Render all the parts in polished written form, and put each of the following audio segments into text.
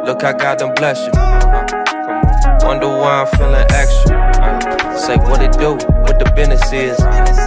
Look how God done bless you. Wonder why I'm feeling extra. Say what it do, what the business is.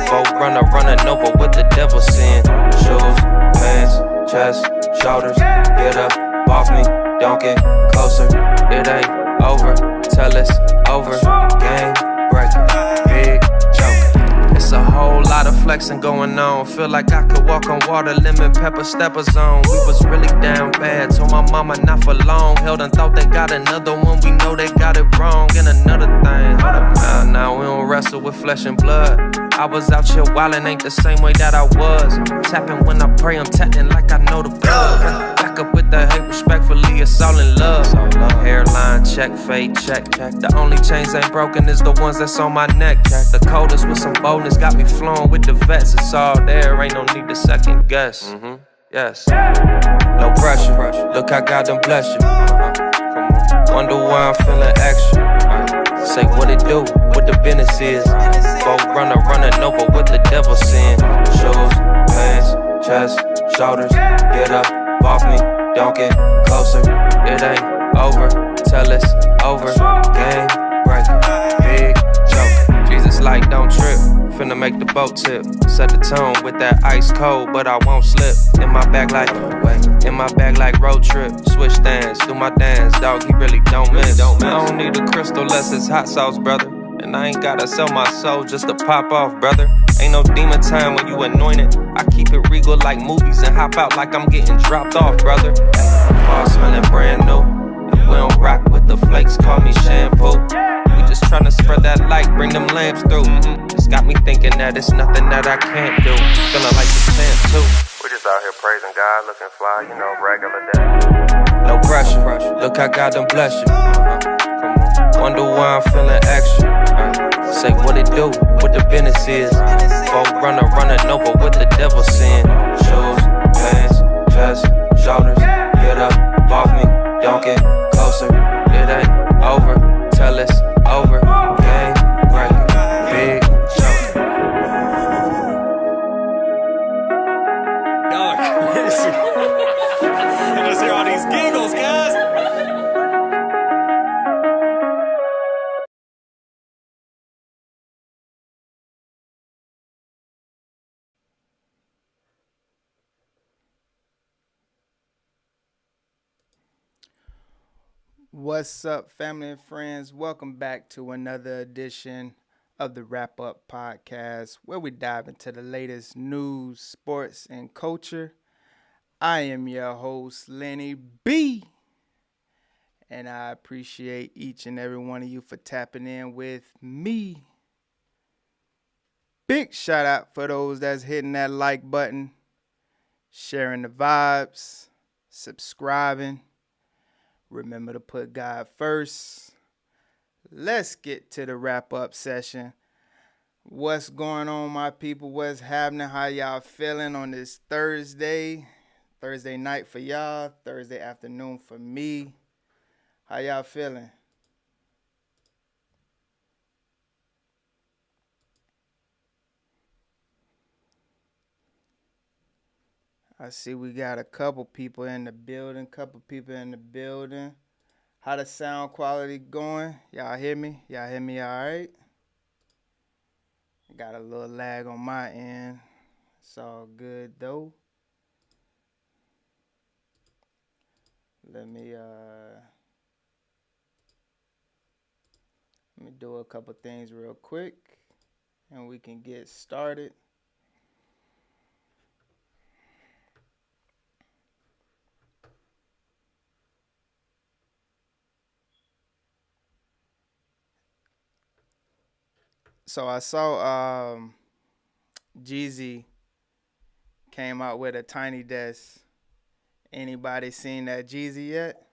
Folk running over what the devil sin. Shoes, pants, chest, shoulders. Get up, off me, don't get closer. It ain't over, till it's over. Game breaker, big joker. It's a whole lot of flexing going on. Feel like I could walk on water, lemon pepper stepper zone. We was really down bad, told my mama not for long. Held and thought they got another one, we know they got it wrong. And another thing, hold up now we don't wrestle with flesh and blood. I was out here wildin', ain't the same way that I was. Tapping when I pray, I'm tapping like I know the blood. Back up with the hate, respectfully, it's all in love. Hairline check, fade check. The only chains ain't broken is the ones that's on my neck. The coldest with some boldness got me flowing with the vets. It's all there, ain't no need to second guess. Yes, no pressure. Look how God done bless you. Wonder why I'm feeling extra. Say what it do, what the business is. Folk running over what the devil sin. Shoes, pants, chest, shoulders. Get up, off me, don't get closer. It ain't over, till it's over. Game breaker, big joker. Jesus like don't trip, finna make the boat tip. Set the tone with that ice cold, but I won't slip. In my bag like road trip. Switch stands, do my dance, dog, he really don't miss. I don't need a crystal less it's hot sauce, brother. And I ain't gotta sell my soul just to pop off, brother. Ain't no demon time when you anointed. I keep it regal like movies and hop out like I'm getting dropped off, brother. All smelling brand new. And we don't rock with the flakes, call me shampoo. We just tryna spread that light, bring them lamps through. It's got me thinking that it's nothing that I can't do. Feeling like the champ too. We just out here praising God, looking fly, you know, regular day. No pressure, look how God done bless you. Wonder why I'm feeling extra. Say what it do, what the business is. Folk running over what the devil sin. Shoes, pants, chest, shoulders. Get up, off me, don't get closer. It ain't over, till it's over. Game breaker, big joker. Dog, you just hear all these giggles, guys. What's up, family and friends? Welcome back to another edition of the Wrap Up Podcast, where we dive into the latest news, sports, and culture. I am your host, Lenny B, and I appreciate each and every one of you for tapping in with me. Big shout out for those that's hitting that like button, sharing the vibes, subscribing. Remember to put God first. Let's get to the wrap-up session. What's going on, my people? What's happening? How y'all feeling on this Thursday? Thursday night for y'all. Thursday afternoon for me. How y'all feeling? I see we got a couple people in the building. How the sound quality going? Y'all hear me? Y'all hear me all right? Got a little lag on my end. It's all good though. Let me do a couple things real quick and we can get started. So I saw Jeezy came out with a Tiny Desk. Anybody seen that Jeezy yet?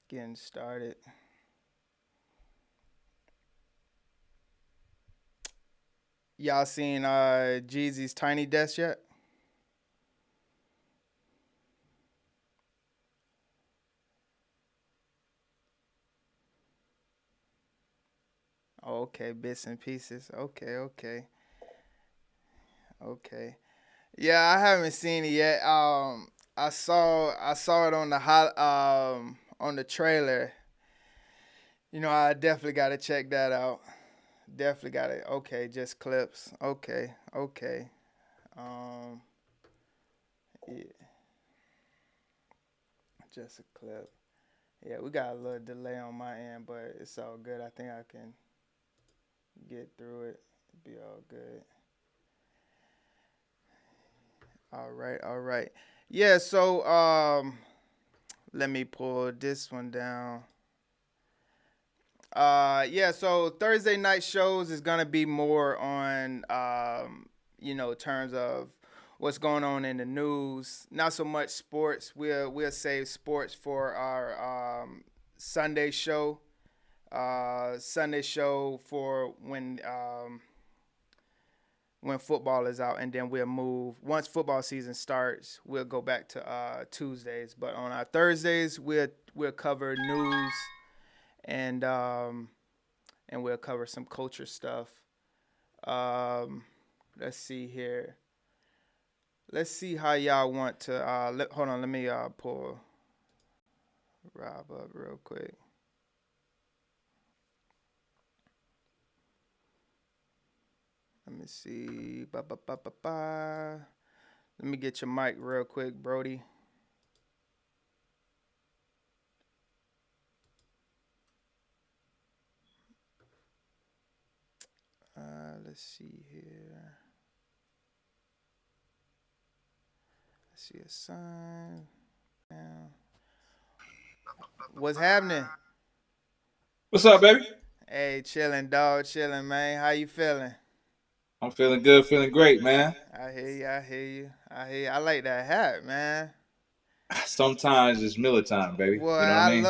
Getting started. Y'all seen Jeezy's Tiny Desk yet? Okay, bits and pieces. Okay. Yeah, I haven't seen it yet. I saw it on the on the trailer. I definitely got to check that out. Definitely got it. Okay, just clips. Okay. Um, yeah, just a clip. Yeah, we got a little delay on my end, but it's all good. I think I can get through it. Be all good. All right. Yeah, so let me pull this one down. Yeah, so Thursday night shows is gonna be more on terms of what's going on in the news. Not so much sports. We'll save sports for our Sunday show. Sunday show for when football is out, and then we'll move. Once football season starts, we'll go back to Tuesdays. But on our Thursdays, we'll cover news and we'll cover some culture stuff. Let's see here. Let's see how y'all want to. Hold on, let me pull Rob up real quick. Let me see. Let me get your mic real quick, Brody. Let's see here. I see a sign. What's happening? What's up, baby? Hey, chilling, dog. Chilling, man. How you feeling? I'm feeling good, feeling great, man. I hear you. I like that hat, man. Sometimes it's Miller time, baby. Boy, You know what I mean?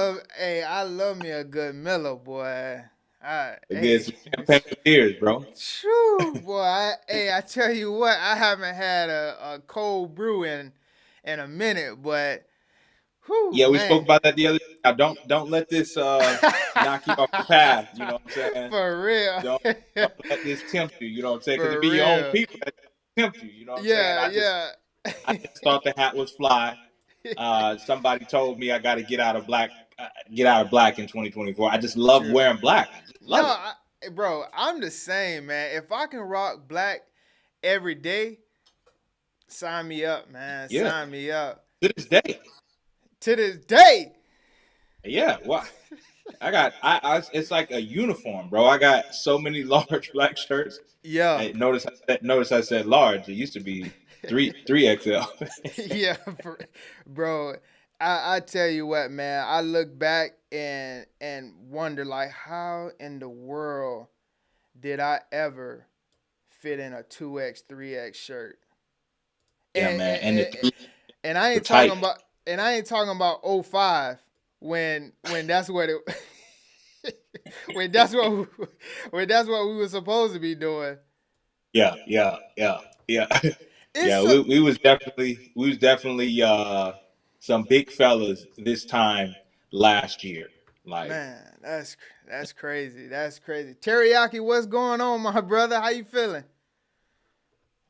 I love me a good Miller, boy. It Hey, gets champagne for years, bro. true, boy. I tell you what, I haven't had a cold brew in a minute, but whew, Yeah, we spoke man. about that the other day. Now, don't let this knock you off the path. You know what I'm saying? For real. Don't let this tempt you. You know what I'm saying? Because it For be your own real. people that tempt you. You know what I'm saying? Yeah, yeah. I just thought the hat was fly. Somebody told me I got to get out of black in 2024. I just love True. wearing black. I just No, love it. bro, I'm the same, man. If I can rock black every day, sign me up, man. Yeah, Sign me up. to this day. To this day. Yeah, why? It's like a uniform, bro. I got so many large black shirts. Yeah. Hey, notice I said large. It used to be three XL. Yeah, bro. I tell you what, man. I look back and wonder like how in the world did I ever fit in a 2X, 3X shirt? Yeah, And man. and, And the and, dudes and I were ain't talking tight. about '05 when that's what it when that's what we were supposed to be doing. Yeah. It's Yeah. so, We was definitely some big fellas this time last year. Like man, that's crazy. That's crazy. Teriyaki, what's going on, my brother? How you feeling?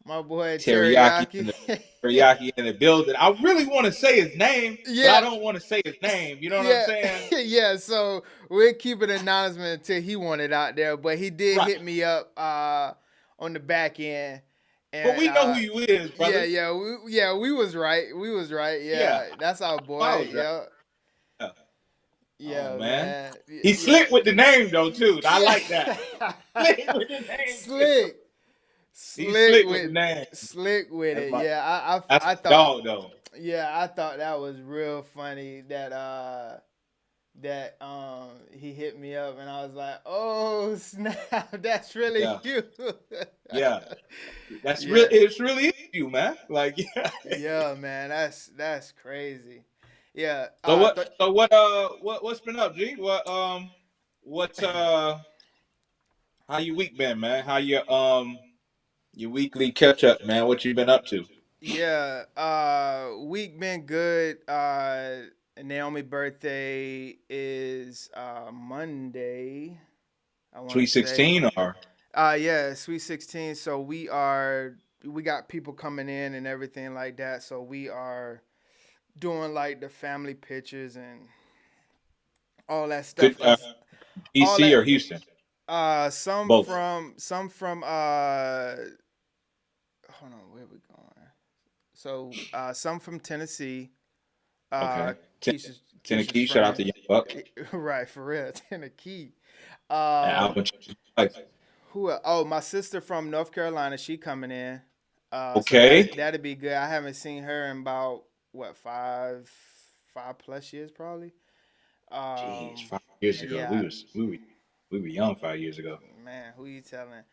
My boy teriyaki in Teriyaki. the teriyaki in the building. I really want to say his name, but I Yeah, don't want to say his name. You know what I'm yeah, saying? yeah. So we'll keep it anonymous until he wanted out there. But he did Right. hit me up on the back end, But and we know who you is, yeah, brother. we was right. We was right. Yeah. Yeah, that's our I boy. was right. Yeah, Yeah. Oh yeah, man. man. He Yeah, slick with the name though too. I yeah. like that. Slick with the name too. Slick, He's slick slick with the with, name. slick with That's it. my Yeah, that's I my thought, dog though. yeah, I thought that was real funny that he hit me up and I was like, oh snap, that's really Yeah. you. Yeah. Yeah, It's really you, man. Like yeah. yeah, man, that's crazy. Yeah, What's been up, G? What's how your week been, man? How your weekly catch up, man? What you been up to? yeah, week been good. Naomi birthday is Monday. I want Sweet to say. 16 or Yeah, Sweet 16. So we got people coming in and everything like that. So we are doing like the family pictures and all that stuff. good All DC that or Houston? some Both. from hold on, where we going? So some from Tennessee. Okay. Keisha's Tennessee, shout out friend. to Young Buck Right, for real, Tennessee. and Um, Alvin. Like, who? Oh, my sister from North Carolina. She coming in. So okay. that'd be good. I haven't seen her in about what 5+ years probably. Jeez, Um, 5 years ago. yeah, We were young 5 years ago. man. Who you telling?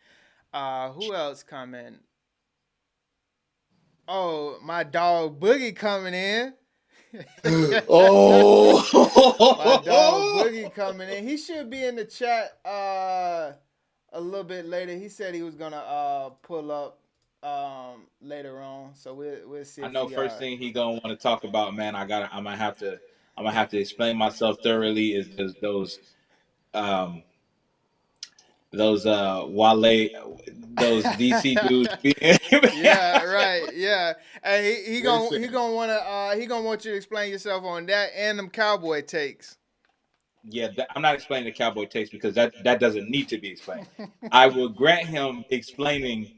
Who else coming? Oh, my dog Boogie coming in. My dog Oh, Boogie coming in. He should be in the chat a little bit later. He said he was gonna pull up later on. So we'll see I if know. he First thing he gonna want to talk about, man. I'm gonna have to explain myself thoroughly. Is um Wale, those DC dudes being. Yeah, right. Yeah. And Listen, he gonna want you to explain yourself on that and them cowboy takes. yeah, I'm not explaining the cowboy taste because that doesn't need to be explained. I will grant him explaining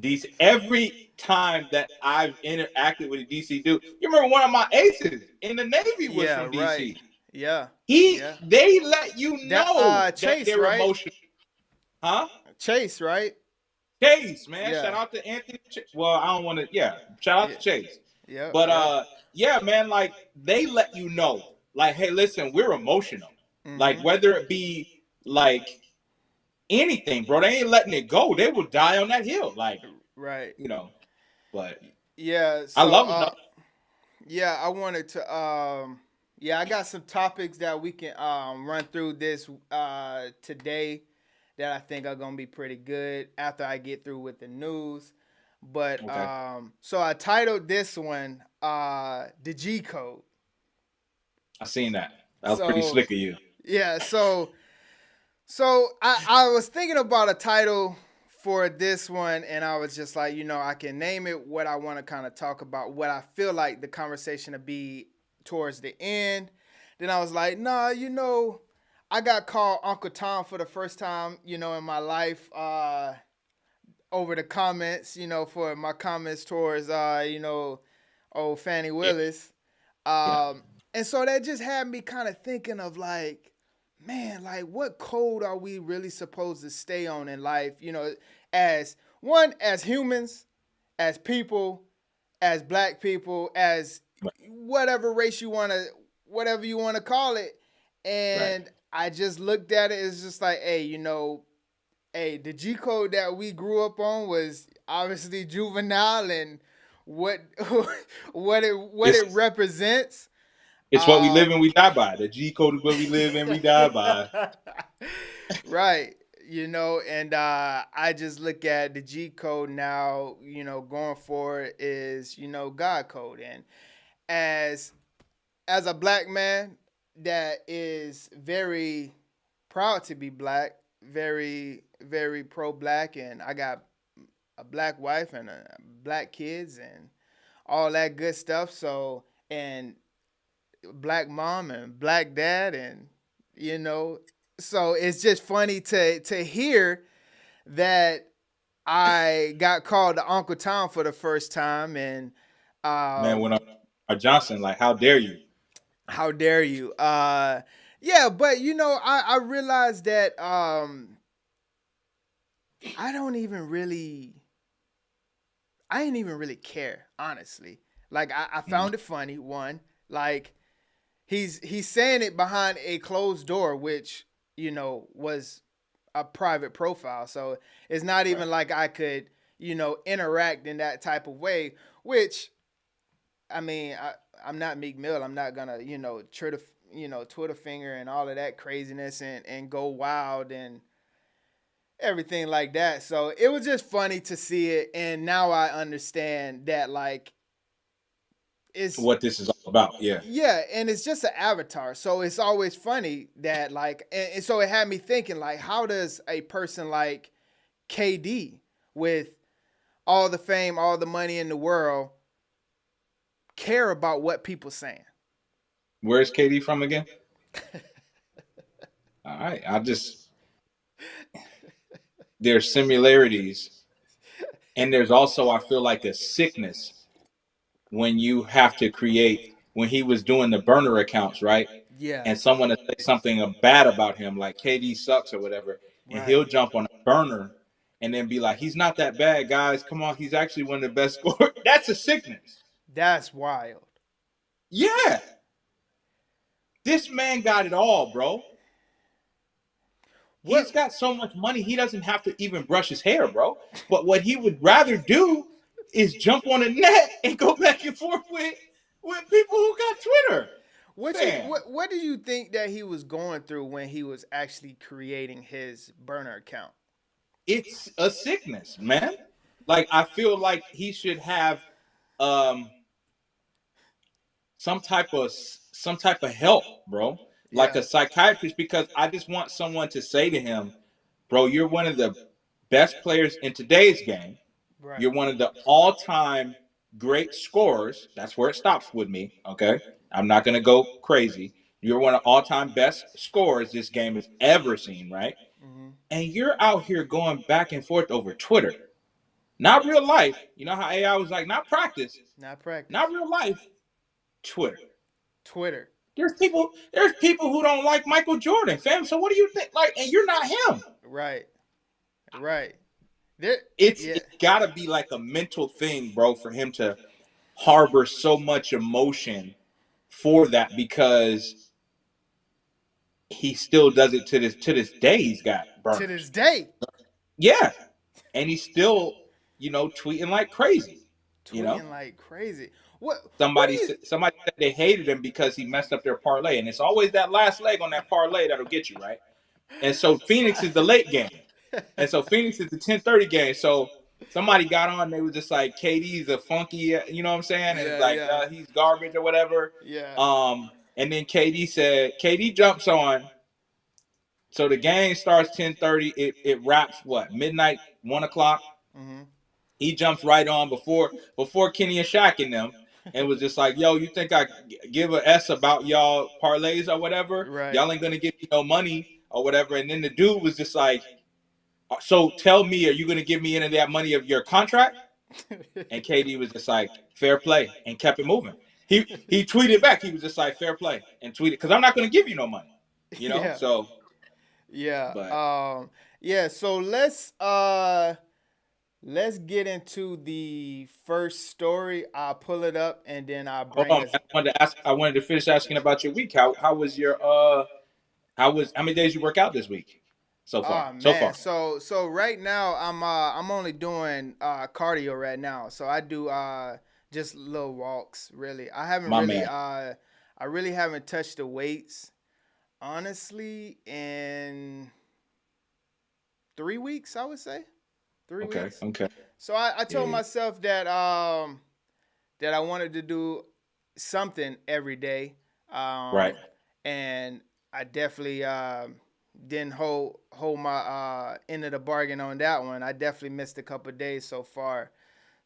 DC every time that I've interacted with a DC dude. You remember one of my aces in the Navy was Yeah, from right. DC. Yeah. Yeah. They let you That know that Chase, they're right? emotional, huh? Chase, right? Chase, man, shout Yeah. out to Anthony. Well, I don't want to. Yeah, shout out Yeah. to Chase. Yep. But Yep. yeah, man, like they let you know, like, hey, listen, we're emotional. Like Mhm. whether it be like anything, bro, they ain't letting it go. They will die on that hill, like Right. you know. But Yeah. I So love them though. yeah, I wanted to yeah, I got some topics that we can run through this today that I think are gonna be pretty good after I get through with the news. But Okay, so I titled this one the G code. I seen that. That was pretty So slick of you. yeah, so I was thinking about a title for this one, and I was just like, I can name it what I want to kind of talk about, what I feel like the conversation to be towards the end. Then I was like, nah, I got called Uncle Tom for the first time, in my life, over the comments, for my comments towards, old Fannie Yeah, Willis. yeah. And so that just had me kind of thinking of like, man, like what code are we really supposed to stay on in life? As humans, as people, as black people, as Right. whatever race whatever you want to call it. Right. And I just looked at it as just like, hey, the G code that we grew up on was obviously juvenile and what what It's it represents. it's what we live Um, and we die by. The G code is what we live and we die by. right. And I just look at the G code now, going forward is, God code. And as a black man that is very proud to be black, very, very pro black, and I got a black wife and black kids and all that good stuff. So, and black mom and black dad, and you know so it's just funny to hear that I got called to Uncle Tom for the first time. And Man, um when our Johnson, like, how dare you? how dare you. Yeah, but I realized that I don't even really I didn't even really care, honestly. Like I Mhm. found it funny, one, like he's saying it behind a closed door, which was a private profile. So it's not Right. even like I could interact in that type of way. Which I mean, I'm not Meek Mill. I'm not gonna Twitter finger and all of that craziness and go wild and everything like that. So it was just funny to see it, and now I understand that like it's what this is all about. Yeah. yeah, and it's just an avatar. So it's always funny that like, and so it had me thinking like, how does a person like KD with all the fame, all the money in the world care about what people saying? Where's KD from again? All right. There's similarities. And there's also, I feel like, a sickness when you have to create, when he was doing the burner accounts, right? Yeah. And someone to say something bad about him, like KD sucks or whatever, and Right. he'll jump on a burner and then be like, he's not that bad, guys. Come on, he's actually one of the best scorers. That's a sickness. That's wild. Yeah. This man got it all, bro. What? He's got so much money, he doesn't have to even brush his hair, bro. But what he would rather do is jump on a net and go back and forth with people who got Twitter. What did you think that he was going through when he was actually creating his burner account? It's a sickness, man. Like, I feel like he should have some type of help, bro. Like a psychiatrist, because I just want someone to say to him, bro, you're one of the best players in today's game. Right. You're one of the all-time great scorers. That's where it stops with me, okay? I'm not going to go crazy. You're one of the all-time best scorers this game has ever seen, right? Mm-hmm. And you're out here going back and forth over Twitter. Not real life. You know how AI was like, not practice. Not practice. Not real life. Twitter. There's people who don't like Michael Jordan, fam. So what do you think? Like, and you're not him. Right. It's got to be like a mental thing, bro, for him to harbor so much emotion for that, because he still does it to this day. He's got burners. To this day. Yeah. And he's still, tweeting like crazy. Like crazy. Somebody said they hated him because he messed up their parlay, and it's always that last leg on that parlay that'll get you, right? And so Phoenix is the late game, and so Phoenix is the 10:30 game. So somebody got on, they were just like, KD's a funky, you know what I'm saying? And it's like he's garbage or whatever. Yeah. And then KD jumps on. So the game starts 10:30. It wraps midnight, 1 o'clock. Mm-hmm. He jumps right on before Kenny and Shaq and them, and was just like, yo, you think I give a S about y'all parlays or whatever? Right. Y'all ain't gonna give me no money or whatever. And then the dude was just like, so tell me, are you gonna give me any of that money of your contract? And KD was just like, fair play, and kept it moving. He tweeted back. He was just like, fair play, and tweeted, because I'm not gonna give you no money. Yeah. So yeah. But, so let's get into the first story. I'll pull it up and then I'll bring hold on. I wanted to finish asking about your week. How was your how many days you work out this week so far? So right now I'm only doing cardio right now. So I do just little walks, really. I haven't I really haven't touched the weights honestly in 3 weeks, I would say. 3 weeks. Okay. So I told myself that that I wanted to do something every day. Right. And I definitely didn't hold my end of the bargain on that one. I definitely missed a couple of days so far.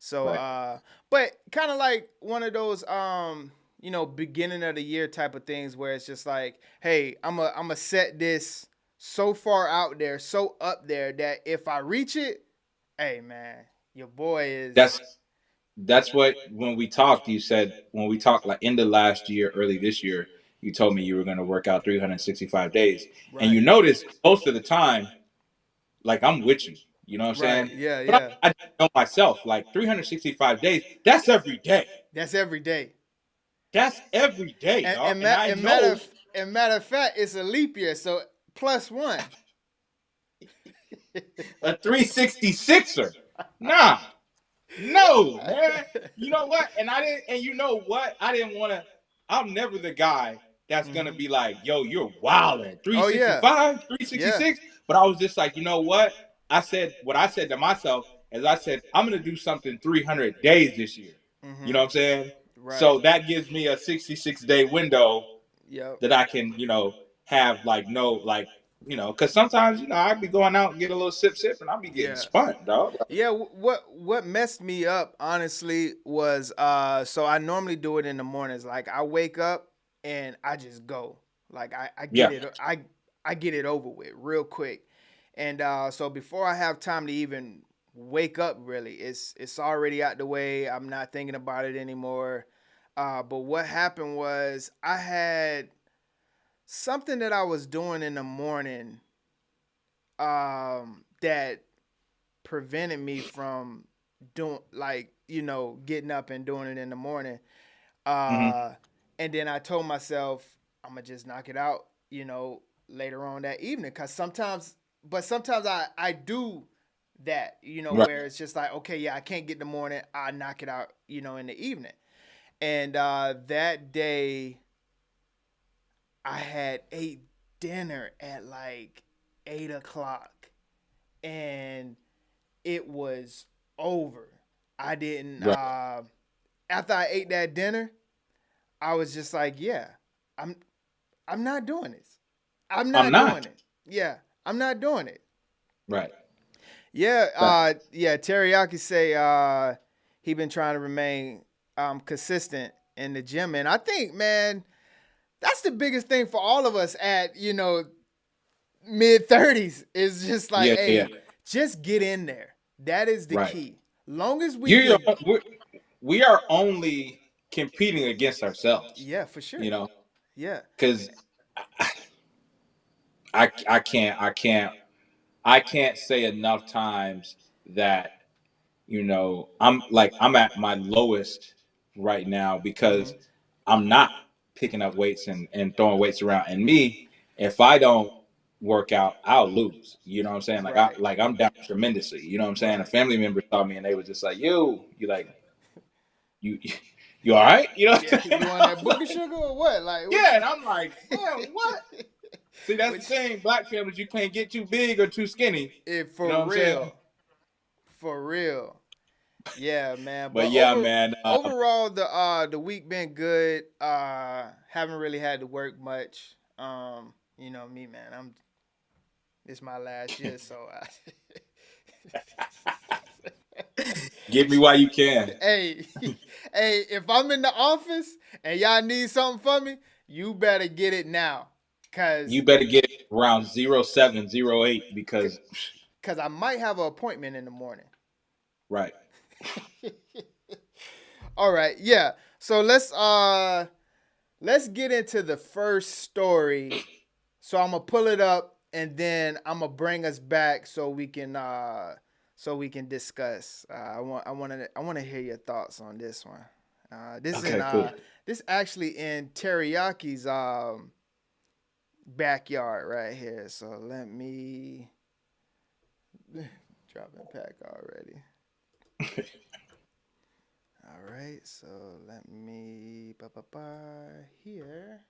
So but kind of like one of those beginning of the year type of things where it's just like, hey, I'm a set this so far out there, so up there that if I reach it, hey man, your boy is. That's what, when we talked, you said, when we talked like end of last year, early this year, you told me you were going to work out 365 days. Right. And you notice most of the time, like, I'm with you. You know what I'm saying? Yeah, but yeah. I know myself, like 365 days, that's every day. That's every day. That's every day, dog. Matter of fact, it's a leap year, so +1. A 366er. Nah. No, man. You know what? You know what? I didn't want to. I'm never the guy that's going to be like, yo, you're wildin'. 365, 366. Yeah. But I was just like, you know what? What I said to myself is, I said, I'm going to do something 300 days this year. Mm-hmm. You know what I'm saying? So that gives me a 66-day window Yep. that I can, have like no, like, because sometimes, I'd be going out and get a little sip, and I'll be getting Yeah. spun, dog. Yeah, what messed me up honestly was so I normally do it in the mornings. Like I wake up and I just go. Like I Yeah. get it I get it over with real quick. And so before I have time to even wake up really, it's already out the way. I'm not thinking about it anymore. But what happened was I had something that I was doing in the morning that prevented me from doing getting up and doing it in the morning. Mm-hmm. And then I told myself I'm gonna just knock it out, later on that evening. Cause sometimes I do that, Right. where it's just like, okay, yeah, I can't get the morning, I knock it out, in the evening. And that day I had ate dinner at like 8 o'clock and it was over. I didn't Right. After I ate that dinner, I was just like, yeah, I'm not doing this. I'm I'm not not. doing it. Yeah, I'm not doing it. Right. Yeah, Right. Teriyaki say he been trying to remain consistent in the gym. And I think, man, that's the biggest thing for all of us at, mid-30s is just like, Yeah. hey, Yeah. just get in there. That is the Right. key. Long as we You're, can, we are only competing against ourselves, yeah, for sure. Yeah. because I can't say enough times that I'm at my lowest right now because I'm not picking up weights and throwing weights around. And me, if I don't work out, I'll lose. You know what I'm saying? I'm down tremendously. You know what I'm saying? A family member saw me and they were just like, "Yo, you you all right?" You know what Yeah, I'm saying? you on that booger sugar or what? Like, what Yeah, and I'm like, "Man, what?" See, that's the thing. Black families, you can't get too big or too skinny. You know for what I'm saying? real. For real. Yeah, man. But But yeah, man. overall the week been good. Haven't really had to work much. Me, man. This my last year, so Get me while you can. hey, hey, if I'm in the office and y'all need something from me, you better get it now. Cause You better get it around 0708 because cause I might have an appointment in the morning. right. All right, yeah. So let's get into the first story. So I'm gonna pull it up and then I'm gonna bring us back so we can discuss. I want to hear your thoughts on this one. Okay, cool. This actually in Teriyaki's backyard right here. So let me drop and pack already. All right, so let me here.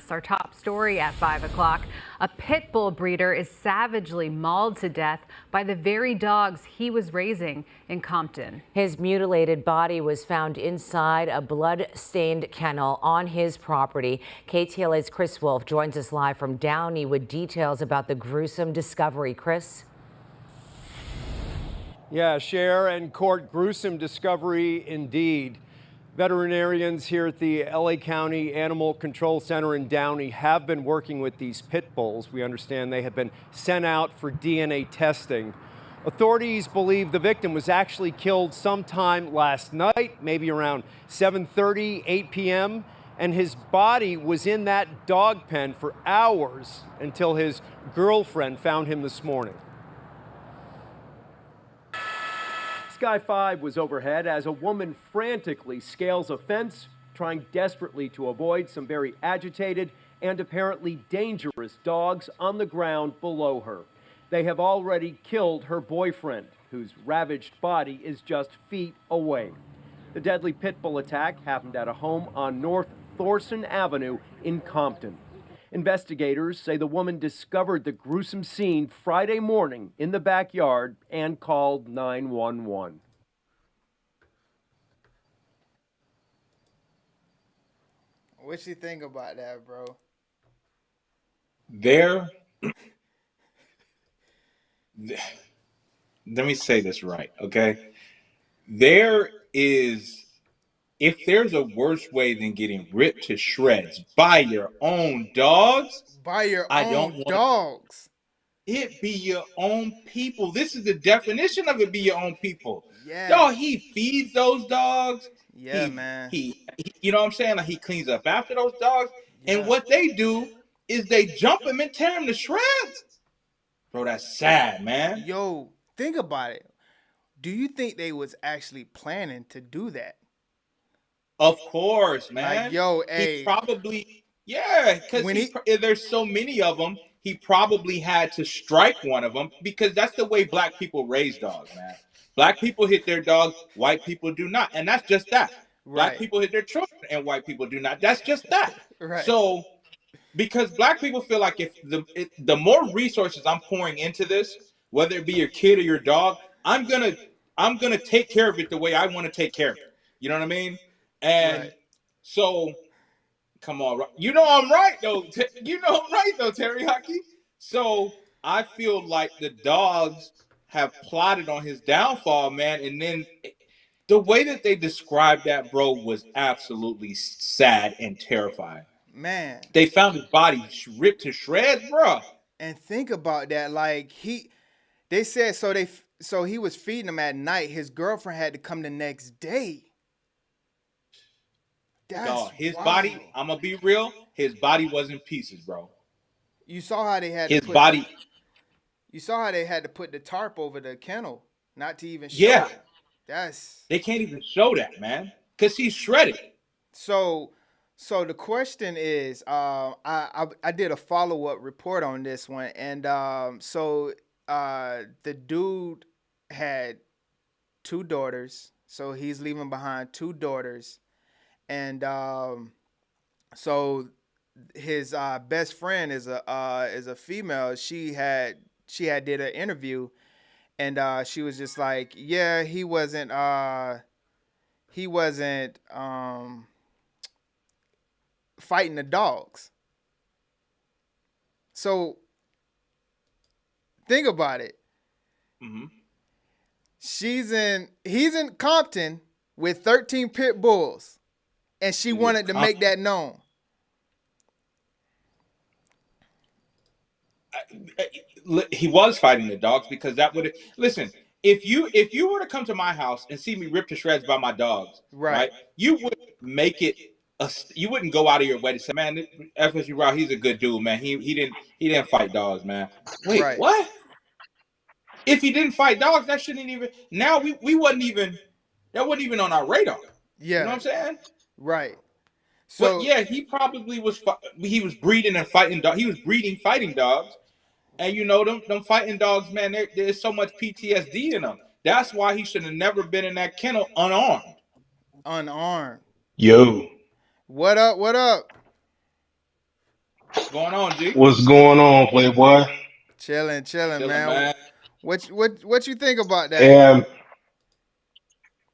Our top story at 5 o'clock. A pit bull breeder is savagely mauled to death by the very dogs he was raising in Compton. His mutilated body was found inside a blood-stained kennel on his property. KTLA's Chris Wolf joins us live from Downey with details about the gruesome discovery. Chris? Yeah, Cher and Court, gruesome discovery indeed. Veterinarians here at the LA County Animal Control Center in Downey have been working with these pit bulls. We understand they have been sent out for DNA testing. Authorities believe the victim was actually killed sometime last night, maybe around 7:30, 8 p.m., and his body was in that dog pen for hours until his girlfriend found him this morning. Sky 5 was overhead as a woman frantically scales a fence, trying desperately to avoid some very agitated and apparently dangerous dogs on the ground below her. They have already killed her boyfriend. whose ravaged body is just feet away. The deadly pit bull attack happened at a home on North Thorson Avenue in Compton. Investigators say the woman discovered the gruesome scene Friday morning in the backyard and called 911. What you think about that, bro? Let me say this right, okay? There is, if there's a worse way than getting ripped to shreds by your own dogs, By your I own don't want dogs. it be your own people. This is the definition of it, be your own people. Yeah. Dog, he feeds those dogs. Yeah, man. He, you know what I'm saying? Like, he cleans up after those dogs. Yeah. And what they do is they jump him and tear him to shreds. Bro, that's sad, man. Yo, think about it. Do you think they was actually planning to do that? Of course, man. Like, yo, hey. He probably, yeah, because there's so many of them. He probably had to strike one of them because that's the way black people raise dogs, man. Black people hit their dogs, white people do not. And that's just that. Right. Black people hit their children and white people do not. That's just that. Right. So, because black people feel like if the more resources I'm pouring into this, whether it be your kid or your dog, I'm gonna take care of it the way I want to take care of it. You know what I mean? And right. So, come on, you know I'm right though. You know I'm right though, Teriyaki. So I feel like the dogs have plotted on his downfall, man. And then the way that they described that, bro, was absolutely sad and terrifying. Man, they found his body ripped to shreds, bro. And think about that. Like they said, so he was feeding him at night. His girlfriend had to come the next day. Dog, his body, I'm gonna be real, his body was in pieces, bro. You saw how they had his body. You saw how they had to put the tarp over the kennel, not to even show it. They can't even show that, man, because he's shredded. So the question is, I did a follow-up report on this one, and the dude had 2 daughters, so he's leaving behind 2 daughters. And so his best friend is a female. She had did an interview, and she was just like, yeah, he wasn't fighting the dogs. So think about it. Mm-hmm. He's in Compton with 13 pit bulls. And she wanted to make that known. He was fighting the dogs because that would listen. If you were to come to my house and see me ripped to shreds by my dogs, right? You would make it. You wouldn't go out of your way to say, "Man, FSU Raw, he's a good dude, man. He didn't fight dogs, man." Wait, what? If he didn't fight dogs, that shouldn't even. Now we wasn't even. That wasn't even on our radar. Yeah, you know what I'm saying? Right. So, but yeah, he probably was. He was breeding and fighting dogs. He was breeding fighting dogs, and you know them fighting dogs, man. There's so much PTSD in them. That's why he should have never been in that kennel unarmed. Unarmed. Yo. What up? What up? What's going on, G? What's going on, Playboy? Chilling, man. What you think about that?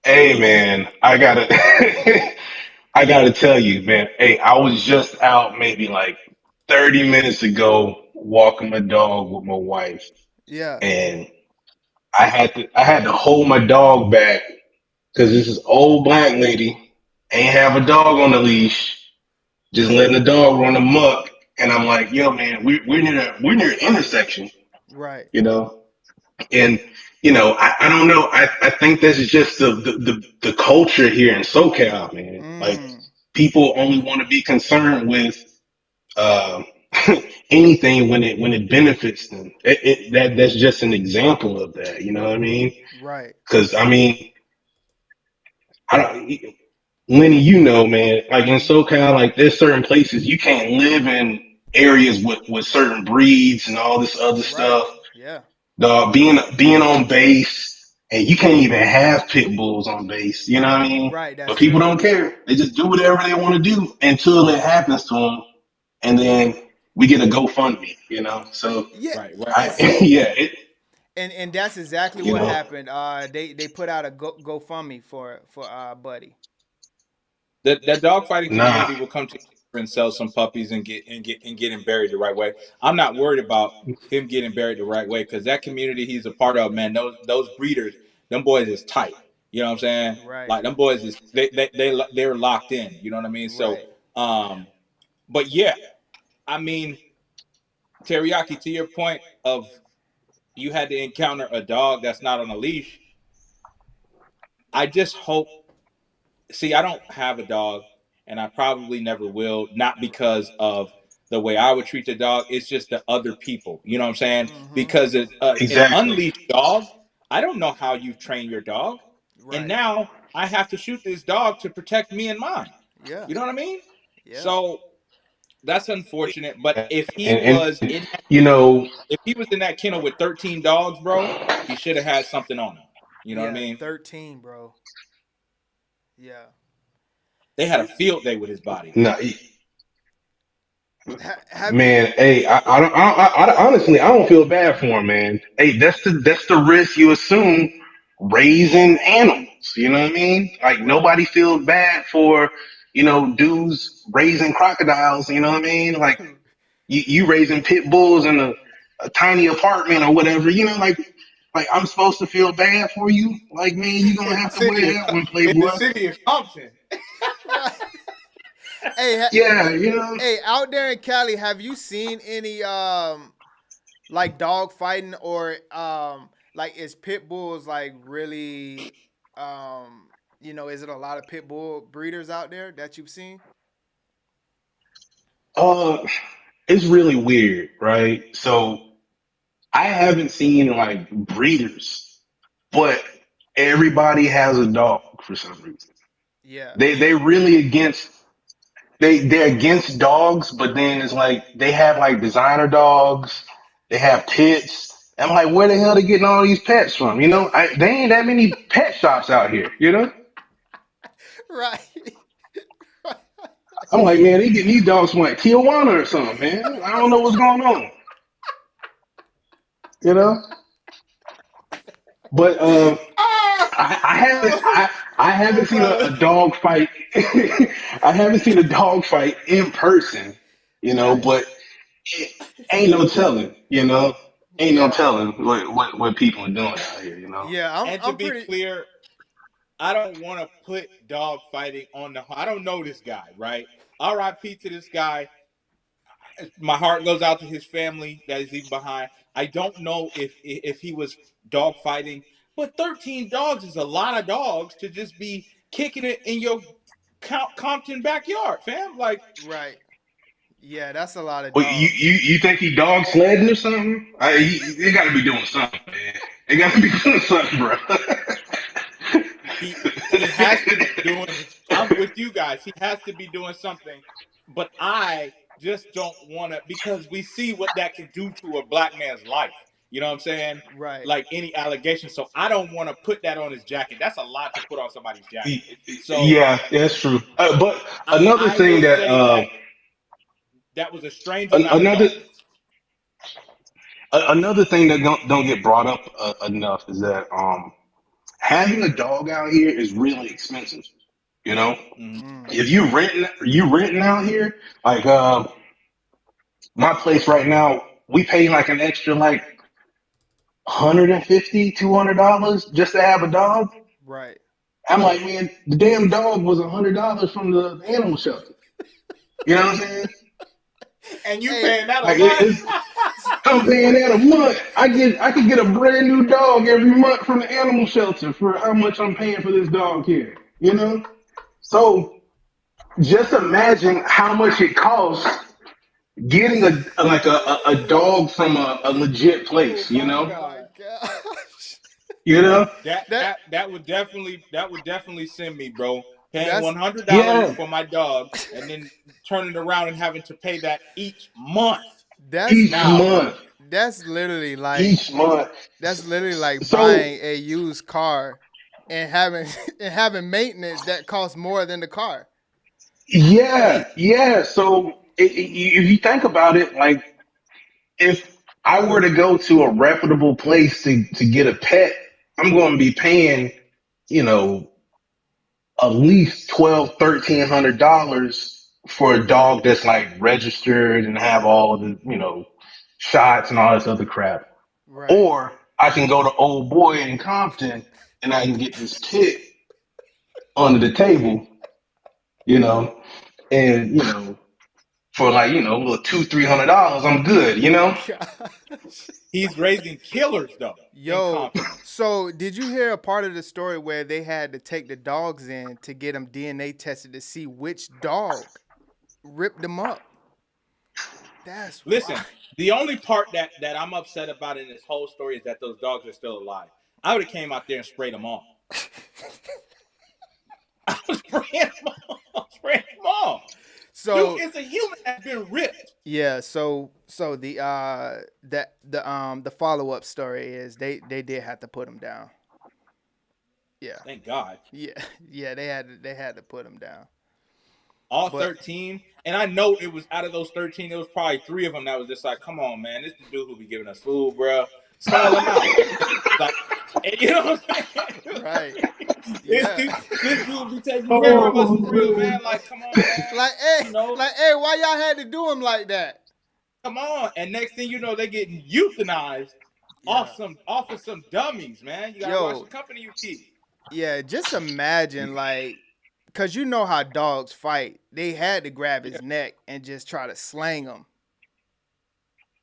Hey, man, I gotta tell you, man. Hey, I was just out maybe like 30 minutes ago walking my dog with my wife. Yeah. And I had to hold my dog back because this is old black lady ain't have a dog on the leash, just letting the dog run amok. And I'm like, yo, man, we're near an intersection. Right. You know? And you know, I don't know. I think this is just the culture here in SoCal, man. Like people only want to be concerned with anything when it benefits them. That's just an example of that. You know what I mean? Right. Because I mean, Lenny, you know, man. Like in SoCal, like there's certain places you can't live in areas with certain breeds and all this other stuff. Yeah. Being on base, and you can't even have pit bulls on base. You know what I mean? Right, But that's people true. don't care. They just do whatever they want to do until it happens to them, and then we get a GoFundMe. You know, so Yeah, Right, right. and see, yeah, and that's exactly you what know, happened. They put out a GoFundMe for Buddy. That dog fighting nah, community will come together and sell some puppies and get him buried the right way. I'm not worried about him getting buried the right way because that community he's a part of, man. Those breeders, them boys is tight. You know what I'm saying? Right, Like them boys is they're locked in. You know what I mean? So, right. but yeah, I mean, Teriyaki, to your point of you had to encounter a dog that's not on a leash. I just hope. See, I don't have a dog, and I probably never will. Not because of the way I would treat the dog. It's just the other people. You know what I'm saying? Mm-hmm. Because an exactly. unleashed dog, I don't know how you've trained your dog, and Right. now I have to shoot this dog to protect me and mine. Yeah. You know what I mean? Yeah. So that's unfortunate. But if he And was in that you kennel, know, if he was in that kennel with 13 dogs, bro, he should have had something on him. You know what I Yeah. mean? 13, bro. Yeah. They had a field day with his body. no, Have you? man. Hey, honestly, I don't feel bad for him, man. Hey, that's the risk you assume raising animals. You know what I mean? Like Right. nobody feels bad for dudes raising crocodiles. You know what I mean? Like you raising pit bulls in a tiny apartment or whatever. You know, like I'm supposed to feel bad for you. Like man, you gonna In the have to city wear of that one, in the Playboy. city of Compton. Right. Hey, Yeah, you know. hey, out there in Cali, have you seen any like dog fighting or like is pit bulls like really is it a lot of pit bull breeders out there that you've seen? Uh, it's really weird, right? So I haven't seen like breeders, but everybody has a dog for some reason. Yeah. They really against they're against dogs, but then it's like they have like designer dogs, they have pets. I'm like, where the hell they getting all these pets from? They ain't that many pet shops out here. Right. I'm like, man, they getting these dogs from like Tijuana or something, man. I don't know what's going on. You know, but I haven't I haven't seen Brother. a dog fight. I haven't seen a dog fight in person, Right. but ain't no telling, ain't no Yeah. telling what people are doing out here. Yeah, I'm And to I'm be pretty clear, I don't want to put dog fighting on the. I don't know this guy, right? R.I.P. to this guy. My heart goes out to his family that is leaving behind. I don't know if he was dog fighting, but 13 dogs is a lot of dogs to just be kicking it in your Compton backyard, fam. Like right. Yeah, that's a lot of Well, you, dogs. you you think he dog sledding or something? They got to be doing something, man. They got to be doing something, bro. he has to be doing. I'm with you guys. He has to be doing something, but I just don't want to because we see what that can do to a black man's life. You know what I'm saying? Right. Like any allegation. So I don't want to put that on his jacket. That's a lot to put on somebody's jacket. So Yeah, that's true. But another I will thing that say that that was a strange amount of another dogs. another thing that don't get brought up enough is that having a dog out here is really expensive. You know, Mhm. Mm. if you renting out here, like my place right now, we pay like an extra like $150, $200 just to have a dog. Right. I'm like, man, the damn dog was $100 from the animal shelter. You know what I'm saying? And you Hey, paying that a Like month? I'm paying that a month. I could get a brand new dog every month from the animal shelter for how much I'm paying for this dog here. So just imagine how much it costs getting a dog from a legit Oh place. my oh my God. gosh. You know? That That that that would definitely send me, bro. Paying that's $100 Yeah, for my dog and then turning around and having to pay that each month. that's each not Now, month. that's literally like each month. that's literally like So buying a used car and having and having maintenance that costs more than the car. yeah, yeah. So if you think about it, like if I were to go to a reputable place to get a pet, I'm going to be paying, you know, at least $1,200, $1,300 for a dog that's like registered and have all of the, shots and all this other crap. Right. Or I can go to Old Boy in Compton and I can get this pit under the table, you know, and for like, a little $200-300, I'm good. Gosh. He's raising killers though in Yo, Compton. so did you hear a part of the story where they had to take the dogs in to get them DNA tested to see which dog ripped them up? That's Listen, wild. the only part that I'm upset about in this whole story is that those dogs are still alive. I would have came out there and sprayed them all. I was spraying them all. Spraying them all. So Dude, it's a human that's been ripped. yeah, so the follow up story is they did have to put them down. Yeah, Thank God. yeah, they had to put them down. All But 13. And I know it was out of those 13, it was probably 3 of them that was just like, come on, man. This is the dude who be giving us food, bro. Smell him out. Like, you know what I'm saying? right, This yeah. dude be taking care of us for real, man. Like, come on, man. Like hey, why y'all had to do them like that? Come on. And next thing you know, they're getting euthanized off of some dummies, man. You gotta watch the company you keep. Yeah, just imagine like, cause you know how dogs fight. They had to grab his neck and just try to slang him.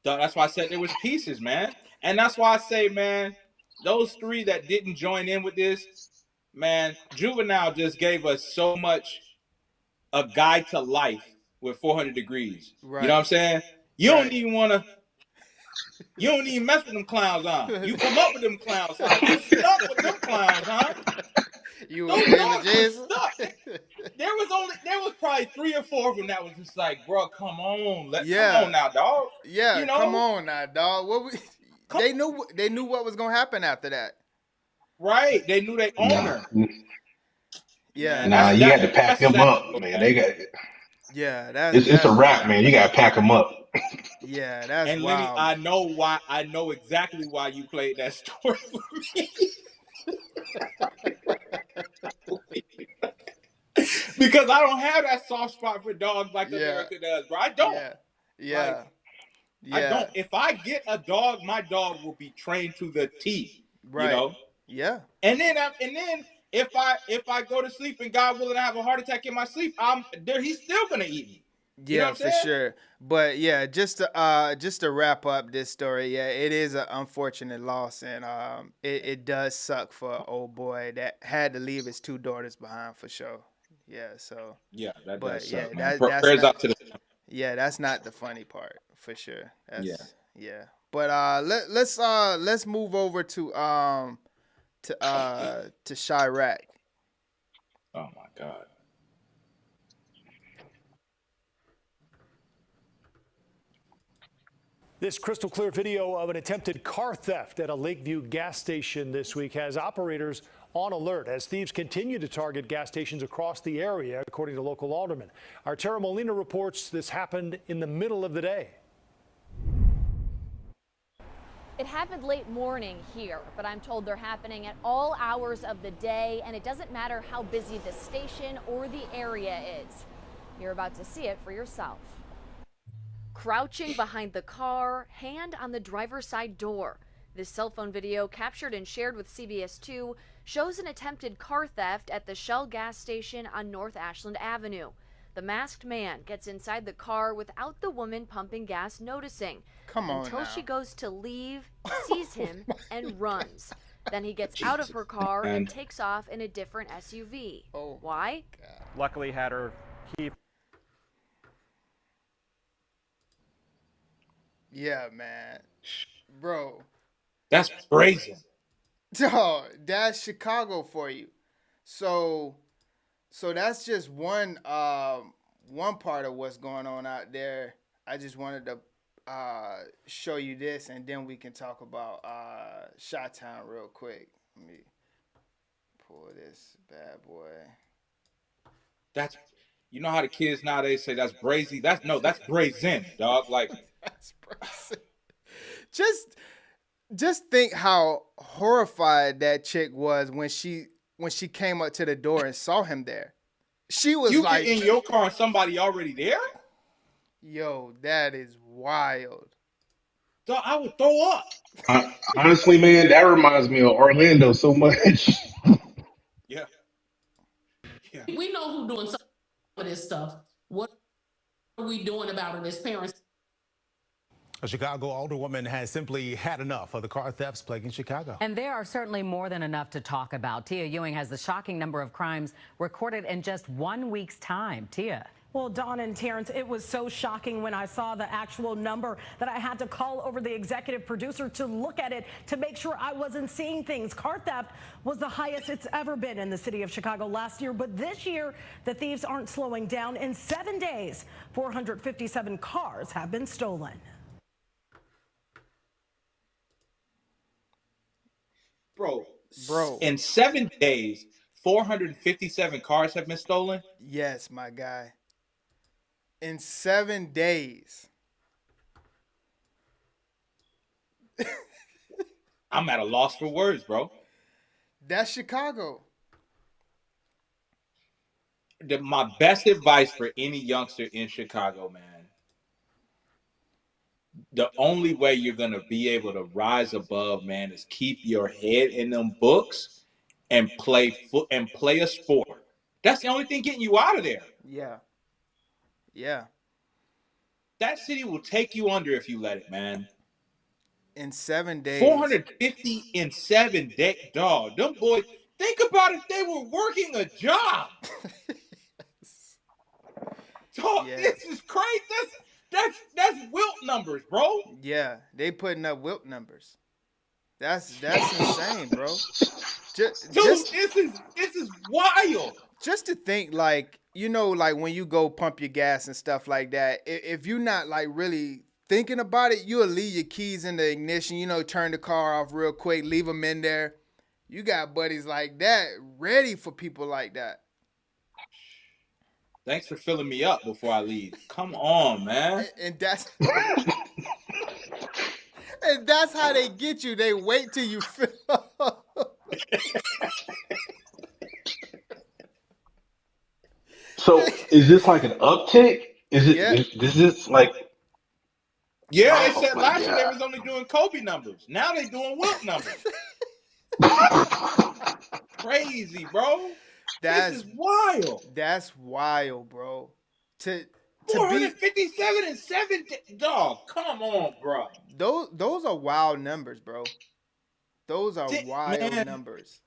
So that's why I said there was pieces, man. And that's why I say, man, those 3 that didn't join in with this, man, Juvenile just gave us so much a guide to life with 400 degrees. Right. You know what I'm saying? You don't even mess with them clowns, huh? You come up with them clowns, huh? You stuck with them clowns, huh? You Those okay dogs with were Jason? stuck. There was probably 3 or 4 of them that was just like, bro, come on, come on now, dog. Yeah, You know? come on now, dog. They knew what was gonna happen after that. Right? They knew their owner. Yeah, Nah, you got to pack that's them sad, up, man. man. They got yeah, it's a wrap, man. You got to pack them up. yeah, that's And Lenny, wild. I know exactly why you played that story for me. Because I don't have that soft spot for dogs like America does, bro. I don't. Yeah. I don't. If I get a dog, my dog will be trained to the T. Right. You know? Yeah. And then if I go to sleep and God willing I have a heart attack in my sleep, he's still gonna eat me. You know Yeah, what for I'm saying? sure. But yeah, just to wrap up this story, yeah, it is an unfortunate loss, and it does suck for an old boy that had to leave his 2 daughters behind for sure. Yeah, so Yeah, that but does yeah, suck, man. that's Prayers not, out to the yeah, that's not the funny part for sure. Yeah. Yeah. But let's move over to Chirac. Oh my God. This crystal clear video of an attempted car theft at a Lakeview gas station this week has operators on alert as thieves continue to target gas stations across the area, according to local aldermen. Our Tara Molina reports this happened in the middle of the day. It happened late morning here, but I'm told they're happening at all hours of the day, and it doesn't matter how busy the station or the area is. You're about to see it for yourself. Crouching behind the car, hand on the driver's side door. This cell phone video, captured and shared with CBS 2, shows an attempted car theft at the Shell gas station on North Ashland Avenue. The masked man gets inside the car without the woman pumping gas noticing. Come on until now. she goes to leave, sees him, and runs. Then he gets out of her car and takes off in a different SUV. Oh. Why? Luckily had her key. Yeah, man. Bro. That's brazen. Dog, that's Chicago for you. So that's just one part of what's going on out there. I just wanted to show you this, and then we can talk about Chi-Town real quick. Let me pull this bad boy. That's, you know how the kids nowadays say that's brazy. That's brazen, dog. Like That's brazen. Just think how horrified that chick was when she came up to the door and saw him there. She was you like, get in your car and somebody already there. "Yo, that is wild." So I would throw up. Honestly, man, that reminds me of Orlando so much. Yeah. Yeah. We know who's doing some of this stuff. What are we doing about it as parents? A Chicago older woman has simply had enough of the car thefts plaguing Chicago. And there are certainly more than enough to talk about. Tia Ewing has the shocking number of crimes recorded in just 1 week's time. Tia. Well, Dawn and Terrence, it was so shocking when I saw the actual number that I had to call over the executive producer to look at it to make sure I wasn't seeing things. Car theft was the highest it's ever been in the city of Chicago last year, but this year the thieves aren't slowing down. In 7 days, 457 cars have been stolen. Bro, in 7 days, 457 cars have been stolen. yes, my guy. In 7 days. I'm at a loss for words, bro. That's Chicago. My best advice for any youngster in Chicago, man. The only way you're going to be able to rise above, man, is keep your head in them books and play a sport. That's the only thing getting you out of there. Yeah. Yeah. That city will take you under if you let it, man. In 7 days. 450 in 7 days. Dog, them boys, think about if they were working a job. Dog, this is crazy. That's wilt numbers, bro. Yeah, they putting up wilt numbers. That's insane, bro. Just, this is wild. Just to think, like, you know, like when you go pump your gas and stuff like that, if you're not like really thinking about it, you'll leave your keys in the ignition, you know, turn the car off real quick, leave them in there. You got buddies like that ready for people like that. Thanks for filling me up before I leave. Come on, man. And that's how they get you. They wait till you fill up. So is this like an uptick? Is it? Yeah. Is this like? Yeah, they said last year they was only doing Kobe numbers. Now they doing Wilt numbers. Crazy, bro. This is wild. That's wild, bro. To 457 and 7 dog. Come on, bro. Those are wild numbers, bro. Those are wild numbers.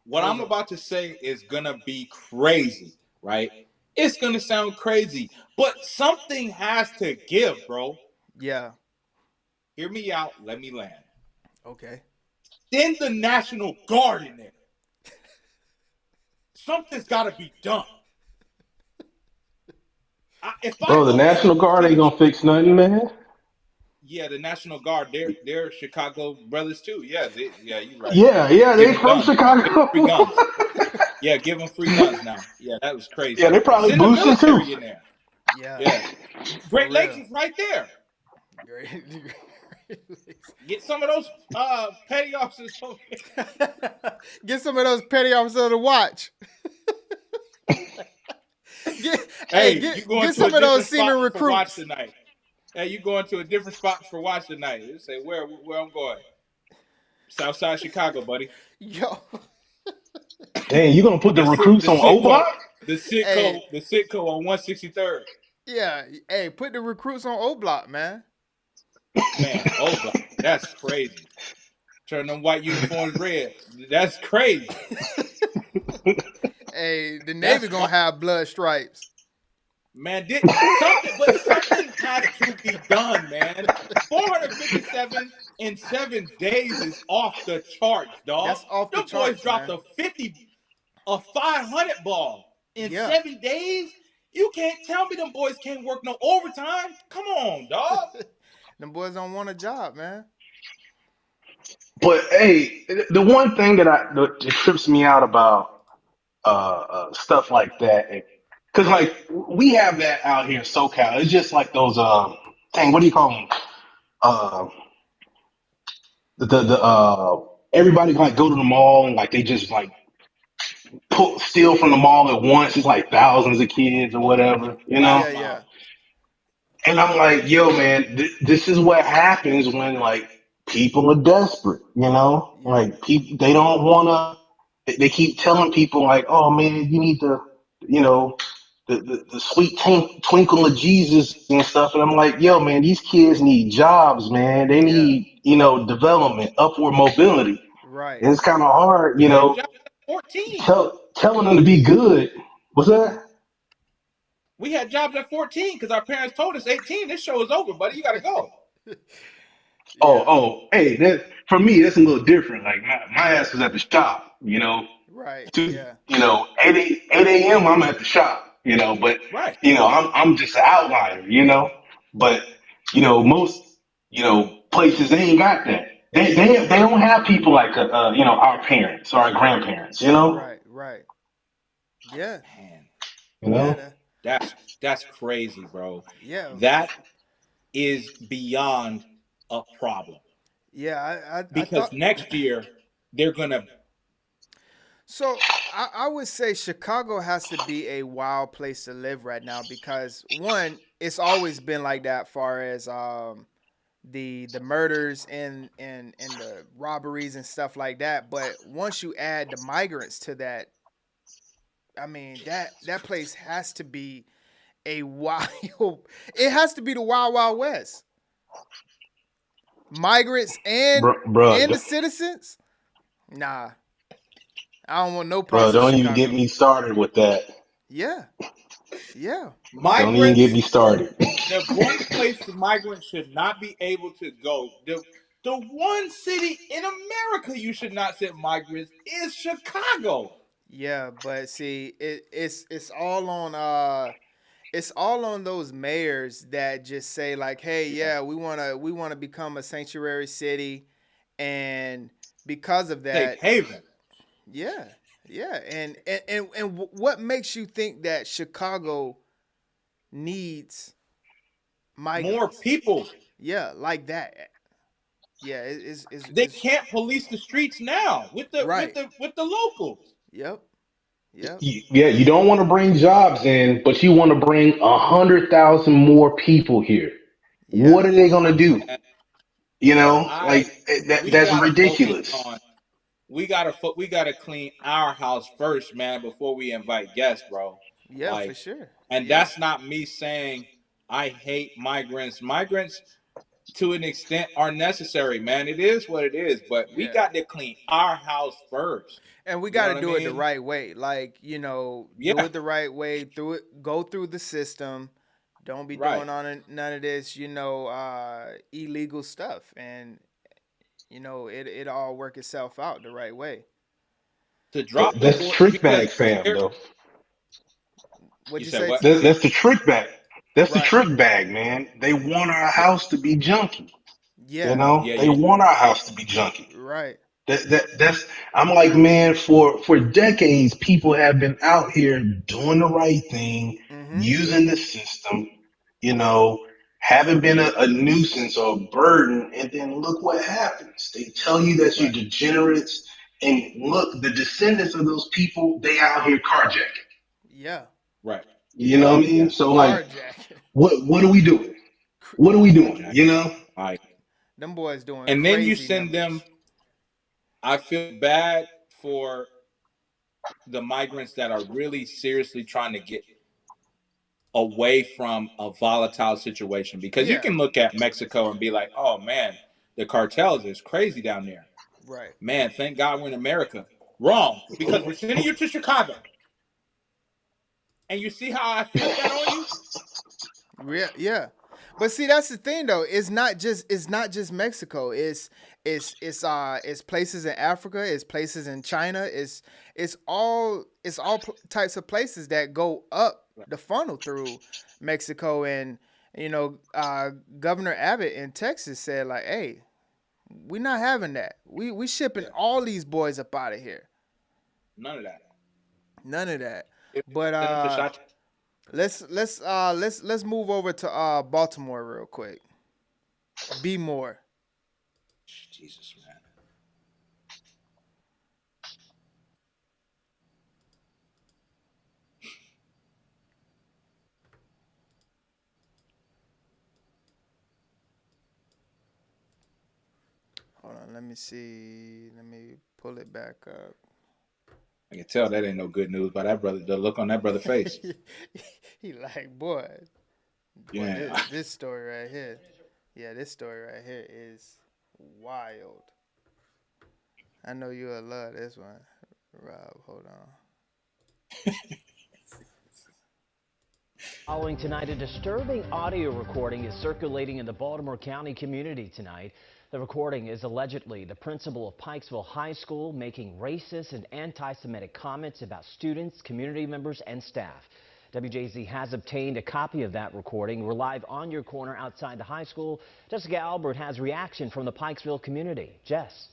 What I'm about to say is gonna be crazy, right? It's gonna sound crazy, but something has to give, bro. Yeah. Hear me out. Let me land. Okay. Send the National Guard in there. Something's got to be done. Bro, the National Guard ain't gonna fix nothing, man. Yeah, the National Guard, they're Chicago brothers too. Yeah, you're right. Yeah, they from Chicago. Free guns. Yeah, give them free guns now. Yeah, that was crazy. Yeah, they probably Send the boosted too. military in there. Yeah. Great Lakes is right there. Get some of those petty officers over here. Get some of those petty officers to watch. Get some of those seaman recruits. Watch tonight. Hey, you going to a different spot for watch tonight? You say where I'm going. Southside Chicago, buddy. Yo. Dang, you gonna put the recruits on O Block? The Sitco on 163rd. Yeah, hey, put the recruits on O Block, man. Man, O Block, that's crazy. Turn them white uniforms red. That's crazy. Hey, the Navy gonna have blood stripes. Man, something has to be done, man. 457 in 7 days is off the charts, dog. That's off the Them charts, boys dropped man. a 500 ball in 7 days. You can't tell me them boys can't work no overtime. Come on, dog. Them boys don't want a job, man. But hey, the one thing that trips me out about stuff like that, because like we have that out here in SoCal. It's just like those dang, what do you call them? Uh, the everybody like go to the mall and like they just like steal from the mall at once. It's like thousands of kids or whatever, you know. Yeah, yeah. And I'm like, yo, man, this is what happens when like people are desperate, you know? Yeah. Like people, they don't want to. They keep telling people like, oh man, you need to, you know, the sweet twinkle of Jesus and stuff. And I'm like, yo, man, these kids need jobs, man. They need, you know, development, upward mobility. Right. And it's kind of hard, We you had know, jobs at 14. telling them to be good. What's that? We had jobs at 14 because our parents told us 18. This show is over, buddy. You gotta go. Hey, for me, that's a little different. Like my ass was at the shop, you know. Right. You know, 8 a.m. I'm at the shop, you know, but Right. you know, I'm just an outlier, you know. But you know, most places they ain't got that. They don't have people like you know, our parents or our grandparents, you know. Right. Right. Yeah. Man, You know. that's crazy, bro. Yeah. That is beyond a problem. Yeah, because next year they're gonna. So I would say Chicago has to be a wild place to live right now because one, it's always been like that. Far as the murders and the robberies and stuff like that. But once you add the migrants to that, I mean that place has to be a wild. It has to be the Wild Wild West. Migrants and the citizens. Nah. I don't want no parts Bro, of don't Chicago. even get me started with that. Yeah. Yeah. Don't even get me started. The one place the migrants should not be able to go, the one city in America you should not send migrants is Chicago. Yeah, but see, it's all on those mayors that just say like, hey, yeah, we wanna become a sanctuary city, and because of that, Safe haven. Yeah, yeah, and what makes you think that Chicago needs migrants? More people? Yeah, like that. Yeah, they can't police the streets now with the with the locals. Yep. Yep. Yeah, you don't want to bring jobs in, but you want to bring 100,000 more people here. Yeah. What are they gonna do? You know, that's ridiculous. We gotta clean our house first, man, before we invite guests, bro. Yeah, for sure. And that's not me saying I hate migrants. Migrants, to an extent, are necessary, man. It is what it is, but we got to clean our house first. And we got to do it the right way. Like, you know, do it the right way, go through the system. Don't be doing none of this, you know, illegal stuff. And, you know, it all work itself out the right way. To drop that's the trick bag, fam, though. What'd you say? That's the trick bag. That's the trick bag, man. They want our house to be junky. Yeah. You know, they want our house to be junky. Right. That's I'm like, man, for decades, people have been out here doing the right thing, using the system, you know, haven't been a nuisance or a burden, and then look what happens. They tell you that you're degenerates, and look, the descendants of those people, they out here carjacking. Yeah. Right. You know what I mean? So like, what are we doing? What are we doing? You know? Like, them boys doing. And then you send them. I feel bad for the migrants that are really seriously trying to get away from a volatile situation, because you can look at Mexico and be like, oh man, the cartels is crazy down there. Right. Man, thank God we're in America. Wrong, because we're sending you to Chicago. And you see how I feel that on you? Yeah. But see, that's the thing though. It's not just Mexico. It's places in Africa. It's places in China. It's all types of places that go up the funnel through Mexico. And Governor Abbott in Texas said like, hey, we're not having that. We shipping all these boys up out of here. None of that. None of that. But let's move over to Baltimore real quick. Be more. Jesus, man. Hold on, let me see. Let me pull it back up. I can tell that ain't no good news by that brother. The look on that brother's face. He like, boy, Yeah. this story right here. Yeah, this story right here is wild. I know you'll love this one, Rob. Hold on. Following tonight, a disturbing audio recording is circulating in the Baltimore County community tonight. The recording is allegedly the principal of Pikesville High School making racist and anti-Semitic comments about students, community members, and staff. WJZ has obtained a copy of that recording. We're live on your corner outside the high school. Jessica Albert has reaction from the Pikesville community. Jess.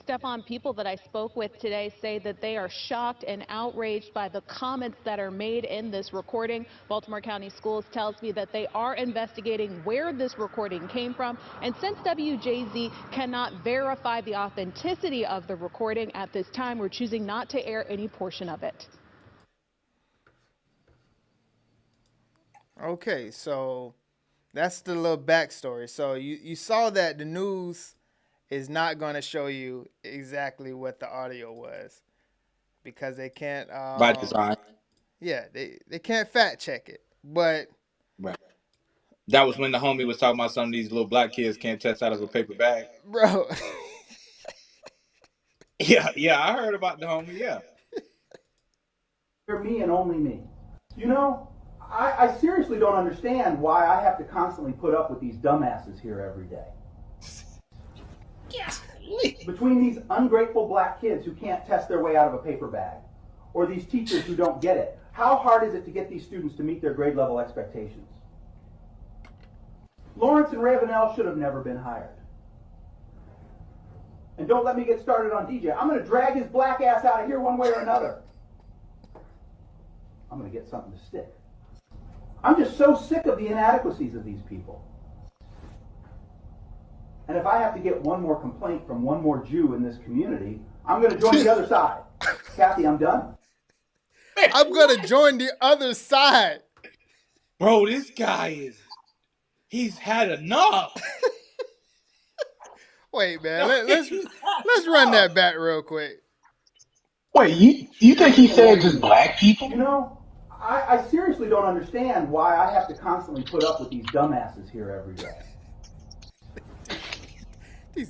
Stefan, people that I spoke with today say that they are shocked and outraged by the comments that are made in this recording. Baltimore County Schools tells me that they are investigating where this recording came from. And since WJZ cannot verify the authenticity of the recording at this time, we're choosing not to air any portion of it. Okay, so that's the little backstory. So you saw that the news is not going to show you exactly what the audio was because they can't. By design. Yeah, they can't fact check it. But right. That was when the homie was talking about some of these little black kids can't test out of a paper bag. Bro. Yeah, I heard about the homie, yeah. For me and only me. You know, I seriously don't understand why I have to constantly put up with these dumbasses here every day. Between these ungrateful black kids who can't test their way out of a paper bag, or these teachers who don't get it, how hard is it to get these students to meet their grade level expectations? Lawrence and Ravenel should have never been hired. And don't let me get started on DJ. I'm going to drag his black ass out of here one way or another. I'm going to get something to stick. I'm just so sick of the inadequacies of these people. And if I have to get one more complaint from one more Jew in this community, I'm going to join the other side. Kathy, I'm done. I'm going to join the other side. Bro, this guy he's had enough. Wait, man, let's run that back real quick. Wait, you think he said just black people? You know, I seriously don't understand why I have to constantly put up with these dumbasses here every day.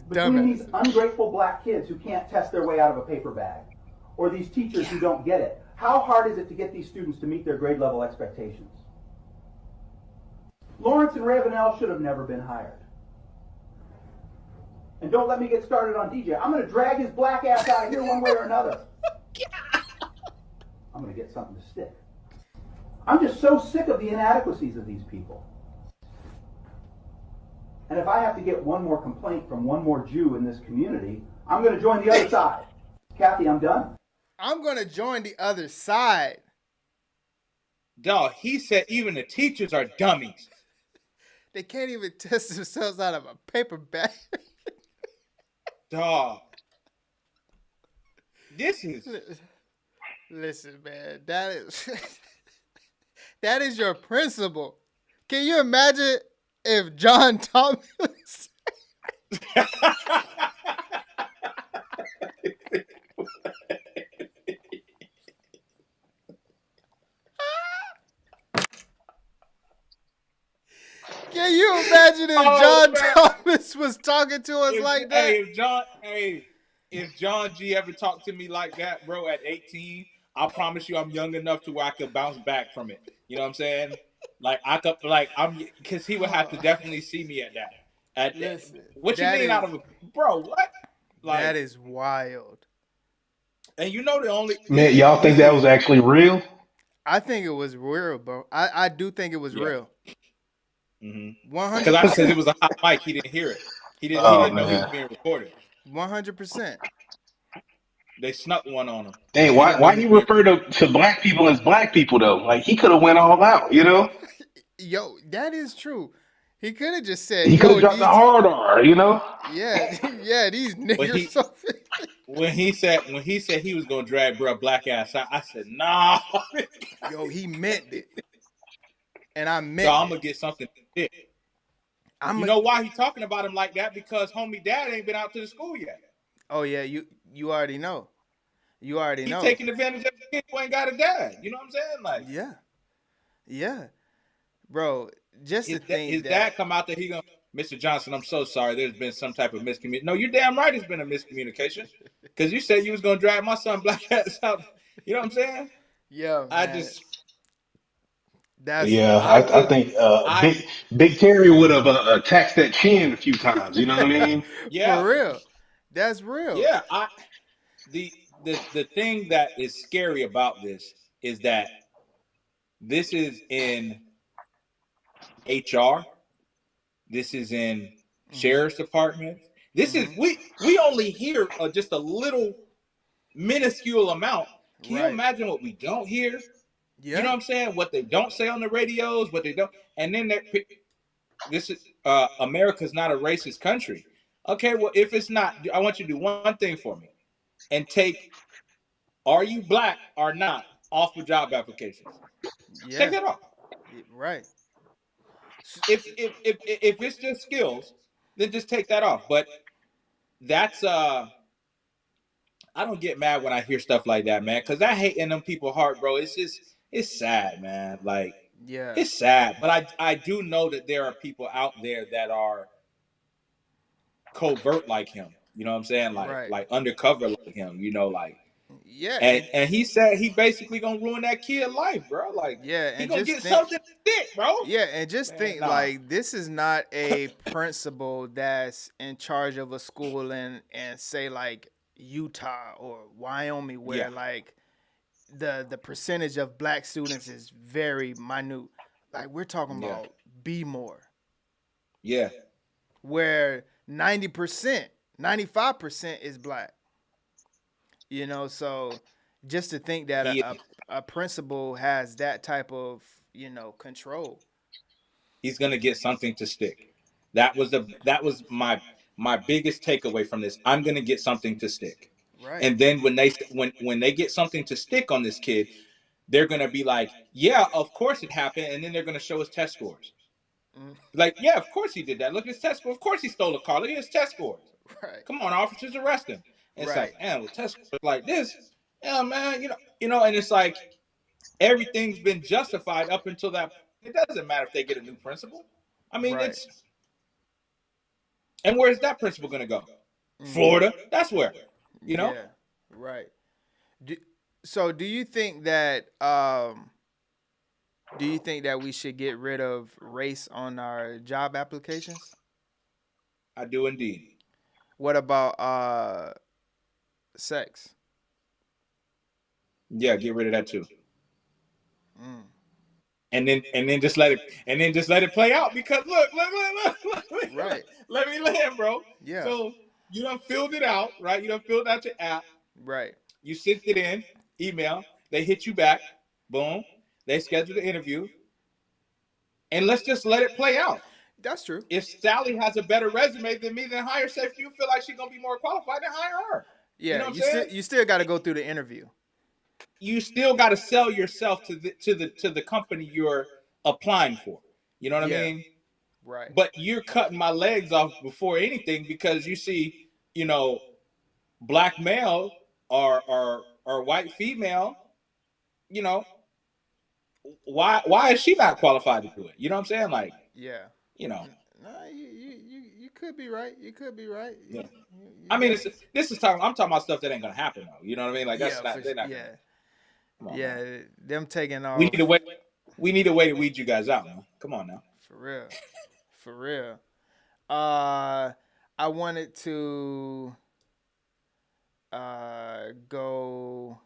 Between these ungrateful black kids who can't test their way out of a paper bag, or these teachers who don't get it, how hard is it to get these students to meet their grade level expectations? Lawrence and Ravenel should have never been hired. And don't let me get started on DJ. I'm going to drag his black ass out of here one way or another. I'm going to get something to stick. I'm just so sick of the inadequacies of these people. And if I have to get one more complaint from one more Jew in this community, I'm going to join the other side. Kathy, I'm done. I'm going to join the other side. Dog, he said even the teachers are dummies. They can't even test themselves out of a paper bag. Dog. This is... Listen, man, that is your principal. Can you imagine if John Thomas... Can you imagine if John Thomas was talking to us like that? If John G ever talked to me like that, bro, at 18, I promise you I'm young enough to where I could bounce back from it. You know what I'm saying? Like I could, like because he would have to definitely see me at that. Listen, What you mean out of a bro? What? Like that is wild. And you know the only Man, y'all think that was actually real? I think it was real, bro. I do think it was real. 100%. Because it was a hot mic, he didn't hear it. He didn't know he was being recorded. 100%. They snuck one on him. Dang, why he refer to black people as black people though? Like he could have went all out, you know? Yo, that is true. He could have just said, He could "Yo, have dropped the hard R, you know? Yeah, yeah, these niggas." When he said he was gonna drag bro black ass out, I said, nah. Yo, he meant it. And I meant so I'm gonna get something to stick. You know why he talking about him like that? Because homie dad ain't been out to the school yet. Oh yeah, you already know. You already know. He taking advantage of the kid who ain't got a dad. You know what I'm saying? Like yeah, bro. Just to think his dad come out there, he gonna Mr. Johnson, I'm so sorry. There's been some type of miscommunication. No, you're damn right. It's been a miscommunication because you said you was gonna drag my son black ass out. You know what I'm saying? Yeah, man. I think Big Terry would have taxed that chin a few times. You know what I mean? Yeah, for real. That's real. Yeah, the thing that is scary about this is that this is in HR. This is in sheriff's department. This is we only hear just a little minuscule amount. Can you imagine what we don't hear? Yeah. You know what I'm saying? What they don't say on the radios, what they don't, and then this is America's not a racist country. Okay, well if it's not, I want you to do one thing for me, and take "Are you black or not" off of job applications. Yeah. Take that off. Right. If it's just skills, then just take that off. But that's I don't get mad when I hear stuff like that, man, because I hate in them people's heart, bro. It's sad, man. Like it's sad. But I do know that there are people out there that are covert like him. You know what I'm saying? Like undercover like him. You know, like. Yeah, and he said he basically gonna ruin that kid life, bro. Like, he gonna get something thick, bro. Yeah, and just think, like, this is not a principal that's in charge of a school and say like Utah or Wyoming, where like the percentage of black students is very minute. Like we're talking about B-more. Yeah. Where 90%, 95% is black. You know, so just to think that a principal has that type of, you know, control. He's gonna get something to stick. That was my biggest takeaway from this. I'm gonna get something to stick. Right. And then when they get something to stick on this kid, they're gonna be like, yeah, of course it happened, and then they're gonna show his test scores. Like, yeah, of course he did that. Look at his test score. Of course he stole a car. Look at his test scores. Right. Come on, officers, arrest him. And it's like, man, with test scores like this, yeah, man, you know, and it's like everything's been justified up until that. It doesn't matter if they get a new principal. I mean, and where's that principal gonna go? Florida. That's where. You know. Yeah. Right. So, do you think that we should get rid of race on our job applications? I do indeed. What about sex? Yeah, get rid of that too. And then just let it play out, because look. Right. Let me land, bro. Yeah. So you done filled it out, right? You done filled out your app. Right. You sent it in, email. They hit you back. Boom. They scheduled the interview. And let's just let it play out. That's true. If Sally has a better resume than me, then hire her. If you feel like she's gonna be more qualified, then hire her. Yeah. You know what I'm saying? You still got to go through the interview. You still got to sell yourself to the company you're applying for. You know what I mean? Right. But you're cutting my legs off before anything, because you see, you know, black male or white female, you know, why is she not qualified to do it? You know what I'm saying? Like, yeah, you know. No, you could be right. You could be right. Yeah. I mean, I'm talking about stuff that ain't gonna happen though. You know what I mean? Like that's not. They're not. Yeah, them taking off. We need a way to weed you guys out, man. Come on now. For real. For real. I wanted to go.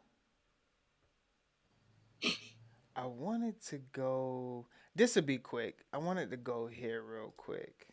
This would be quick. I wanted to go here real quick.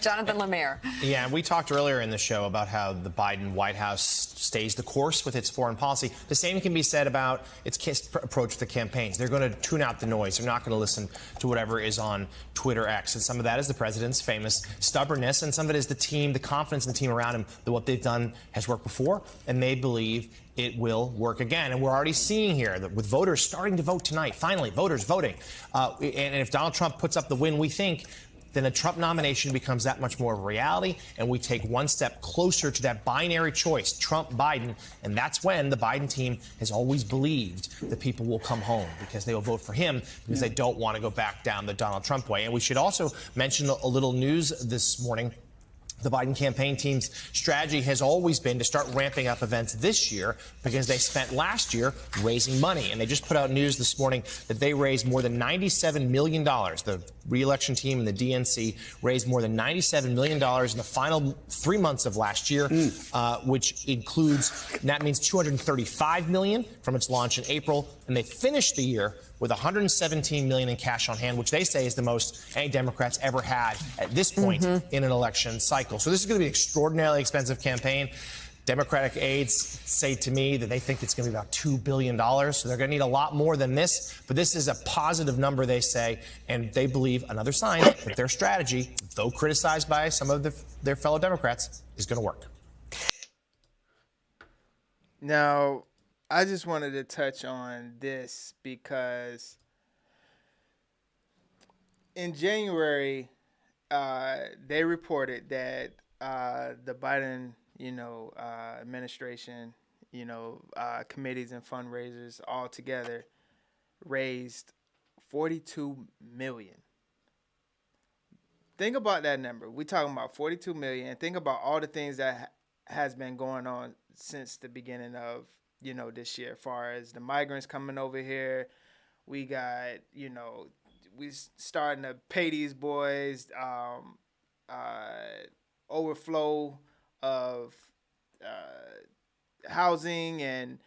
Jonathan Lemire. Yeah, and we talked earlier in the show about how the Biden White House stays the course with its foreign policy. The same can be said about its approach to the campaigns. They're going to tune out the noise. They're not going to listen to whatever is on Twitter X. And some of that is the president's famous stubbornness, and some of it is the team, the confidence in the team around him that what they've done has worked before, and they believe it will work again. And we're already seeing here that with voters starting to vote tonight, finally, voters voting. And if Donald Trump puts up the win we think, then a Trump nomination becomes that much more of a reality, and we take one step closer to that binary choice, Trump-Biden, and that's when the Biden team has always believed that people will come home because they will vote for him because they don't want to go back down the Donald Trump way. And we should also mention a little news this morning. The Biden campaign team's strategy has always been to start ramping up events this year because they spent last year raising money. And they just put out news this morning that they raised more than $97 million. The re-election team and the DNC raised more than $97 million in the final 3 months of last year, which includes, that means $235 million from its launch in April. And they finished the year with $117 million in cash on hand, which they say is the most any Democrats ever had at this point in an election cycle. So this is going to be an extraordinarily expensive campaign. Democratic aides say to me that they think it's going to be about $2 billion. So they're going to need a lot more than this. But this is a positive number, they say, and they believe another sign that their strategy, though criticized by some of their fellow Democrats, is going to work. Now, I just wanted to touch on this because in January, they reported that the Biden, administration, committees and fundraisers all together raised $42 million. Think about that number. We're talking about $42 million. Think about all the things that has been going on since the beginning of this year, as far as the migrants coming over here. We got, we starting to pay these boys, overflow of housing and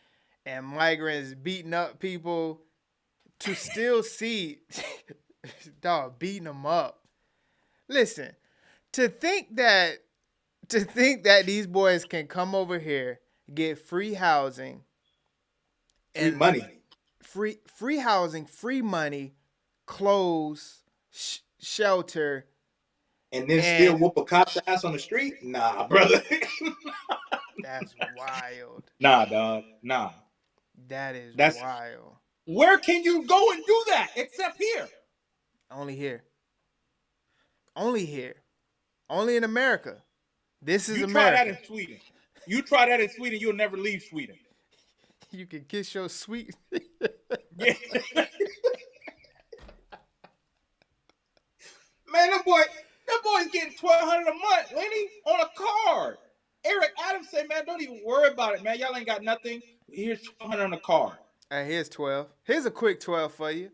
migrants beating up people to still see, dog, beating them up. Listen, to think that these boys can come over here, get free housing, and free housing, free money, clothes, shelter, and then still whoop a cop's ass on the street? Nah, brother. That's wild. Nah, dog. Nah. That's wild. Where can you go and do that except here? Only here. Only here. Only in America. This is America. Try that in Sweden. You try that in Sweden, you'll never leave Sweden. You can kiss your sweet. Yeah. Man, that boy's getting $1,200 a month, Lenny, on a card. Eric Adams said, man, don't even worry about it, man. Y'all ain't got nothing. Here's $1,200 on the card. Here's 12. Here's a quick 12 for you.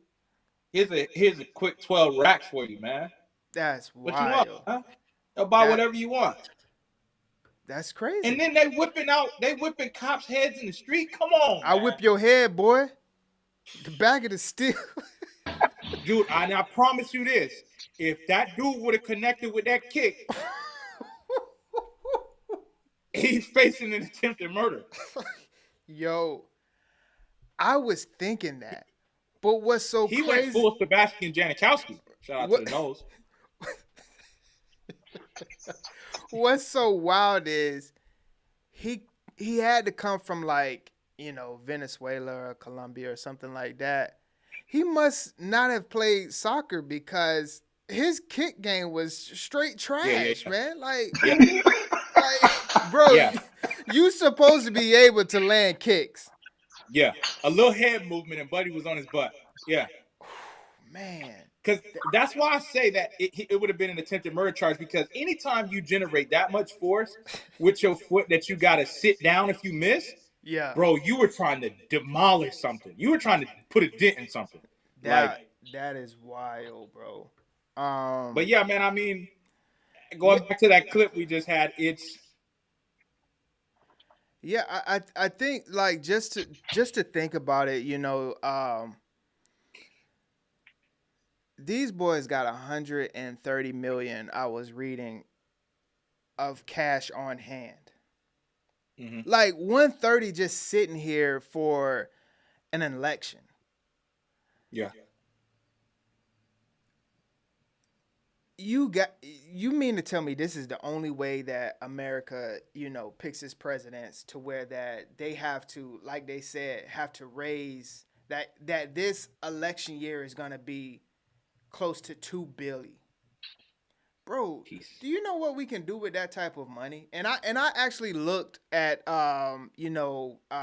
Here's a quick 12 racks for you, man. That's wild. What you want, huh? They'll buy whatever you want. That's crazy. And then they whipping cops' heads in the street. Come on, I whip your head, boy. The back of the steel. Dude, I promise you this. If that dude would have connected with that kick, he's facing an attempted murder. Yo, I was thinking that. But what's so crazy? He went full Sebastian Janikowski. Shout out to the nose. What's so wild is he had to come from Venezuela or Colombia or something like that. He must not have played soccer because his kick game was straight trash, man. Bro, you supposed to be able to land kicks. Yeah, a little head movement and Buddy was on his butt. Yeah. Man. because that's why I say that it would have been an attempted murder charge, because anytime you generate that much force with your foot that you got to sit down if you miss, Yeah. bro, you were trying to demolish something. You were trying to put a dent in something. That is wild, bro. But yeah, man, I mean, going back to that clip we just had, it's I think like just to think about it, these boys got 130 million, I was reading, of cash on hand. Mm-hmm. Like 130 just sitting here for an election. Yeah. You mean to tell me this is the only way that America, picks its presidents, to where that they have to, like they said, have to raise that this election year is going to be close to $2 billion. Bro, do you know what we can do with that type of money? And I actually looked at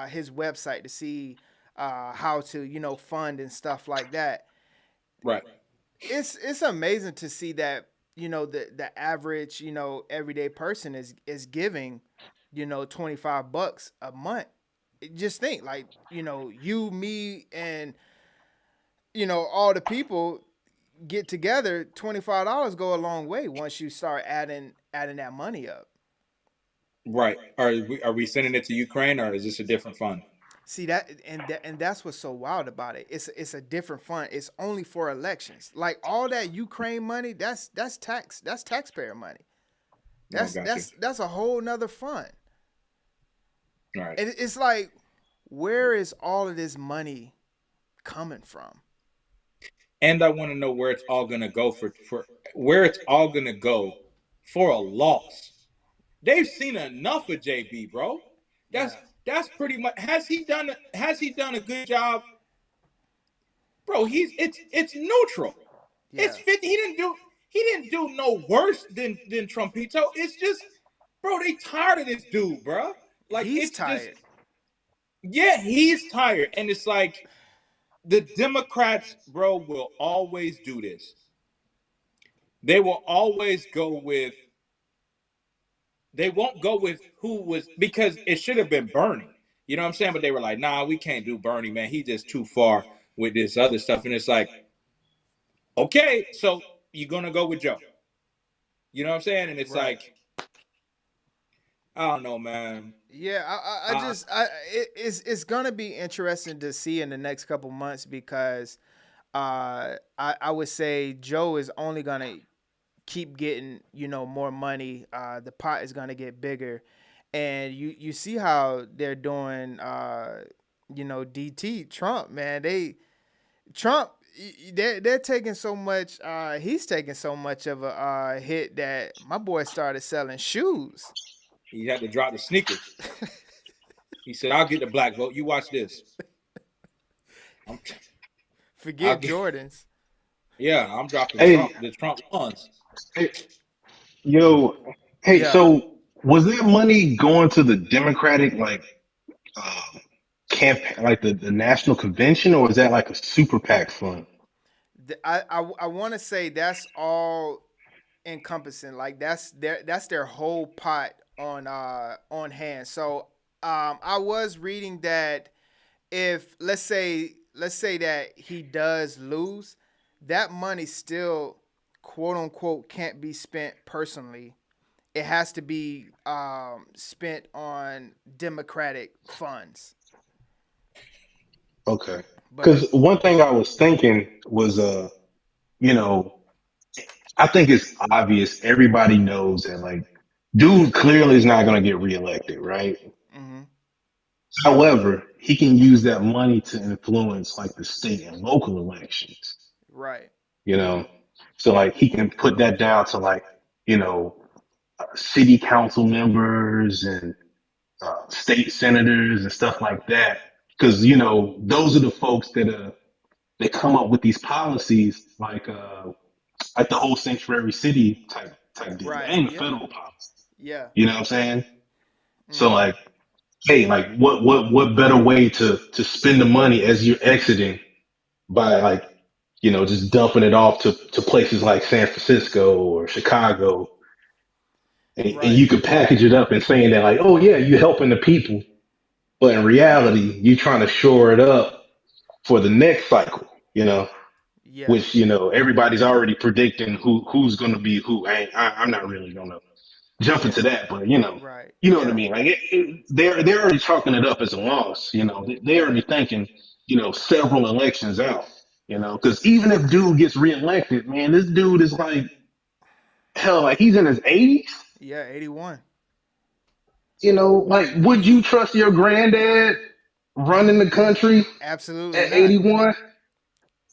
his website to see how to fund and stuff like that. Right. It's amazing to see that the average everyday person is giving $25 a month. Just think, like, you, me, and all the people get together. $25 go a long way once you start adding that money up. Right. Are we sending it to Ukraine, or is this a different fund? See that, and that's what's so wild about it. It's a different fund. It's only for elections. Like all that Ukraine money, that's taxpayer money. That's a whole nother fund. Right. And it's like, where is all of this money coming from? And I want to know where it's all gonna go for where it's all gonna go for a loss. They've seen enough of JB, bro. That's pretty much. Has he done a good job, bro? It's neutral. Yeah. It's 50. He didn't do no worse than Trumpito. It's just, bro, they tired of this dude, bro. Like, he's it's tired. He's tired, and it's like the Democrats, bro, will always do this. They will always go with. They won't go with who was, because it should have been Bernie. You know what I'm saying? But they were like, nah, we can't do Bernie, man. He's just too far with this other stuff. And it's like, okay, so you're going to go with Joe. You know what I'm saying? And it's like, I don't know, man. Yeah, it's going to be interesting to see in the next couple months, because I would say Joe is only going to keep getting more money. The pot is going to get bigger, and you see how they're doing DT Trump, man. They're taking so much, he's taking so much of a hit that my boy started selling shoes. He had to drop the sneakers. He said, I'll get the black vote, you watch this. Forget Jordans. Yeah, I'm dropping the Trump ones. So was that money going to the Democratic campaign, like the national convention, or is that like a super PAC fund? I want to say that's all encompassing. Like that's their whole pot on hand. So I was reading that if let's say that he does lose, that money still, quote unquote, can't be spent personally. It has to be spent on Democratic funds. Okay. Because one thing I was thinking was, I think it's obvious. Everybody knows that, like, dude clearly is not going to get reelected, right? Mm-hmm. However, he can use that money to influence, like, the state and local elections. Right. So, like, he can put that down to, like, city council members and state senators and stuff like that. Because, those are the folks that they come up with these policies, like the whole sanctuary city type deal. Right. That ain't a federal policy. Yeah. You know what I'm saying? Mm-hmm. So, like, hey, like, what better way to spend the money as you're exiting by, like, just dumping it off to places like San Francisco or Chicago. And you could package it up and saying that like, oh yeah, you're helping the people. But in reality, you're trying to shore it up for the next cycle, Yeah. which, everybody's already predicting who's going to be who. I'm not really going to jump into that, but Right. you know what I mean? Like they're already chalking it up as a loss. They're already thinking, several elections out, because even if dude gets reelected, man, this dude is like, hell, like he's in his 80s. Yeah, 81. Like, would you trust your granddad running the country Absolutely at not. 81?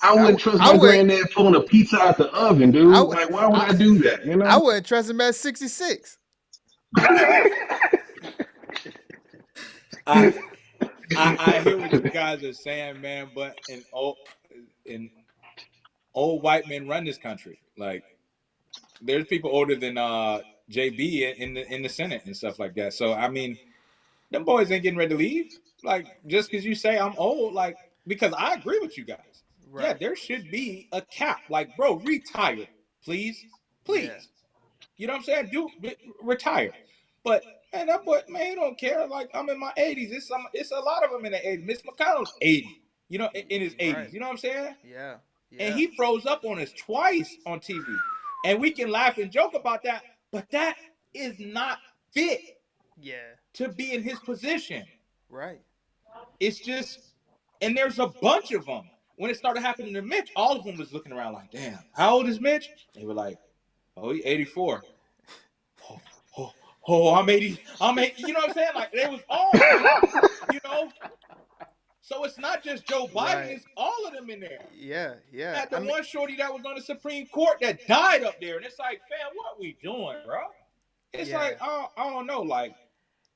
I wouldn't trust my granddad pulling a pizza out the oven, dude. Like, why would I do that? I wouldn't trust him at 66. I hear what you guys are saying, man, but in old white men run this country. Like, there's people older than JB in the Senate and stuff like that. So I mean, them boys ain't getting ready to leave. Like, just because you say I'm old, like, because I agree with you guys. Right. Yeah, there should be a cap. Like, bro, retire, please. Yeah. You know what I'm saying? Retire. But man, that boy, man, he don't care. Like, I'm in my 80s. It's a lot of them in the 80s. Mitch McConnell's 80. In his 80s. Right. You know what I'm saying? Yeah. And he froze up on us twice on TV. And we can laugh and joke about that, but that is not fit to be in his position. Right. It's just, and there's a bunch of them. When it started happening to Mitch, all of them was looking around like, damn, how old is Mitch? They were like, oh, he's 84. Oh, I'm 80. You know what I'm saying? Like, they was all, So it's not just Joe Biden, it's all of them in there. Yeah. At the one shorty that was on the Supreme Court that died up there. And it's like, fam, what we doing, bro? It's like, I don't know. Like,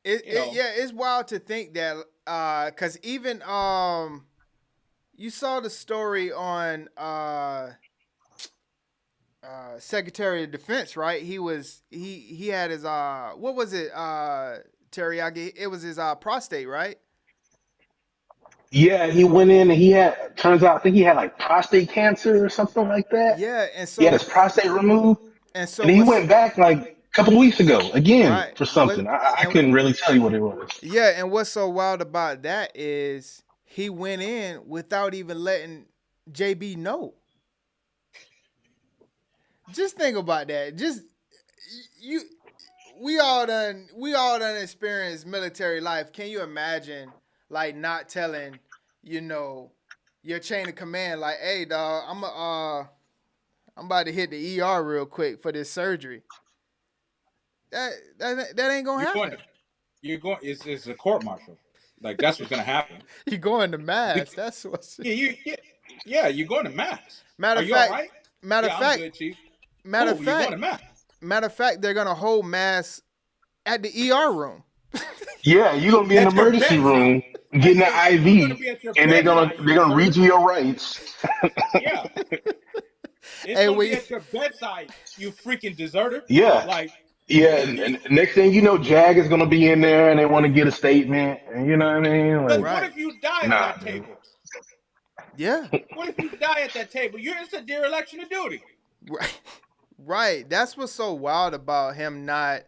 it's wild to think that, because even, you saw the story on Secretary of Defense, right? He had his what was it, Teriyaki? It was his prostate, right? Yeah, he went in and turns out, I think he had like prostate cancer or something like that. Yeah, and so he had his prostate removed. And so he went back like a couple of weeks ago again for something. I couldn't really tell you what it was. Yeah, and what's so wild about that is he went in without even letting JB know. Just think about that. We all done experienced military life. Can you imagine like not telling, your chain of command, like, hey dog, I'm about to hit the ER real quick for this surgery. That ain't gonna happen. It's a court martial. Like, that's what's gonna happen. You're going to mass. That's what's. Yeah, you're going to mass. Matter of fact, all right? Matter of fact, I'm good, Chief. matter of You're going to fact, mass. matter of fact, they're gonna hold mass at the ER room. Yeah, you're gonna be in the emergency room getting an IV, and they're gonna read you your rights. Yeah. It's gonna be at your bedside, you freaking deserter. Yeah. Like. Yeah, and next thing you know, Jag is gonna be in there, and they want to get a statement. And you know what I mean? Like, what if you die on that table? Yeah. What if you die at that table? It's a dear election of duty. Right. That's what's so wild about him not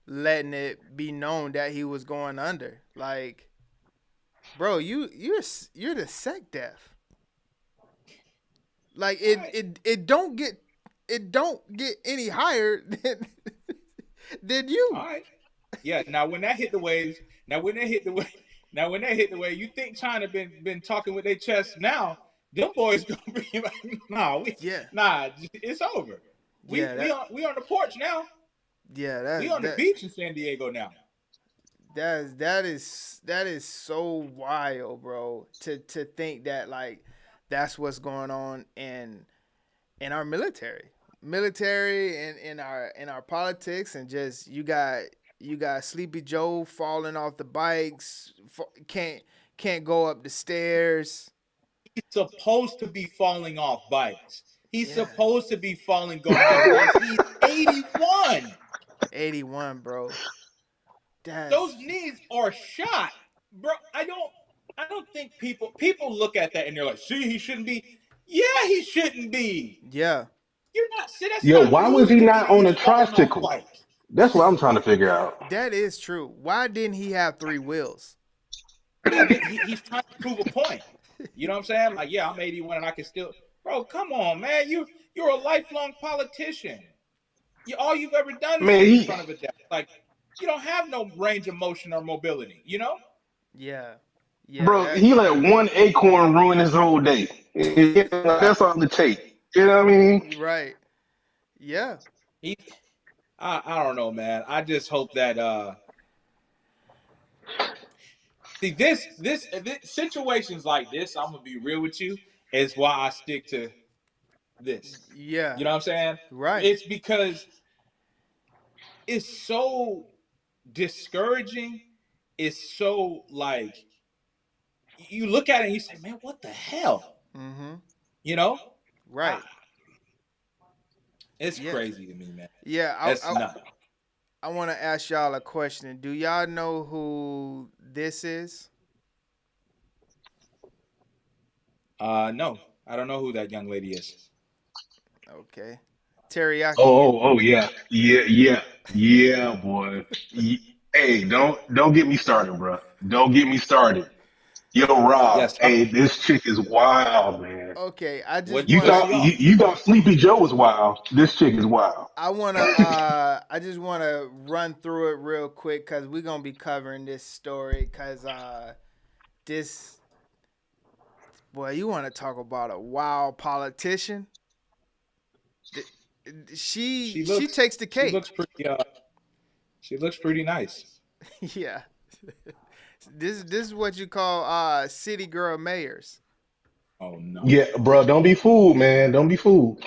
letting it be known that he was going under. Like, bro, you're the sec def. Like it don't get any higher than you. All right. Yeah. Now when that hit the waves, you think China been talking with their chest now? Them boys gonna be like, it's over. We on the porch now. Yeah, we on the beach in San Diego now. That is so wild, bro. To think that like that's what's going on in our military and in our politics, and just you got Sleepy Joe falling off the bikes, can't go up the stairs. He's supposed to be falling off bikes. He's supposed to be falling going up stairs. He's 81. 81, bro. Those knees are shot, bro. I don't think people look at that and they're like, see, he shouldn't be. Yeah, he shouldn't be. Yeah. You're not. See, that's Yo, not why was news he to me not that on a he's falling off tricycle? bike. That's what I'm trying to figure out. That is true. Why didn't he have 3 wheels? He's trying to prove a point. You know what I'm saying? Like, yeah, I'm 81 and I can still. Bro, come on, man. You're a lifelong politician. All you've ever done is Man, sit in he, front of a desk. Like, you don't have no range of motion or mobility. You know? Yeah. Yeah, bro, that he let one acorn ruin his whole day. That's all it takes. You know what I mean? right. Yeah. I don't know, man. I just hope that see this situations like this, I'm gonna be real with you, is why I stick to this. Yeah. You know what I'm saying? Right. It's because it's so discouraging. It's so like you look at it and you say, man, what the hell? Mm-hmm. You know? Right. It's crazy to me, man. Yeah, That's nuts. I want to ask y'all a question. Do y'all know who this is? No, I don't know who that young lady is. Okay. Teriyaki. Oh, yeah. Yeah, boy. Hey, don't get me started, bro. Don't get me started. Yo, Rob, Yes. hey, this chick is wild, man. Okay, I just You wanna, thought you thought Sleepy Joe was wild. This chick is wild. I just wanna run through it real quick because we're gonna be covering this story because this boy, you want to talk about a wild politician? She takes the cake. She looks pretty nice. Yeah. This is what you call city girl mayors. Oh no. Yeah, bro, don't be fooled, man. Don't be fooled.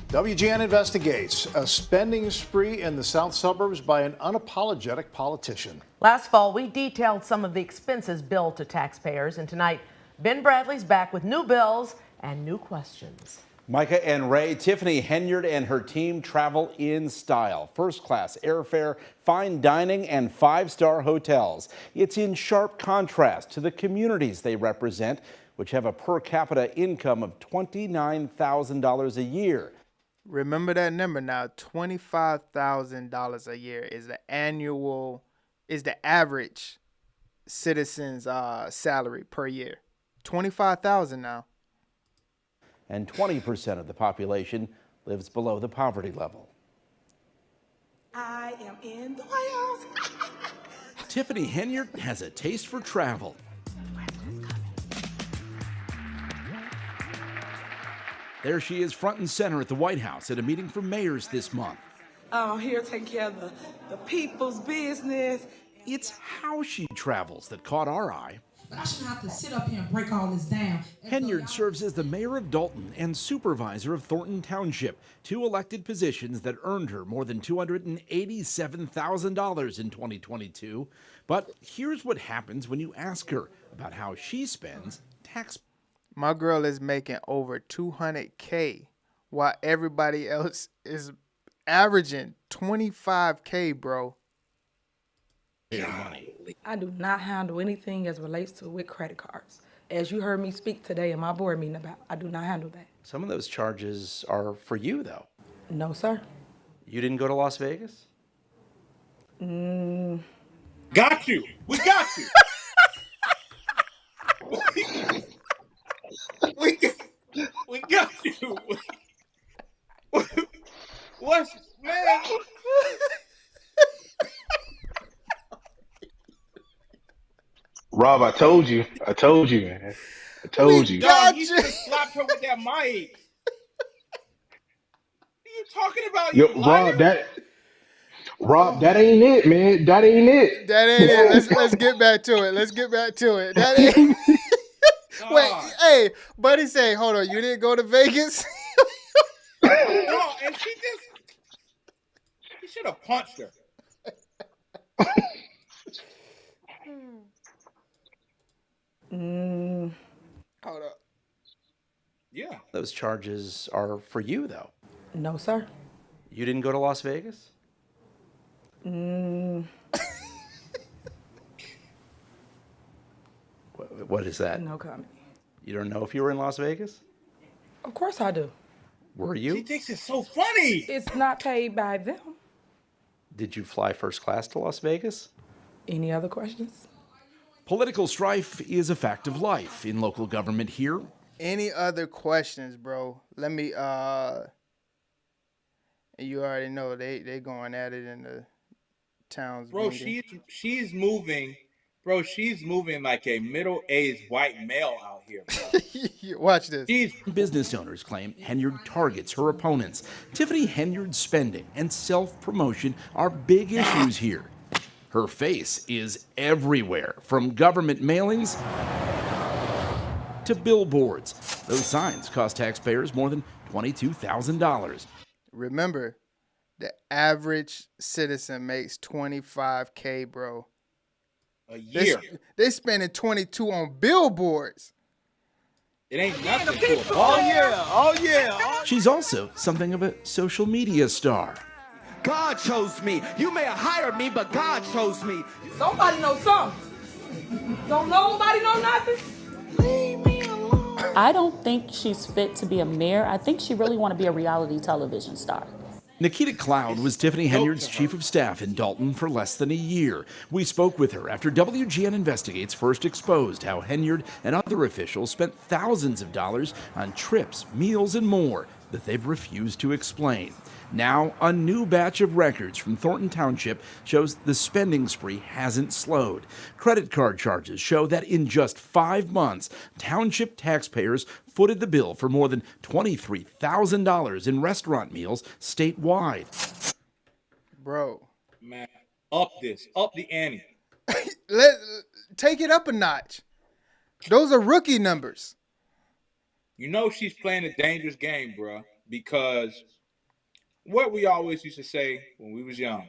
WGN investigates a spending spree in the south suburbs by an unapologetic politician. Last fall, we detailed some of the expenses billed to taxpayers, and tonight, Ben Bradley's back with new bills and new questions. Micah and Ray, Tiffany Henard and her team travel in style. First-class airfare, fine dining, and 5-star hotels. It's in sharp contrast to the communities they represent, which have a per capita income of $29,000 a year. Remember that number now. $25,000 a year is the average citizen's salary per year. $25,000 now. And 20% of the population lives below the poverty level. I am in the White House. Tiffany Henard has a taste for travel. There she is front and center at the White House at a meeting for mayors this month. Here to take care of the people's business. It's how she travels that caught our eye. But I shouldn't have to sit up here and break all this down. Henard serves as the mayor of Dalton and supervisor of Thornton Township, 2 elected positions that earned her more than $287,000 in 2022. But here's what happens when you ask her about how she spends tax. My girl is making over $200K while everybody else is averaging $25K, bro. Money. I do not handle anything as relates to with credit cards. As you heard me speak today in my board meeting about, I do not handle that. Some of those charges are for you, though. No, sir. You didn't go to Las Vegas? Got you. We got you. we got you. What's man? Rob, I told you, man. I told you. Dog, you should have slapped her with that mic. What are you talking about? Yo, You liar? Rob, that ain't it, man. That ain't it. That ain't it. Let's get back to it. That ain't. Wait, hey, buddy, say, hold on. You didn't go to Vegas? No, and he should have punched her. Hold up. Yeah. Those charges are for you, though. No, sir. You didn't go to Las Vegas? What is that? No comment. You don't know if you were in Las Vegas? Of course I do. Were She you? thinks it's so funny. It's not paid by them. Did you fly first class to Las Vegas? Any other questions? Political strife is a fact of life in local government here. Any other questions, bro? Let me you already know they going at it in the towns. Bro, meeting. she's moving. Bro, she's moving like a middle-aged white male out here, bro. Watch this. Business owners claim Henard targets her opponents. Tiffany Henard's spending and self-promotion are big issues here. Her face is everywhere, from government mailings to billboards. Those signs cost taxpayers more than $22,000. Remember, the average citizen makes $25K, bro. A year. They spending 22 on billboards. It ain't nothing to her. Oh yeah. She's also something of a social media star. God chose me. You may have hired me, but God chose me. Somebody know something. Don't nobody know nothing? I don't think she's fit to be a mayor. I think she really want to be a reality television star. Nikita Cloud was Tiffany Henard's chief of staff in Dalton for less than a year. We spoke with her after WGN Investigates first exposed how Henard and other officials spent thousands of dollars on trips, meals, and more that they've refused to explain. Now, a new batch of records from Thornton Township shows the spending spree hasn't slowed. Credit card charges show that in just 5 months, township taxpayers footed the bill for more than $23,000 in restaurant meals statewide. Bro. Man, up the ante. Take it up a notch. Those are rookie numbers. You know she's playing a dangerous game, bro, because what we always used to say when we was young,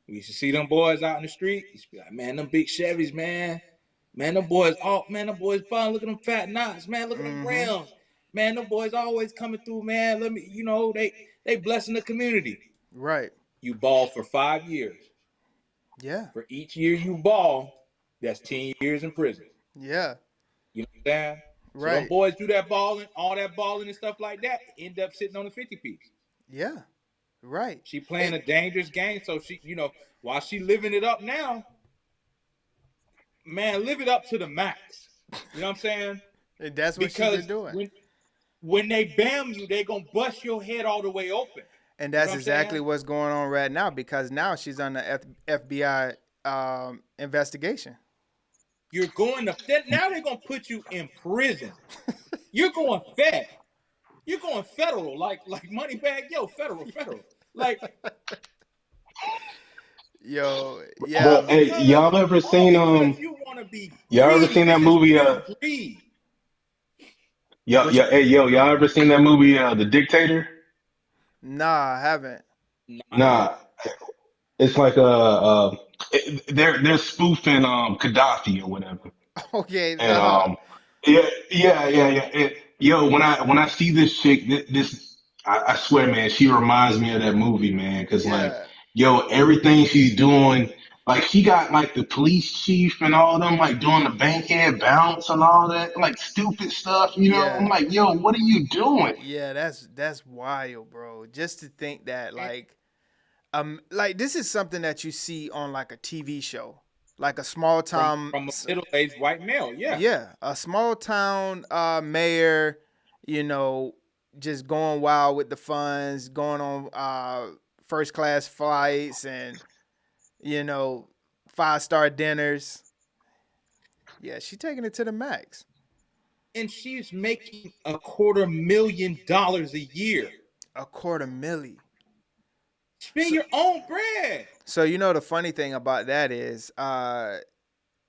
we used to see them boys out in the street. Used to be like, man, them big Chevys, man. Man, them boys, them boys fun. Look at them fat knots, man. Look at them rims. Man, them boys always coming through, man. They blessing the community. Right. You ball for 5 years. Yeah. For each year you ball, that's 10 years in prison. Yeah. You know what I'm saying? Right. So them boys do that balling, all that balling and stuff like that, end up sitting on the 50 piece. Yeah. Right. She playing a dangerous game, so she, while she living it up now, man, live it up to the max. You know what I'm saying? And that's what she's been doing. When they bam you, they gonna bust your head all the way open. And that's exactly what's going on right now, because now she's on the FBI investigation. You're going to now they're gonna put you in prison. You're going fed. You're going federal, like Moneybag. Yo, federal. Like, yo, yeah. But hey, y'all ever seen y'all ever seen that movie? Y'all ever seen that movie, The Dictator? Nah, I haven't. Nah, it's like they're spoofing Gaddafi or whatever. Okay. And yeah. Yo, when I see this chick, I swear, man, she reminds me of that movie, man. Because everything she's doing, like she got like the police chief and all them like doing the bankhead bounce and all that, like stupid stuff. You know, I'm like, yo, what are you doing? Yeah, that's wild, bro. Just to think that like this is something that you see on like a TV show. Like a small town from a middle-aged white male, yeah. Yeah, a small town mayor, just going wild with the funds, going on first class flights and 5-star dinners. Yeah, she's taking it to the max. And she's making $250,000 a year. $250,000. Spend your own bread. So the funny thing about that is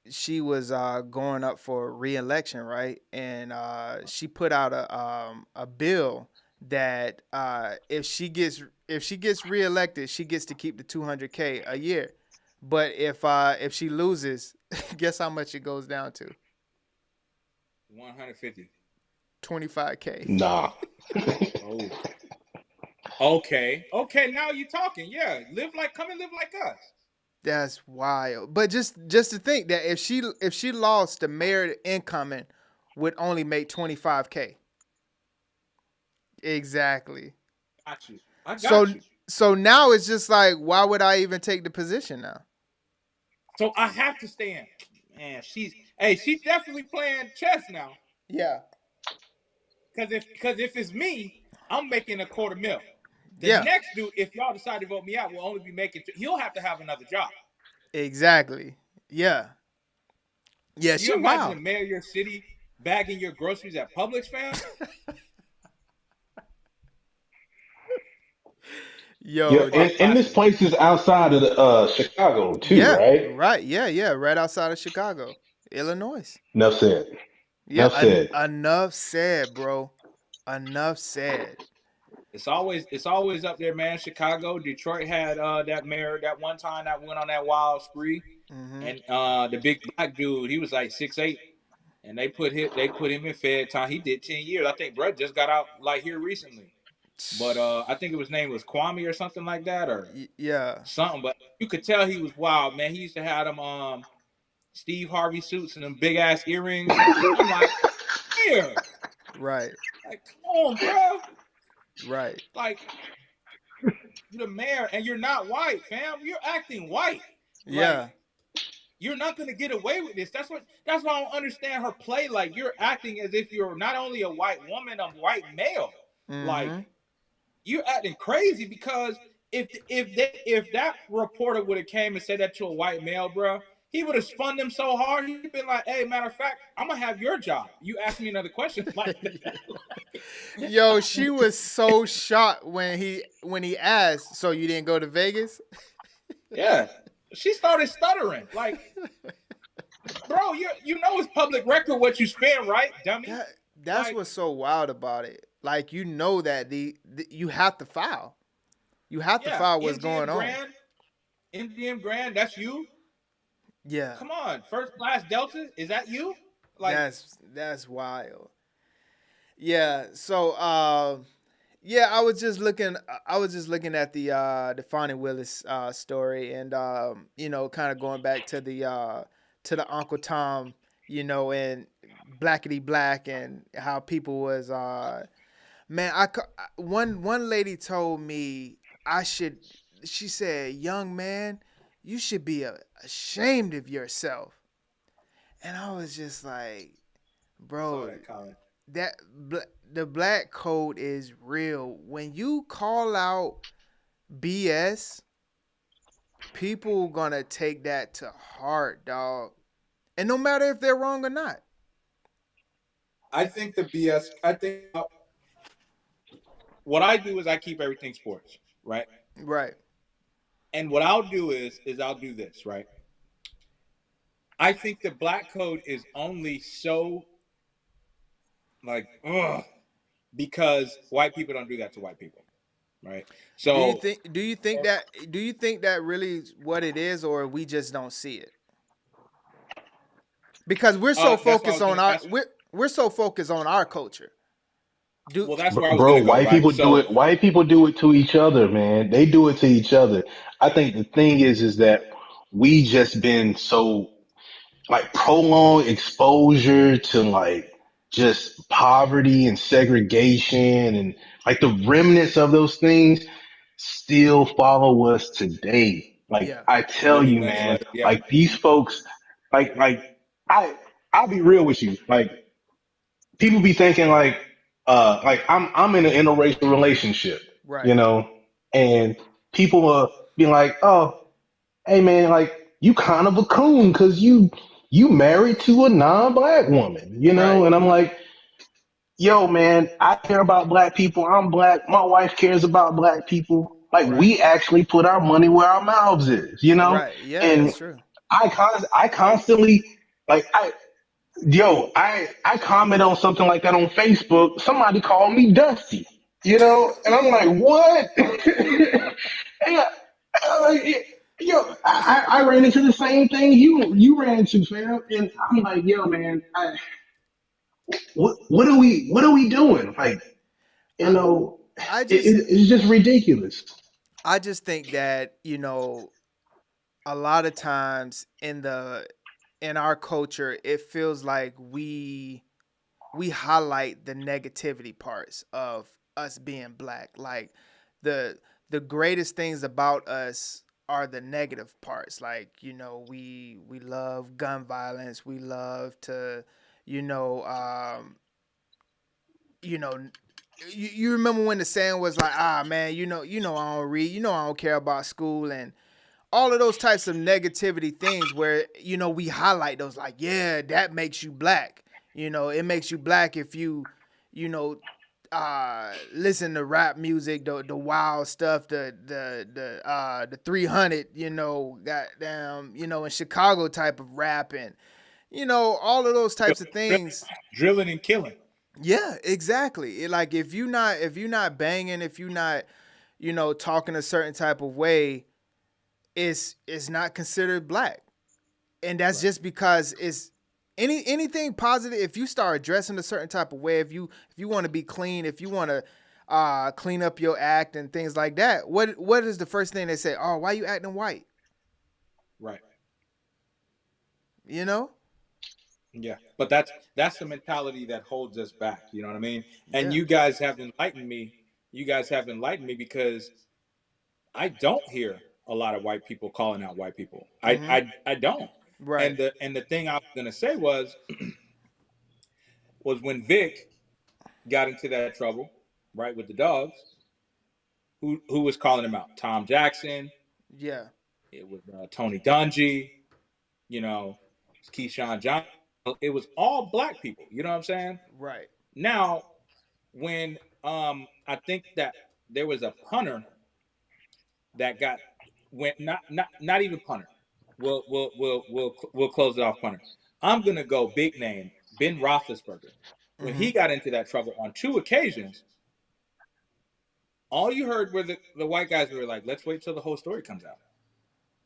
she was going up for re-election, right? And she put out a bill that if she gets re-elected, she gets to keep the $200K a year. But if she loses, guess how much it goes down to? 150. $25K. Nah. Oh. Okay, now you're talking. Yeah, come and live like us. That's wild. But just to think that if she lost, the mayor incoming would only make $25K. Exactly. Got you. I got you. So now it's just like, why would I even take the position now? So I have to stay in. Man, she's definitely playing chess now. Yeah. Because if it's me, I'm making $250,000. The Yeah. next dude, if y'all decide to vote me out, will only be making. He'll have to have another job. Exactly. Yeah. Yeah. You imagine the mayor of your city bagging your groceries at Publix, fam? Yo, and this place is outside of Chicago too, right? Right. Yeah. Right outside of Chicago, Illinois. Enough said. Yeah. Enough said. Enough said, bro. Enough said. It's always up there, man. Chicago, Detroit had that mayor that one time that went on that wild spree, and the big black dude, he was like 6'8", and they put him in Fed time. He did 10 years. I think Brett just got out like here recently, but I think his name was Kwame or something like that, or something. But you could tell he was wild, man. He used to have them Steve Harvey suits and them big ass earrings. I'm like, here, right? Like, come on, bro. Right. Like, you're the mayor and you're not white, fam. You're acting white. Yeah. You're not gonna get away with this. That's why I don't understand her play. Like, you're acting as if you're not only a white woman, a white male. Like, you're acting crazy because if that reporter would have came and said that to a white male, bro, he would have spun them so hard. He'd been like, "Hey, matter of fact, I'm gonna have your job. You ask me another question like that." Yo, she was so shocked when he asked, "So you didn't go to Vegas?" Yeah, she started stuttering. Like, bro, you know it's public record what you spend, right, dummy? That's what's so wild about it. Like, you know that you have to file. You have to file what's going on. MGM Grand, that's you. Yeah. Come on, first class Delta, is that you? Like, that's wild. Yeah. So yeah, I was just looking at the Fonnie Willis story, and kind of going back to the Uncle Tom, and Blackity Black, and how people was man, one lady told me she said, "Young man, you should be ashamed of yourself." And I was just like, bro, the black code is real. When you call out BS, people gonna take that to heart, dog. And no matter if they're wrong or not. I think what I do is I keep everything sports, right? Right. And what I'll do is I'll do this, right? I think the black code is only so like, because white people don't do that to white people, right? So do you think that really is what it is, or we just don't see it? Because we're so focused on we're so focused on our culture. Well, that's where bro, white people do it. White people do it to each other, man. They do it to each other. I think the thing is that we just been so like prolonged exposure to like just poverty and segregation, and like the remnants of those things still follow us today. Like, I tell you, man, like these folks, like I'll be real with you. Like, people be thinking like I'm in an interracial relationship, right? And people will be like, "Oh, hey man, like you kind of a coon because you married to a non-black woman, right. And I'm like, yo, man, I care about black people. I'm black. My wife cares about black people. Like, we actually put our money where our mouths is, Right. Yeah, and that's true. I constantly, like, I comment on something like that on Facebook. Somebody called me Dusty, and I'm like, what? I ran into the same thing you ran into, fam, and I'm like, yo, man, what are we doing? Like, it's just ridiculous. I just think that a lot of times in our culture, it feels like we highlight the negativity parts of us being black. Like the greatest things about us are the negative parts. Like, we love gun violence. We love to, you know, you know, you remember when the saying was like, man, I don't read, I don't care about school, and all of those types of negativity things where, we highlight those, like, yeah, that makes you black. It makes you black if you, listen to rap music, the wild stuff, the 300, goddamn, in Chicago type of rapping, all of those types of things. Drilling and killing. Yeah, exactly. Like if you're not banging, if you're not, talking a certain type of way, it's not considered black. And that's just because it's anything positive. If you start dressing a certain type of way, if you want to be clean, if you want to clean up your act and things like that, what is the first thing they say? Oh, why you acting white? Right. Yeah, but that's the mentality that holds us back. You know what I mean? And you guys have enlightened me. You guys have enlightened me because I don't hear a lot of white people calling out white people. I don't. Right. And the thing I was gonna say was when Vic got into that trouble, right, with the dogs, who was calling him out? Tom Jackson. Yeah. It was Tony Dungy. Keyshawn Johnson. It was all black people. You know what I'm saying? Right. Now, when I think that there was a punter that went not even punter. We'll close it off punter. I'm gonna go big name Ben Roethlisberger. When he got into that trouble on 2 occasions, all you heard were the white guys were like, "Let's wait till the whole story comes out."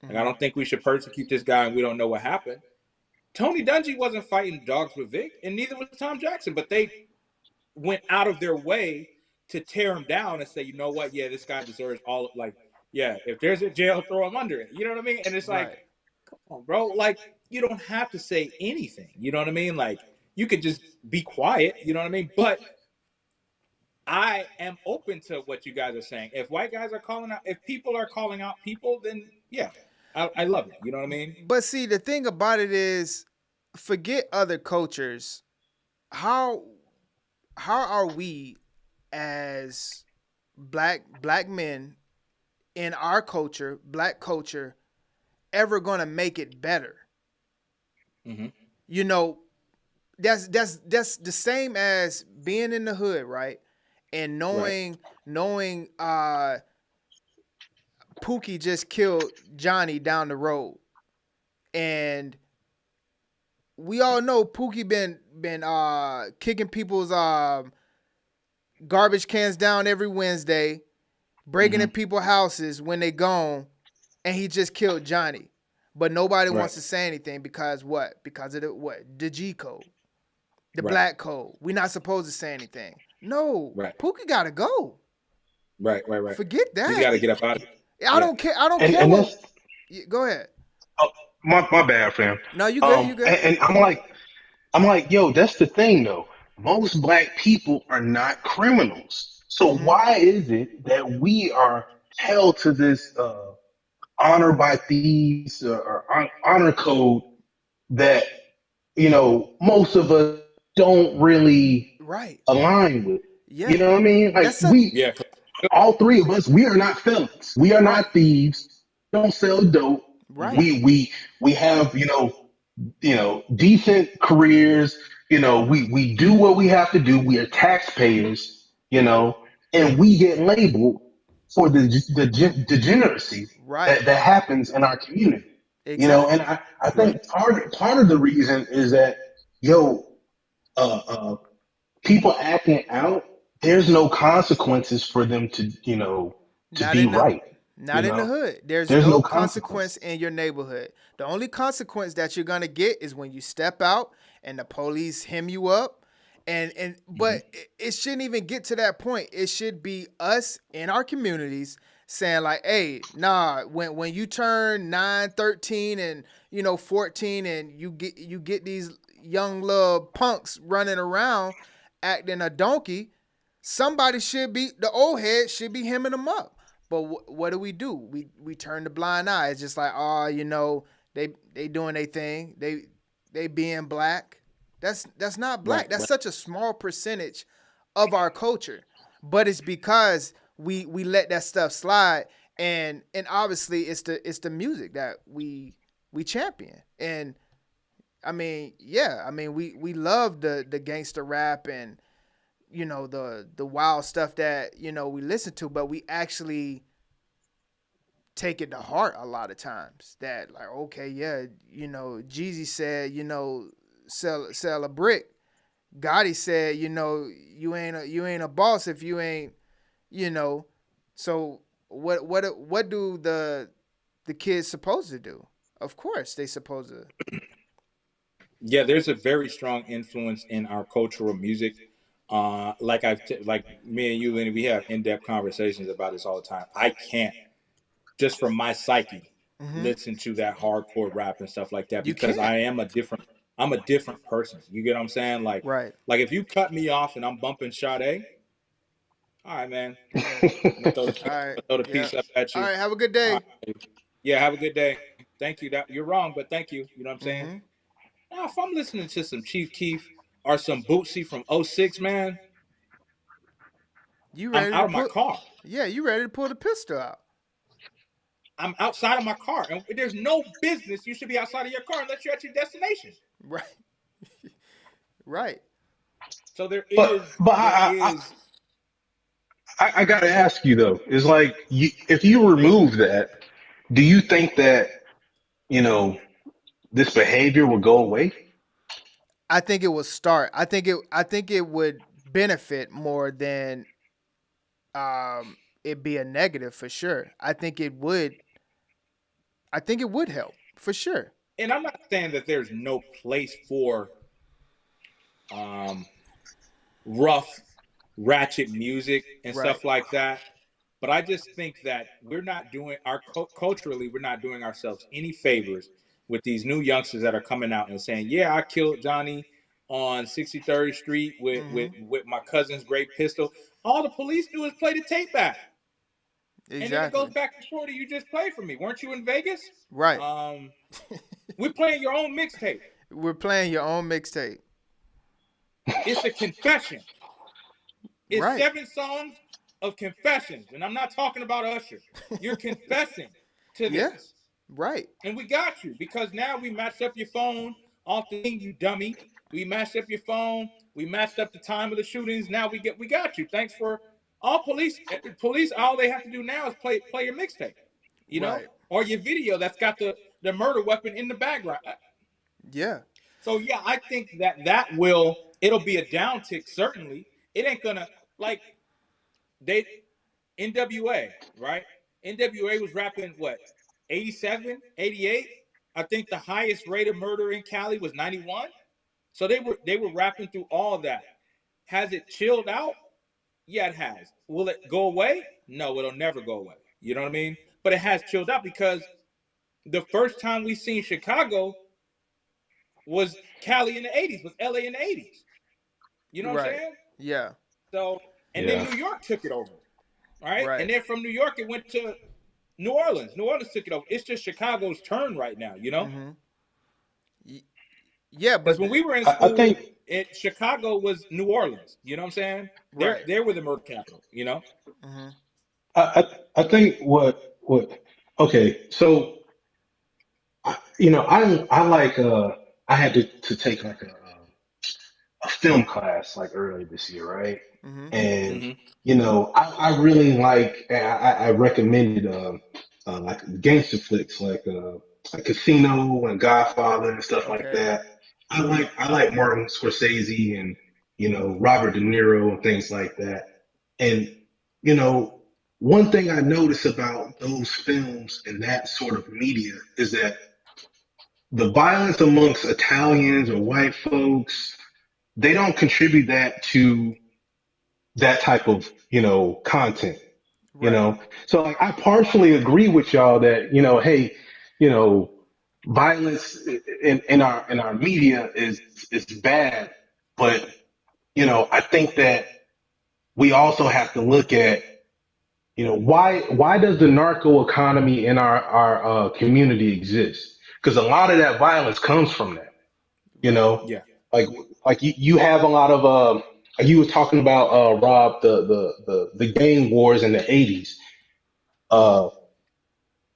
Like, I don't think we should persecute this guy, and we don't know what happened. Tony Dungy wasn't fighting dogs with Vic, and neither was Tom Jackson, but they went out of their way to tear him down and say, you know what? Yeah, this guy deserves all, like, yeah, if there's a jail, throw him under it. You know what I mean? And it's like, come on, bro. Like, you don't have to say anything. You know what I mean? Like, you could just be quiet. You know what I mean? But I am open to what you guys are saying. If white guys are calling out, if people are calling out people, then yeah, I love it. You know what I mean? But see, the thing about it is, forget other cultures. How are we as black men in our culture, black culture, ever gonna make it better? That's the same as being in the hood, right? And knowing Pookie just killed Johnny down the road, and we all know Pookie been kicking people's garbage cans down every Wednesday, breaking in people's houses when they gone, and he just killed Johnny. But nobody wants to say anything because what? Because of the G code, the black code. We're not supposed to say anything. No, Pookie gotta go. Right. Forget that. He's got to get up out of it. I don't care. I don't care what. Go ahead. Oh, my bad, fam. No, you good. You good. And I'm like, yo, that's the thing though. Most black people are not criminals. So why is it that we are held to this honor by thieves or honor code that most of us don't really align with? Yeah. You know what I mean? Like all 3 of us, we are not felons. We are not thieves. Don't sell dope. Right. We have decent careers. We do what we have to do. We are taxpayers. And we get labeled for the degeneracy that happens in our community. Exactly. And I think part of the reason is that people acting out, there's no consequences for them to be right. Not in the hood. There's no consequence in your neighborhood. The only consequence that you're gonna get is when you step out and the police hem you up. But it shouldn't even get to that point. It should be us in our communities saying like, hey, nah, when you turn 9, 13, and 14, and you get these young little punks running around acting a donkey, somebody should be, the old head should be hemming them up. But what do? We turn the blind eye. It's just like, oh, they doing their thing. They being black. That's not black. Right, That's right. such a small percentage of our culture. But it's because we let that stuff slide, and obviously it's the music that we champion. And I mean, we love the gangster rap and the wild stuff that we listen to, but we actually take it to heart a lot of times. That like, okay, yeah, Jeezy said, sell a brick. Gotti said, you ain't a boss if you ain't, So what do the kids supposed to do? Of course they supposed to. Yeah, there's a very strong influence in our cultural music. Like me and you, and we have in-depth conversations about this all the time. I can't, just from my psyche, listen to that hardcore rap and stuff like that, because I'm a different person. You get what I'm saying? Like, right. Like if you cut me off and I'm bumping Sade, all right, man. I'm gonna throw the piece up at you. All right, have a good day. Right. Yeah, have a good day. Thank you. That you're wrong, but thank you. You know what I'm saying? Now, if I'm listening to some Chief Keef or some Bootsy from 06, man, I'm out of my car. Yeah, you ready to pull the pistol out. I'm outside of my car. And there's no business you should be outside of your car unless you're at your destination. Right. Right. So there is. I got to ask you, though, is like, if you remove that, do you think that, this behavior will go away? I think it will start. I think it would benefit more than it be a negative for sure. I think it would help for sure. And I'm not saying that there's no place for rough, ratchet music and stuff like that. But I just think that we're not doing culturally, we're not doing ourselves any favors with these new youngsters that are coming out and saying, yeah, I killed Johnny on 63rd Street with my cousin's great pistol. All the police do is play the tape back. Exactly. And then it goes back to Shorty, you just played for me. Weren't you in Vegas? Right. We're playing your own mixtape. We're playing your own mixtape. It's a confession. It's 7 songs of confessions. And I'm not talking about Usher. You're confessing to this. Yes. Right. And we got you because now we matched up your phone off the thing, you dummy. We matched up your phone. We matched up the time of the shootings. Now we got you. Thanks for all police. All they have to do now is play your mixtape, you know, or your video that's got the murder weapon in the background. Yeah. So yeah, I think it'll be a downtick. Certainly, it ain't gonna like NWA, right? NWA was rapping what, 87, 88? I think the highest rate of murder in Cali was 91. So they were rapping through all that. Has it chilled out? Yeah, it has. Will it go away? No, it'll never go away. You know what I mean? But it has chilled out because the first time we seen Chicago was Cali in the 80s, was LA in the 80s. You know what I'm saying? Yeah. So, and then New York took it over. Right? And then from New York, it went to New Orleans. New Orleans took it over. It's just Chicago's turn right now, you know? Mm-hmm. Yeah, but when we were in school, Chicago was New Orleans. You know what I'm saying? They were the murder capital, you know? Mm-hmm. I think okay, so, I like, I had to take like a film class like earlier this year, right? Mm-hmm. And I really like, I recommended like gangster flicks like Casino and Godfather and stuff like that. I like Martin Scorsese and Robert De Niro and things like that. And one thing I notice about those films and that sort of media is that the violence amongst Italians or white folks, they don't contribute that to that type of, content. You know, so like I partially agree with y'all that hey, you know, violence in our media is bad, but I think that we also have to look at why does the narco economy in our community exist? Because a lot of that violence comes from that. You know, Yeah. like you have a lot of you were talking about Rob the gang wars in the 80s.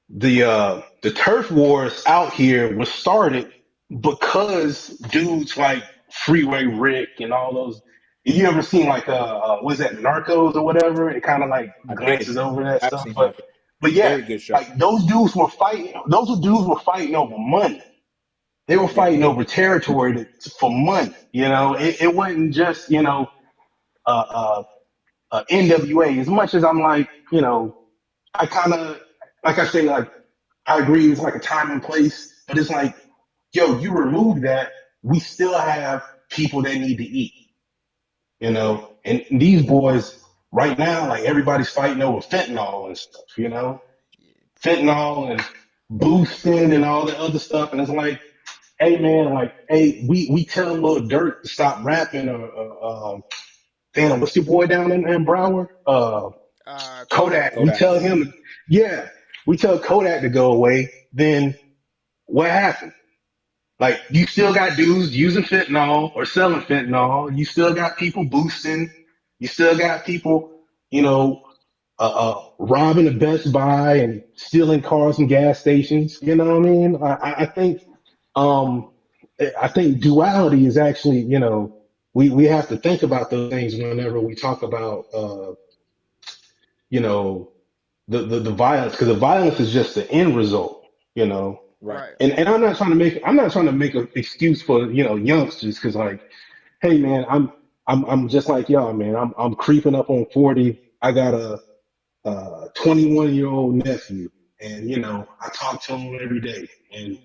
The turf wars out here was started because dudes like Freeway Rick and all those. You ever seen like was that Narcos or whatever? It kind of like I did. glances over that I've stuff, seen but Narcos. yeah, Very good show. like those dudes were fighting. Those dudes were fighting over money. They were Yeah. fighting over territory for money. It wasn't just NWA. As much as I'm like I kind of like I say like. I agree, it's like a time and place, but it's like, yo, you remove that, we still have people that need to eat, And these boys right now, like everybody's fighting over fentanyl and stuff, fentanyl and boosting and all the other stuff, and it's like, hey man, like, hey, we tell Lil Durk to stop rapping, or damn, what's your boy down in Broward? Kodak. We tell him, yeah, we tell Kodak to go away. Then what happened? Like, you still got dudes using fentanyl or selling fentanyl. You still got people boosting. You still got people, robbing a Best Buy and stealing cars from gas stations. You know what I mean? I think duality is actually, we have to think about those things whenever we talk about, the violence, because the violence is just the end result, Right. And I'm not trying to make an excuse for youngsters, because like, hey man, I'm just like y'all, man. I'm creeping up on 40. I got a 21-year-old nephew, and I talk to him every day, and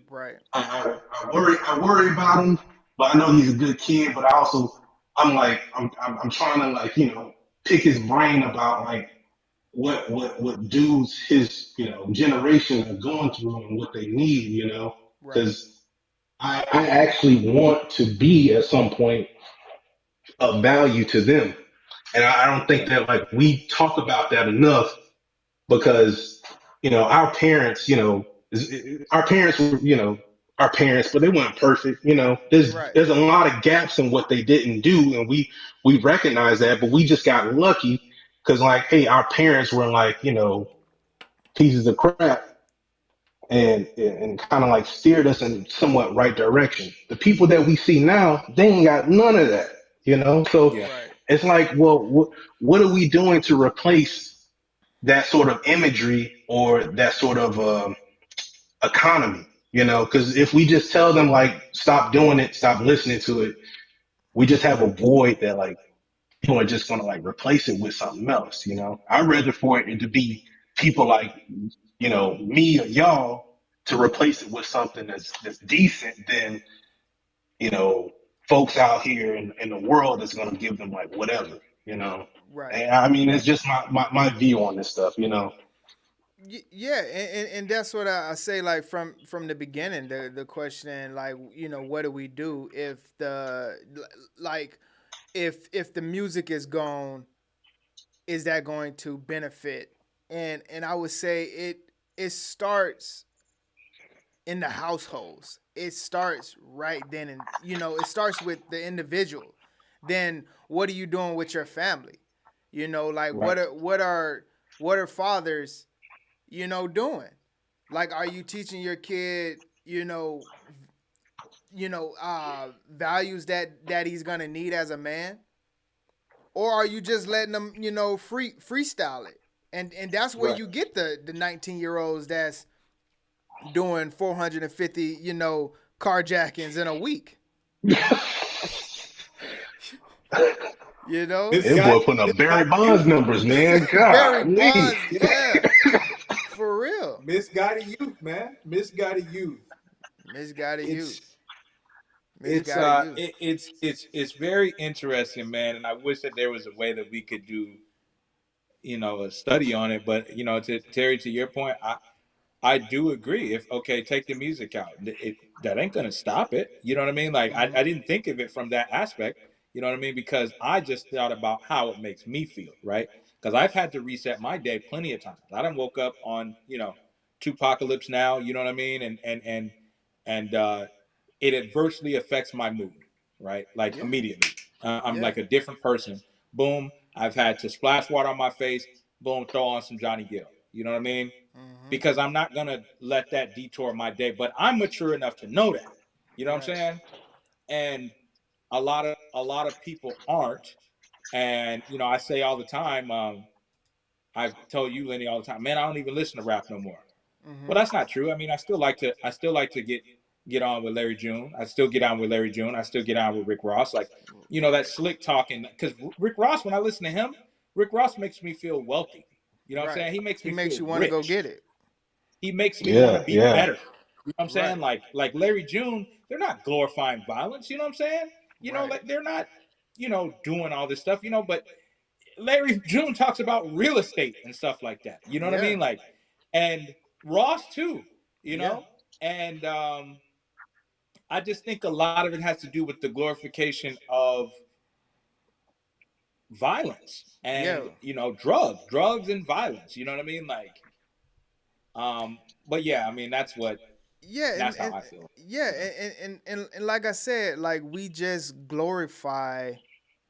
I worry about him, but I know he's a good kid. But I'm trying to like pick his brain about like what dudes his generation are going through and what they need, because I actually want to be at some point of value to them, and I don't think that like we talk about that enough, because our parents, our parents were our parents, but they weren't perfect. There's a lot of gaps in what they didn't do, and we recognize that, but we just got lucky because like, hey, our parents were like pieces of crap, and kind of like steered us in somewhat right direction. The people that we see now, they ain't got none of that, So it's like, well, what are we doing to replace that sort of imagery or that sort of economy? Because if we just tell them like, stop doing it, stop listening to it, we just have a void that like people are just gonna like replace it with something else. I'd rather for it to be people like me or y'all to replace it with something that's decent than folks out here in the world that's gonna give them like whatever. And I mean, it's just my view on this stuff. Yeah, and that's what I say. Like from the beginning, the question, like what do we do if if the music is gone? Is that going to benefit? And I would say it starts in the households. It starts right then, and it starts with the individual. Then what are you doing with your family? Like what are fathers doing? Like, are you teaching your kid values that he's gonna need as a man? Or are you just letting them freestyle it? And that's where you get the 19-year-olds that's doing 450 carjackings in a week. This boy putting up Barry Bonds numbers, man. God, Barry Bonds, yeah. For real. Misguided youth, man. Misguided youth. Misguided youth. It's very interesting, man. And I wish that there was a way that we could do, a study on it. But to Terry, to your point, I do agree. If okay, take the music out, that ain't gonna stop it. You know what I mean? Like I didn't think of it from that aspect. You know what I mean? Because I just thought about how it makes me feel, right? Because I've had to reset my day plenty of times. I done woke up on Tupacalypse Now. You know what I mean? And it adversely affects my mood, right? Like immediately, I'm like a different person. Boom, I've had to splash water on my face. Boom, throw on some Johnny Gill. You know what I mean? Because I'm not gonna let that detour my day. But I'm mature enough to know that. You know what I'm saying? And a lot of people aren't. And I say all the time, I've told you, Lenny, all the time, man, I don't even listen to rap no more. Well, that's not true. I mean, I still like to get on with Larry June. I still get on with Larry June. I still get on with Rick Ross. Like, that slick talking. Because Rick Ross, when I listen to him, Rick Ross makes me feel wealthy. You know what I'm saying? He makes me feel you want to rich. go get it. He makes me want to be better. You know what I'm saying? Like Larry June, they're not glorifying violence. You know what I'm saying? Like they're not, doing all this stuff. But Larry June talks about real estate and stuff like that. You know what I mean? Like, and Ross too. And I just think a lot of it has to do with the glorification of violence and drugs and violence. You know what I mean? Like, but yeah, I mean that's how I feel. And like I said, like we just glorify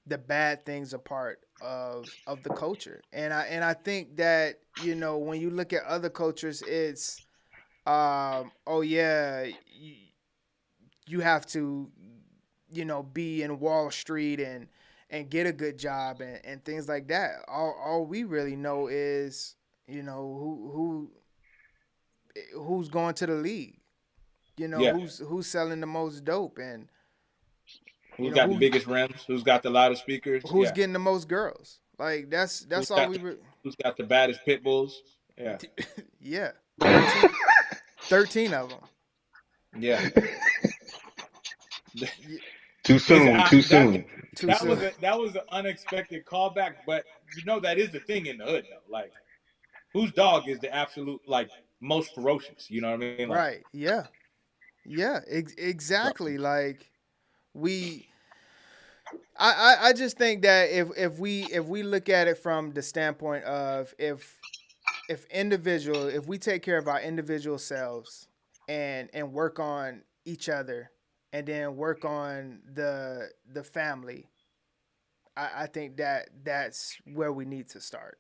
the bad things a part of the culture, and I think that when you look at other cultures, it's oh yeah, you have to be in Wall Street and get a good job and things like that. All we really know is who's going to the league, who's selling the most dope, and who's got the biggest rims, who's got the loudest speakers, who's getting the most girls. Like that's all who's got the baddest pit bulls. Yeah 13 of them. Yeah. Too soon. That was an unexpected callback, but that is the thing in the hood though. Like, whose dog is the absolute most ferocious? You know what I mean? Like, right. Yeah. Exactly. Like I just think that if we look at it from the standpoint of if we take care of our individual selves and work on each other and then work on the family, I think that's where we need to start.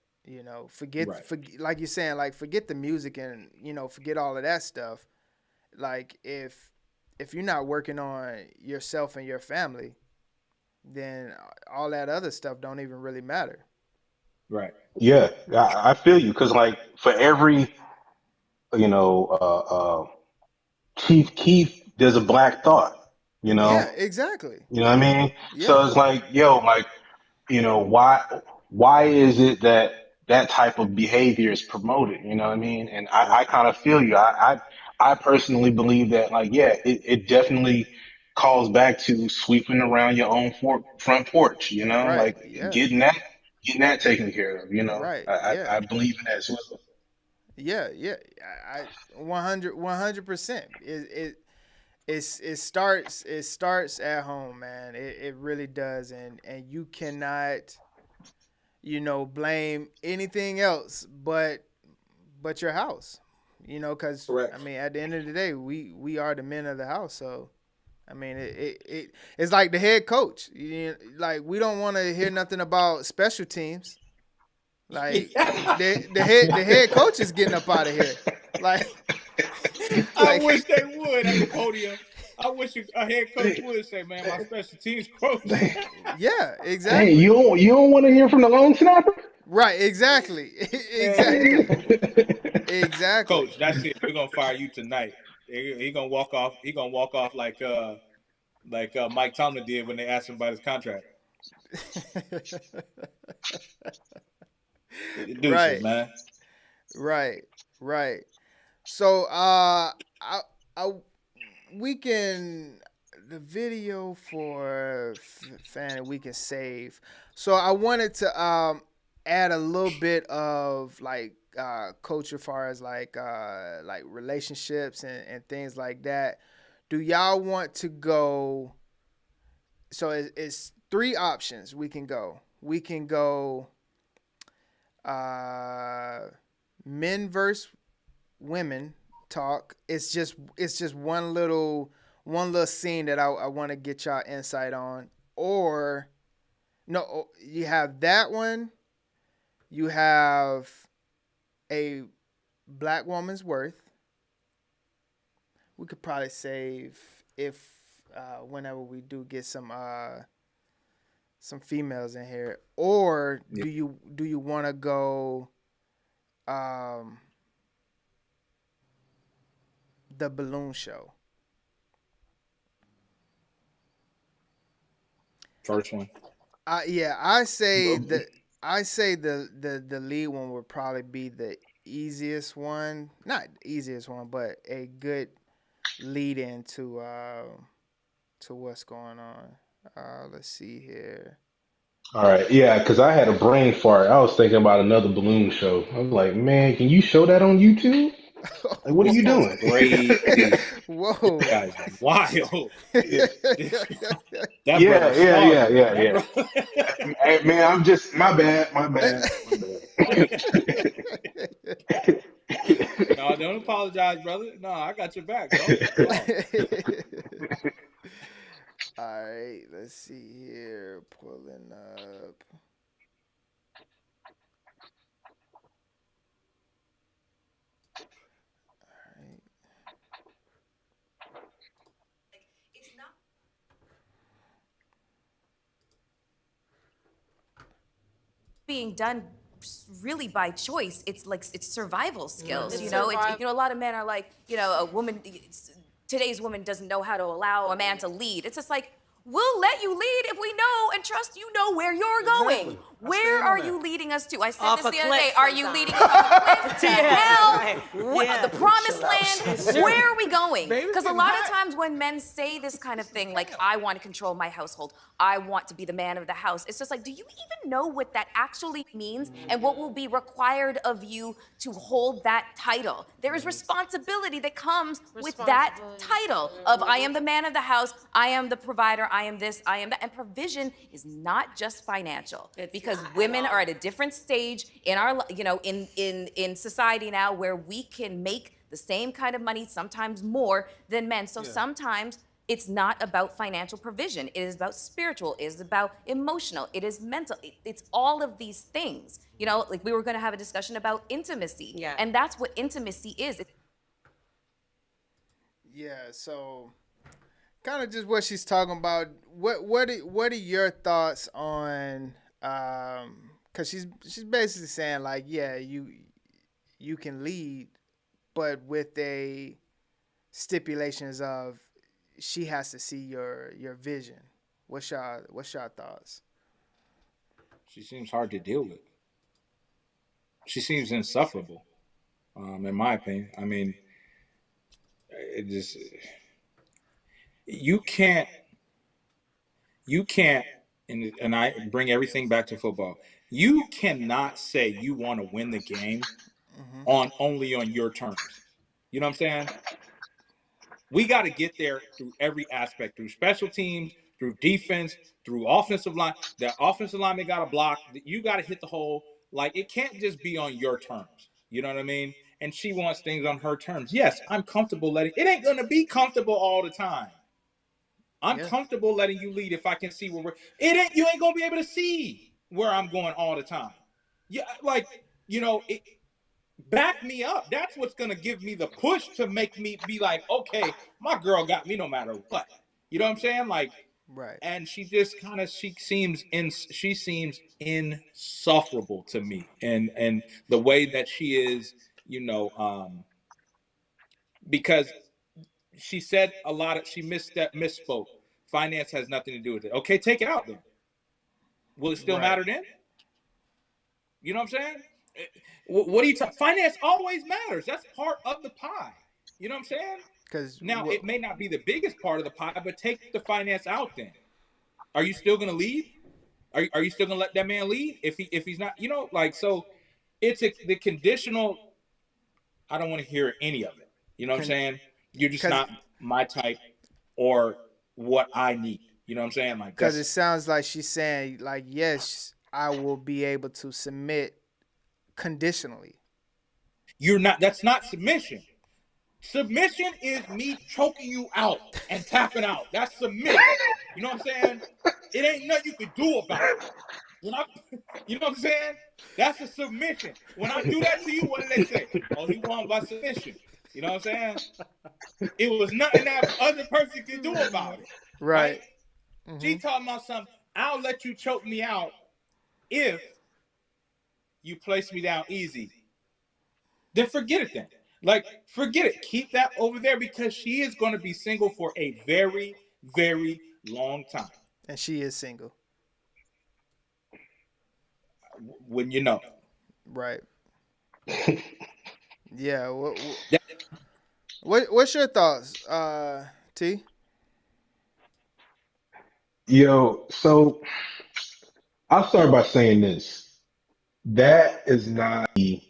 Forget like you're saying, like forget the music and forget all of that stuff. Like if you're not working on yourself and your family, then all that other stuff don't even really matter. Right. Yeah, I feel you because like for every Chief Keef, there's a Black Thought. Yeah, exactly. You know what I mean? Yeah. So it's like, why is it that type of behavior is promoted? You know what I mean? And I kind of feel you. I personally believe that, like, it definitely calls back to sweeping around your own front porch, like getting that taken care of, Right. I believe in that as well. Yeah. I 100%. It starts at home, man. It really does, and you cannot, blame anything else but your house, because I mean, at the end of the day, we are the men of the house. So, I mean, it's like the head coach. Like we don't want to hear nothing about special teams. Like the head coach is getting up out of here. Like. I wish they would at the podium. I wish a head coach would say, "Man, my special teams coach." Yeah, exactly. Hey, you don't want to hear from the long snapper? Right, exactly. Exactly. Coach, that's it. We're gonna fire you tonight. He gonna walk off. He gonna walk off like Mike Tomlin did when they asked him about his contract. Right, man. Right. So, the video for Fanny we can save. So I wanted to add a little bit of like culture, as far as like relationships and things like that. Do y'all want to go? So it's 3 options we can go. We can go men versus women talk. It's just one little scene that I want to get y'all insight on. Or no, you have that one. You have a black woman's worth. We could probably save if whenever we do get some females in here. Or do you want to go the balloon show? First one. Yeah, I say the lead one would probably be the easiest one. Not the easiest one, but a good lead into what's going on. Let's see here. All right, yeah, because I had a brain fart. I was thinking about another balloon show. I was like, man, can you show that on YouTube? Like, what are you doing? Crazy. Whoa. That guy's wild. That Yeah. brother. Hey, man, I'm just my bad. No, don't apologize, brother. No, I got your back, bro. All right, let's see here. Pulling up. Being done really by choice. It's like it's survival skills. You know, a lot of men are like, today's woman doesn't know how to allow a man to lead. It's just like, we'll let you lead if we know and trust you know where you're going. Where are you leading us to? I said this the other day. Are you leading us off a cliff to hell? The promised land? Where are we going? Because a lot of times when men say this kind of thing, like, I want to control my household, I want to be the man of the house, it's just like, do you even know what that actually means and what will be required of you to hold that title? There is responsibility that comes with that title of I am the man of the house, I am the provider, I am this, I am that. And provision is not just financial, because women are at a different stage in our, in society now where we can make the same kind of money, sometimes more than men. So sometimes it's not about financial provision. It is about spiritual. It is about emotional. It is mental. It's all of these things. Like we were going to have a discussion about intimacy. Yeah. And that's what intimacy is. Yeah, so kind of just what she's talking about. What are your thoughts on? Because she's basically saying like, yeah, you can lead, but with a stipulations of she has to see your vision. What's your thoughts? She seems hard to deal with. She seems insufferable, in my opinion. I mean, it just you can't, and I bring everything back to football. You cannot say you want to win the game only on your terms. You know what I'm saying? We got to get there through every aspect, through special teams, through defense, through offensive line. The offensive lineman got to block. You got to hit the hole. Like, it can't just be on your terms. You know what I mean? And she wants things on her terms. Yes, I'm comfortable letting – it ain't going to be comfortable all the time. I'm comfortable letting you lead if I can see where we're – you ain't going to be able to see where I'm going all the time. Yeah, like, back me up. That's what's going to give me the push to make me be like, okay, my girl got me no matter what. You know what I'm saying? Like, right. And she just kind of, she seems insufferable to me. And the way that she is, because she said a lot of, she misspoke. Finance has nothing to do with it. Okay, take it out then. Will it still matter then? You know what I'm saying? What are you talking? Finance always matters. That's part of the pie. You know what I'm saying? Because now it may not be the biggest part of the pie, but take the finance out then. Are you still going to lead? Are you still gonna let that man lead if he's not? You know, like, so it's the conditional. I don't want to hear any of it. You know what I'm saying? You're just not my type or what I need. You know what I'm saying? Like, because it sounds like she's saying, like, yes, I will be able to submit conditionally. You're not. That's not submission. Submission is me choking you out and tapping out. That's submission. You know what I'm saying? It ain't nothing you can do about it. You know what I'm saying? That's a submission. When I do that to you, what do they say? Oh, he won by submission. You know what I'm saying? It was nothing that other person could do about it. Right. Mm-hmm. She talking about something. I'll let you choke me out if you place me down easy. Then forget it then. Like, forget it. Keep that over there because she is going to be single for a very, very long time. And she is single. When you know. Right. Yeah. What's your thoughts, T? Yo, so I'll start by saying this. That is not the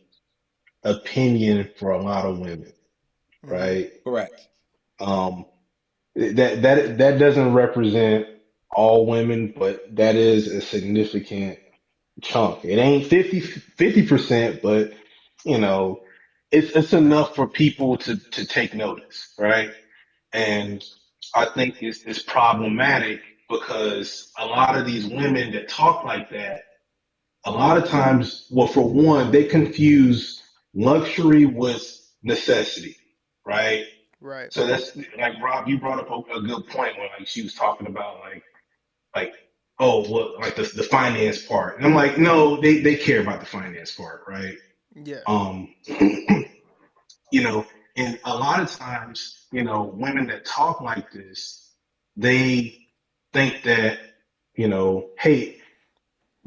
opinion for a lot of women, right? Correct. That doesn't represent all women, but that is a significant chunk. It ain't 50%, but you know, it's enough for people to take notice, right? And I think it's problematic because a lot of these women that talk like that, a lot of times, well, for one, they confuse luxury with necessity, right? Right. So that's like Rob, you brought up a good point when like she was talking about like oh well, like the finance part, and I'm like, no, they care about the finance part, right? Yeah. You know, and a lot of times, you know, women that talk like this, they think that, you know, hey,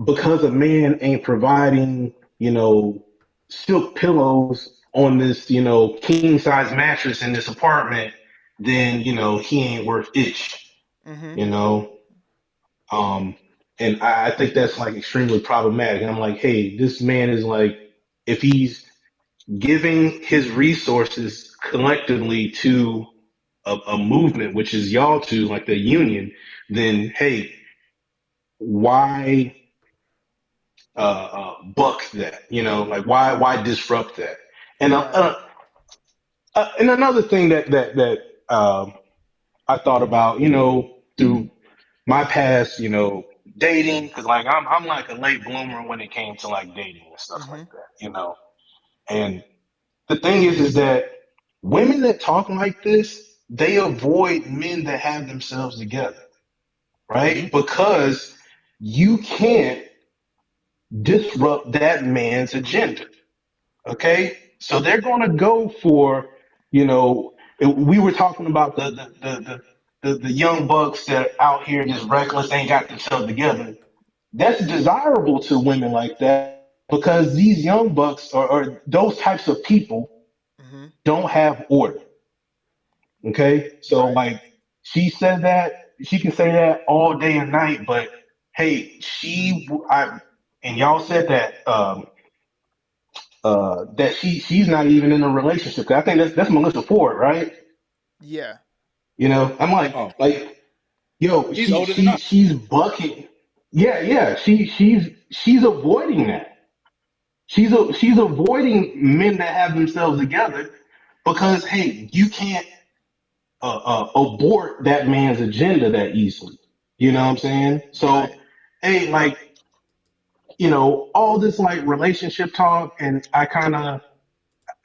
because a man ain't providing, you know, silk pillows on this, you know, king size mattress in this apartment, then, you know, he ain't worth ish, you know? And I think that's like extremely problematic. And I'm like, hey, this man is like, if he's giving his resources collectively to a movement, which is y'all to like the union, then hey, why buck that? You know, like why disrupt that? And and another thing that I thought about, you know, through my past, you know, dating, because like I'm like a late bloomer when it came to like dating and stuff like that, you know. And the thing is that women that talk like this, they avoid men that have themselves together, right? Because you can't disrupt that man's agenda, okay? So they're going to go for, you know, we were talking about the young bucks that are out here just reckless, ain't got themselves together. That's desirable to women like that because these young bucks or those types of people don't have order. Okay, so like she said that, she can say that all day and night, but hey, and y'all said that that she's not even in a relationship. 'Cause I think that's Melissa Ford, right? Yeah. You know, I'm like, yo, she's bucking. Yeah, she's avoiding that. She's avoiding men that have themselves together because hey, you can't abort that man's agenda that easily. You know what I'm saying? So hey, like, you know, all this like relationship talk, and I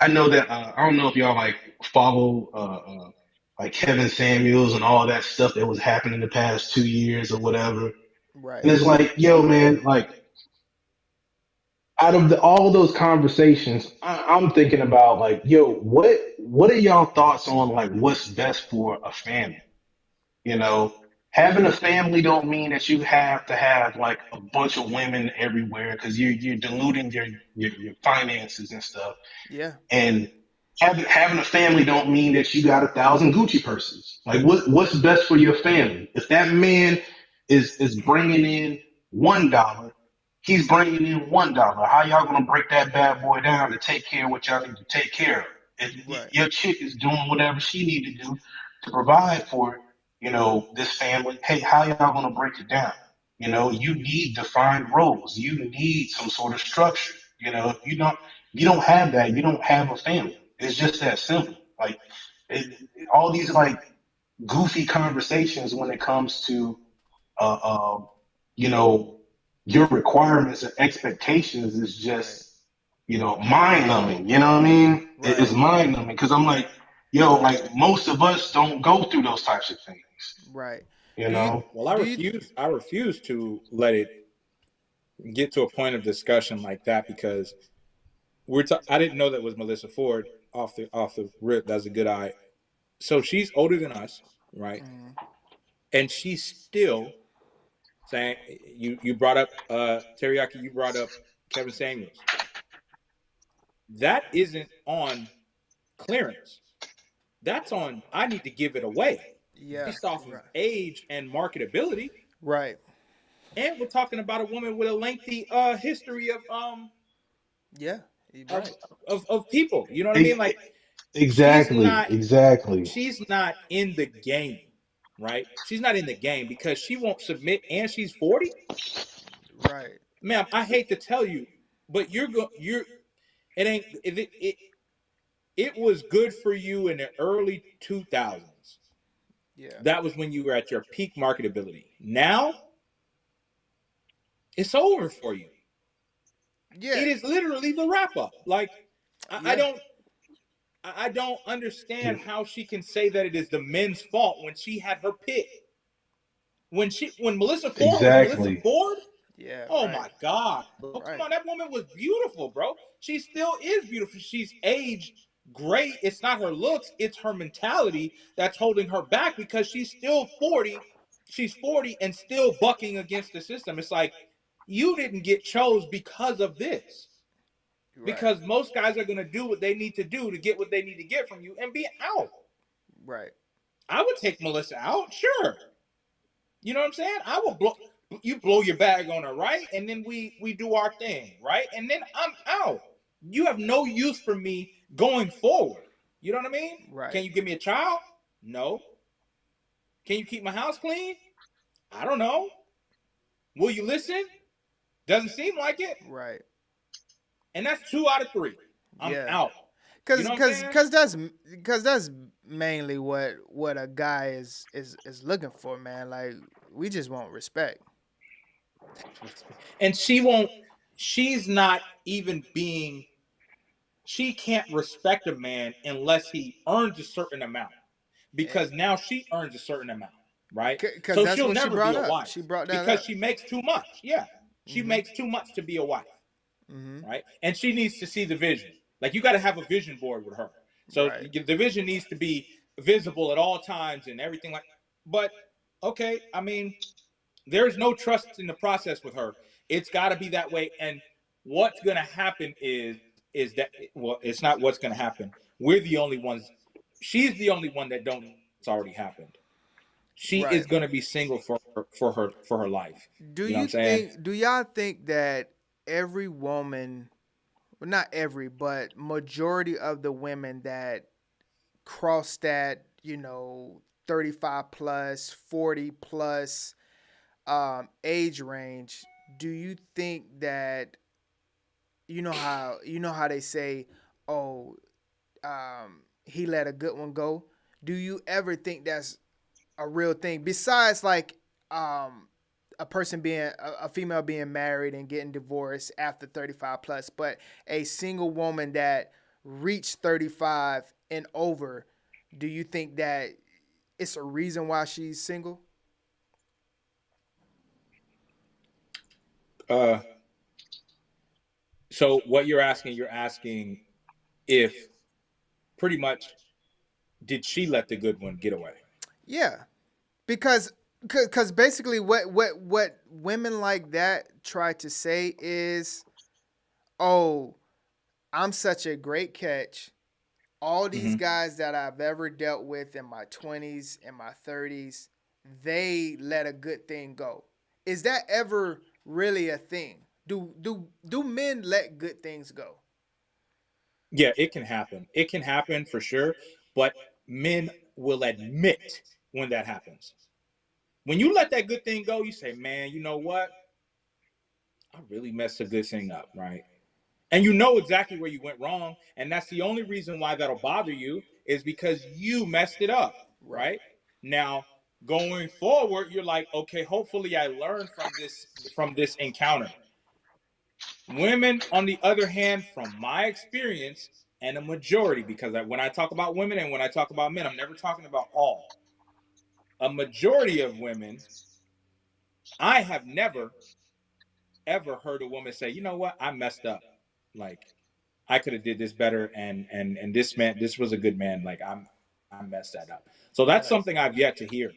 know that I don't know if y'all like follow like Kevin Samuels and all that stuff that was happening the past 2 years or whatever. Right. And it's like, yo, man, like out of all those conversations, I'm thinking about like, yo, what are y'all thoughts on like what's best for a family? You know, having a family don't mean that you have to have like a bunch of women everywhere because you're diluting your finances and stuff. Yeah. And having a family don't mean that you got 1,000 Gucci purses. Like what's best for your family? If that man is bringing in $1. He's bringing in $1. How y'all gonna break that bad boy down to take care of what y'all need to take care of? If your chick is doing whatever she need to do to provide for, this family, hey, how y'all gonna break it down? You need defined roles. You need some sort of structure. If you don't have that, you don't have a family. It's just that simple. Like all these like goofy conversations when it comes to uh, uh, you know, your requirements and expectations is just, mind numbing. You know what I mean? It's mind numbing because I'm like, like most of us don't go through those types of things. Right. Well, I refuse to let it get to a point of discussion like that because I didn't know that was Melissa Ford off the rip. That's a good eye. So she's older than us, right? And she's still saying you brought up Teriyaki, you brought up Kevin Samuels. That isn't on clearance. That's on I need to give it away. Yeah. Based off of age and marketability. Right. And we're talking about a woman with a lengthy history of of people. You know what I mean? Like Exactly. She's not in the game, right? She's not in the game because she won't submit and she's 40. Right. Ma'am, I hate to tell you, but it was good for you in the early 2000s. Yeah. That was when you were at your peak marketability. Now, it's over for you. Yeah. It is literally the wrap up. Like, I don't understand how she can say that it is the men's fault when she had her pick. When Melissa Ford was Melissa Ford, yeah. Oh my God, bro! Come on, that woman was beautiful, bro. She still is beautiful. She's aged great. It's not her looks; it's her mentality that's holding her back because she's still 40. She's 40 and still bucking against the system. It's like you didn't get chose because of this. Because most guys are gonna do what they need to do to get what they need to get from you and be out. Right. I would take Melissa out, sure. You know what I'm saying? I will blow your bag on her, right? And then we do our thing, right? And then I'm out. You have no use for me going forward. You know what I mean? Right. Can you give me a child? No. Can you keep my house clean? I don't know. Will you listen? Doesn't seem like it. Right. And that's 2 out of 3. I'm out. Because that's mainly what a guy is looking for, man. Like we just want respect. And she's not even being, she can't respect a man unless he earns a certain amount. Because now she earns a certain amount, right? So she'll never be a wife. She brought that because up. she makes too much. Yeah. She makes too much to be a wife. Right? And she needs to see the vision. Like you got to have a vision board with her. So the vision needs to be visible at all times and everything like. But okay, I mean, there's no trust in the process with her. It's got to be that way. And what's going to happen is that it's not what's going to happen. We're the only ones. She's the only one that don't. It's already happened. She is going to be single for her life. Do you know what I'm saying? do y'all think that every woman, well, not every, but majority of the women that cross that, 35 plus, 40 plus age range, do you think that you know how they say, oh, he let a good one go? Do you ever think that's a real thing besides like a person being a female being married and getting divorced after 35 plus, but a single woman that reached 35 and over, do you think that it's a reason why she's single? So what you're asking if pretty much did she let the good one get away? Yeah. Because basically what women like that try to say is, oh, I'm such a great catch. All these guys that I've ever dealt with in my 20s and my 30s, they let a good thing go. Is that ever really a thing? Do men let good things go? Yeah, it can happen. It can happen for sure, but men will admit when that happens. When you let that good thing go, you say, "Man, you know what? I really messed a good thing up, right?" And you know exactly where you went wrong, and that's the only reason why that'll bother you is because you messed it up, right? Now, going forward, you're like, "Okay, hopefully I learned from this encounter." Women, on the other hand, from my experience, and a majority, because when I talk about women and when I talk about men, I'm never talking about all. A majority of women, I have never, ever heard a woman say, "You know what? I messed up. Like, I could have did this better, and this was a good man. Like, I messed that up." So that's something I've yet to hear,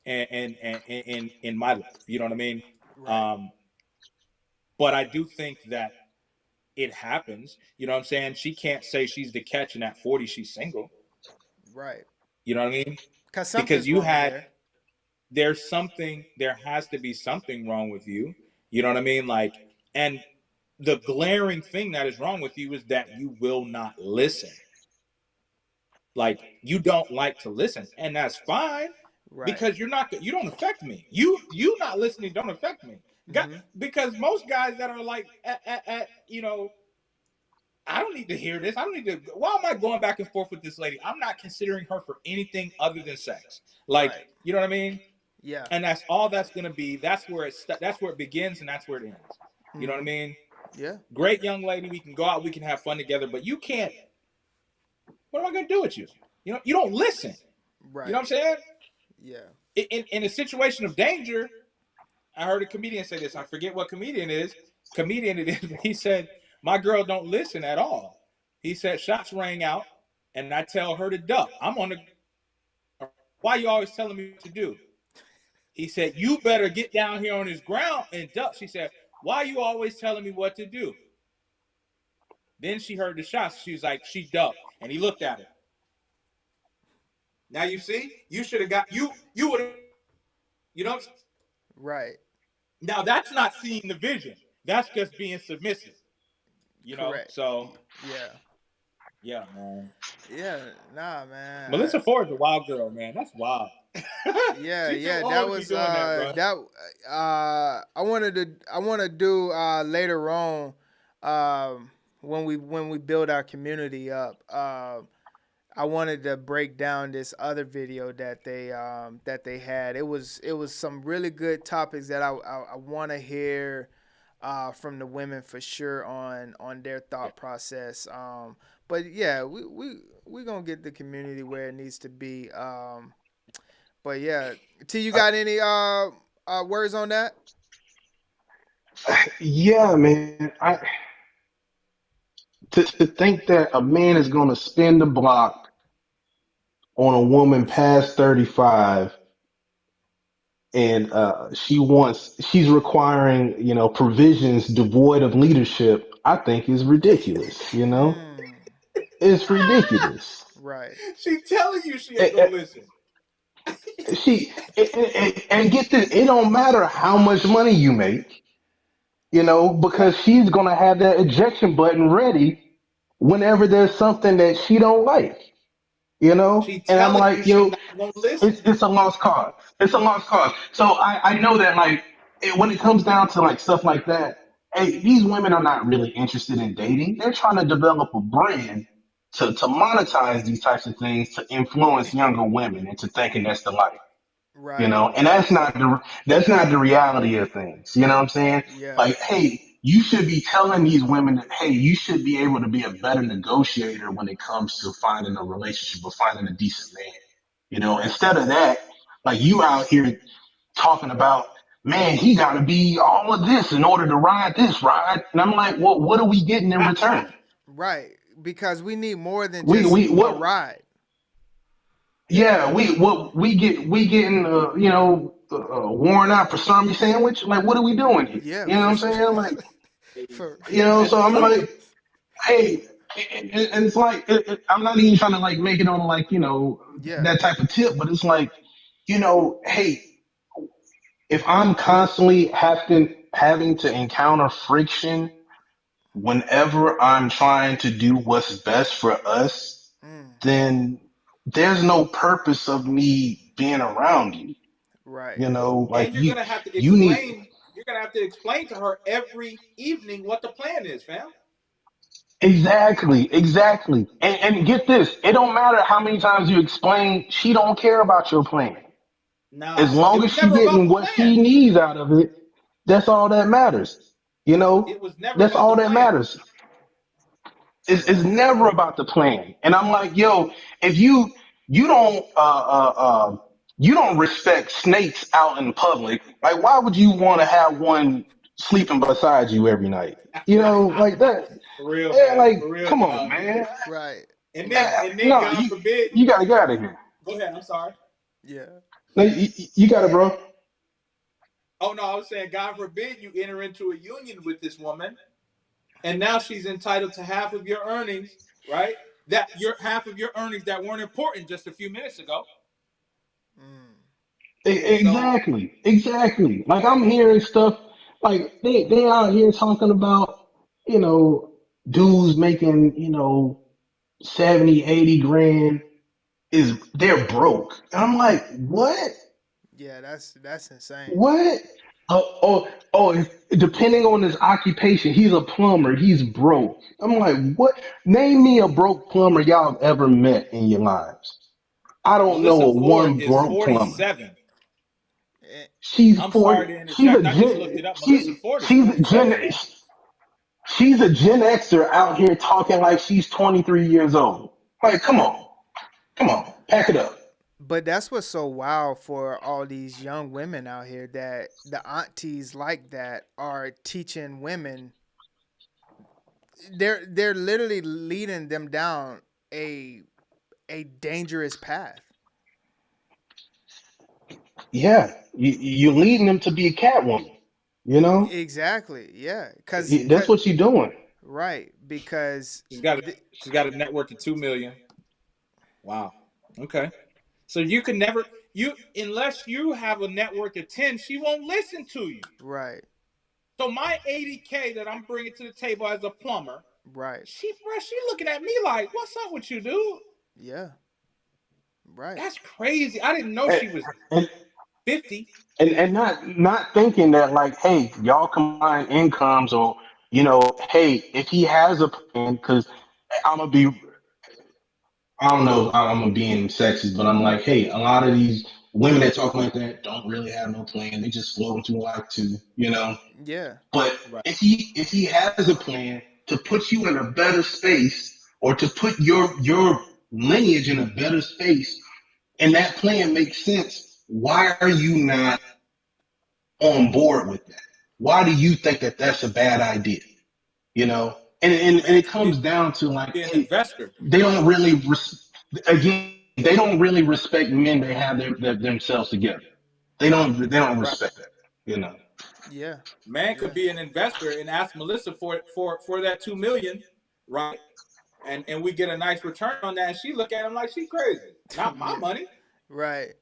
and in my life. You know what I mean? But I do think that it happens. You know what I'm saying? She can't say she's the catch and at 40 she's single. Right. You know what I mean? Because you wrong had there. there has to be something wrong with you. You know what I mean? Like, and the glaring thing that is wrong with you is that you will not listen. Like, you don't like to listen, and that's fine. Right. Because you don't affect me. You not listening don't affect me. Because most guys that are like at I don't need to hear this. I don't need to. Why am I going back and forth with this lady? I'm not considering her for anything other than sex. Like, you know what I mean? Yeah. And that's all that's gonna be. That's where it begins and that's where it ends. You know what I mean? Yeah. Great young lady. We can go out. We can have fun together. But you can't. What am I gonna do with you? You know, you don't listen. Right. You know what I'm saying? Yeah. In a situation of danger, I heard a comedian say this. I forget what comedian it is. He said, "My girl don't listen at all." He said, "Shots rang out, and I tell her to duck. I'm on the. Why you always telling me what to do?" He said, "You better get down here on this ground and duck." She said, "Why you always telling me what to do?" Then she heard the shots. She was like, she ducked, and he looked at her. Now you see, you should have got you would have, you know. Right. Now that's not seeing the vision. That's just being submissive. You know. Correct. So yeah. Yeah, man. Yeah, nah, man. Melissa Ford's a wild girl, man. That's wild. Yeah, She's yeah, too that old to be was doing that, bro. I want to do later on when we build our community up. I wanted to break down this other video that they had. It was some really good topics that I want to hear from the women for sure on their thought process. But yeah, we gonna get the community where it needs to be. But yeah, T, you got any words on that? Yeah, man. To think that a man is going to spin the block on a woman past 35 and she's requiring, provisions devoid of leadership, I think is ridiculous, It's ridiculous. Right. She telling you she ain't gonna listen. And get this, it don't matter how much money you make, because she's gonna have that ejection button ready whenever there's something that she don't like, She and I'm telling you like, she not gonna listen. it's a lost cause. It's a lost cause. So I know that, like, when it comes down to like stuff like that, hey, these women are not really interested in dating. They're trying to develop a brand to monetize these types of things to influence younger women into thinking that's the life. Right. And that's not the reality of things. You know what I'm saying? Yeah. Like, hey, you should be telling these women that, hey, you should be able to be a better negotiator when it comes to finding a relationship or finding a decent man. Right. Instead of that, like, you out here talking about, man, he got to be all of this in order to ride this ride. And I'm like, well, what are we getting in return? Right. Because we need more than just a ride. Yeah, we getting worn out for pastrami sandwich. Like, what are we doing here? Yeah, you know what I'm saying? Like, for, so I'm like, hey, and it's like I'm not even trying to like make it on like that type of tip, but it's like, hey, if I'm constantly having to encounter friction whenever I'm trying to do what's best for us, then there's no purpose of me being around you. Right. You know, like And you're gonna have to you need explain. You're gonna have to explain to her every evening what the plan is, fam. exactly. And get this, it don't matter how many times you explain, she don't care about your plan. As Nah, it long as was she never about getting the what plan. she needs out of it, that's all that matters. You know, It was never that's about the all that plan. matters. It's never about the plan. And I'm like, yo, if you don't you don't respect snakes out in public, like why would you want to have one sleeping beside you every night? You know, like that. For real, Yeah, man. like For real, come on, dog. man. Right. And then No, God forbid. you gotta get out of here. Go ahead. I'm sorry. Yeah. No, you got it, bro. Oh no, I was saying, God forbid you enter into a union with this woman, and now she's entitled to half of your earnings, right? That your half of your earnings that weren't important just a few minutes ago. Exactly. Like I'm hearing stuff like they out here talking about, you know, dudes making, 70, 80 grand is they're broke. And I'm like, what? Yeah, that's insane. What? Depending on his occupation, he's a plumber, he's broke. I'm like, what? Name me a broke plumber y'all have ever met in your lives. I don't know Melissa a Ford one is broke plumber. 47. She's I'm 40. sorry to interject. I just looked it up. Melissa Ford is She's a 47, man. she's a Gen Xer out here talking like she's 23 years old. Like, come on, pack it up. But that's what's so wild for all these young women out here, that the aunties like that are teaching women. They're literally leading them down a dangerous path. Yeah, you're leading them to be a catwoman. You know, Exactly. Yeah, that's what you're doing. Right, because she's got a net worth of $2 million. Wow. Okay. So you can never unless you have a net worth of 10, she won't listen to you. Right. So my 80K that I'm bringing to the table as a plumber, right? She looking at me like, "What's up with you, dude?" Yeah. Right. That's crazy. I didn't know she was 50. And not thinking that like, hey, y'all combine incomes, or hey, if he has a plan, because I'm gonna be, I don't know, I'm gonna be in sexist, but I'm like, hey, a lot of these women that talk like that don't really have no plan. They just float into life too, Yeah. But if he has a plan to put you in a better space, or to put your lineage in a better space, and that plan makes sense, why are you not on board with that? Why do you think that that's a bad idea? And it comes down to like, Be an investor. They don't really they don't really respect men that have themselves together. They don't respect that. Yeah. Man could be an investor and ask Melissa for that $2 million, right? And we get a nice return on that, and she look at him like she crazy. Not my money. Right.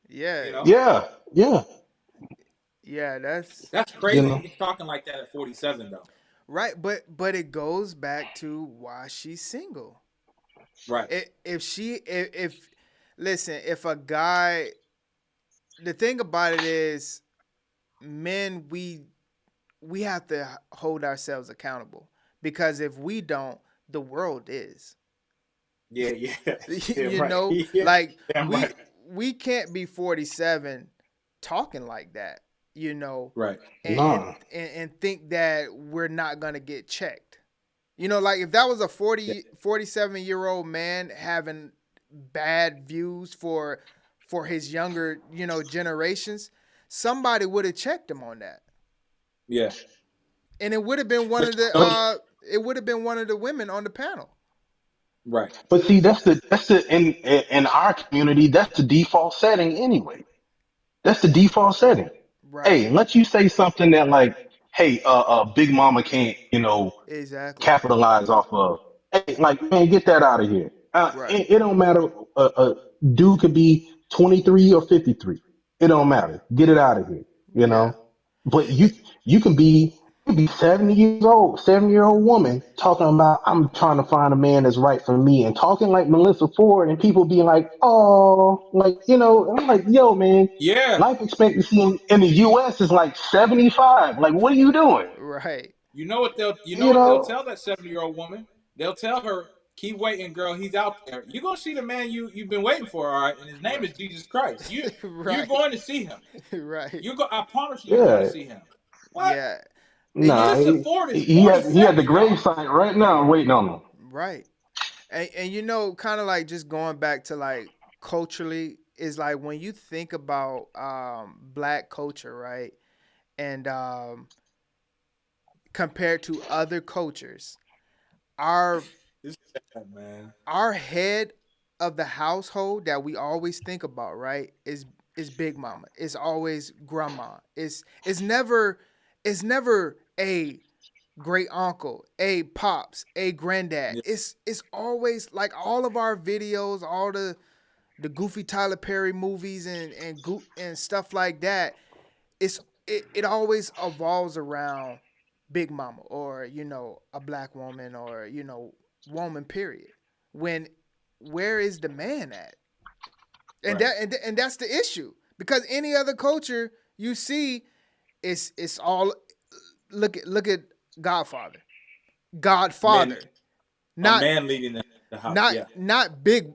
Yeah. Yeah, that's crazy to be talking like that at 47 though. Right, but it goes back to why she's single. Right. If a guy, the thing about it is, men, we have to hold ourselves accountable, because if we don't, the world is. Yeah. We can't be 47 talking like that, Right. and think that we're not gonna get checked. Like if that was a 47-year-old man having bad views for his younger, generations, somebody would have checked him on that. Yeah. And it would have been one of the women on the panel. Right. But see, that's the in our community, that's the default setting anyway. That's the default setting. Right. Hey, let you say something that like, hey, Big Mama can't, exactly capitalize off of. Hey, like, man, get that out of here. It don't matter. Dude could be 23 or 53. It don't matter. Get it out of here. But You can be 70 years old, 70-year-old woman talking about I'm trying to find a man that's right for me and talking like Melissa Ford and people being like, oh, like, you know, and I'm like, yo, man, Yeah. life expectancy in the US is like 75. Like, what are you doing? Right. You know what You they'll know? tell that 70-year-old woman? They'll tell her, keep waiting, girl. He's out there. You're gonna see the man you've been waiting for, all right, and his name is Jesus Christ. You're Right. going to see him. Right. I promise you, you're going to Yeah. see him. What? Yeah. And you Nah, Melissa Ford is he had the 47, y'all. gravesite right now waiting on him. right. And you know, kind of like just going back to like culturally is like when you think about black culture, right? And compared to other cultures, our It's sad, man. our head of the household that we always think about, right, is Big Mama. It's always grandma. It's never a great uncle, a pops, a granddad. Yeah. It's always like all of our videos, all the Goofy Tyler Perry movies and stuff like that. It always evolves around Big Mama or a black woman or woman period. When where is the man at? And Right. and that's the issue because any other culture you see it's all look at Godfather. Godfather. A Not man leading the house. not Yeah. not Big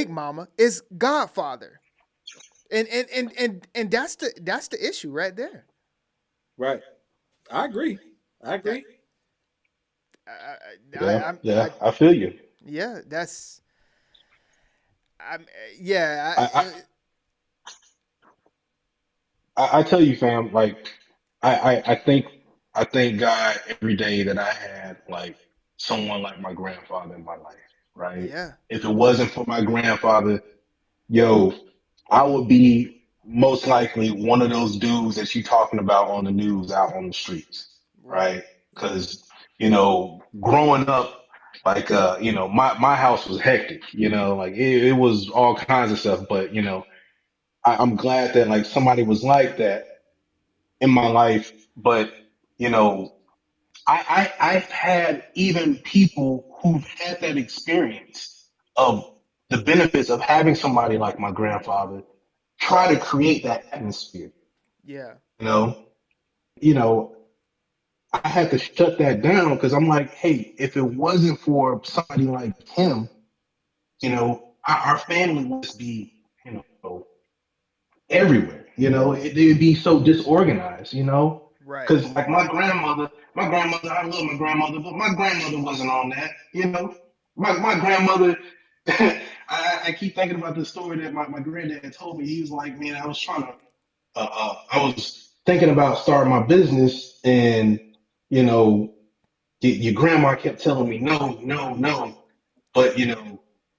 Mama, it's Godfather. And that's the issue right there. Right. I agree. I feel you. Yeah, that's yeah. I tell you, fam, like I thank God every day that I had like someone like my grandfather in my life, right? Yeah. If it wasn't for my grandfather, yo, I would be most likely one of those dudes that you talking about on the news out on the streets, right? Because growing up, like my house was hectic, like it was all kinds of stuff, but I'm glad that like somebody was like that in my life, but you know, I've had even people who've had that experience of the benefits of having somebody like my grandfather try to create that atmosphere. Yeah. You know, you know, I had to shut that down because I'm like, hey, if it wasn't for somebody like him, our family would just be, everywhere. It would be so disorganized. Right. Because like my grandmother, I love my grandmother, but my grandmother wasn't on that. My grandmother. I keep thinking about the story that my granddad told me. He was like, man, I was trying to, I was thinking about starting my business, and your grandma kept telling me no, no, no, but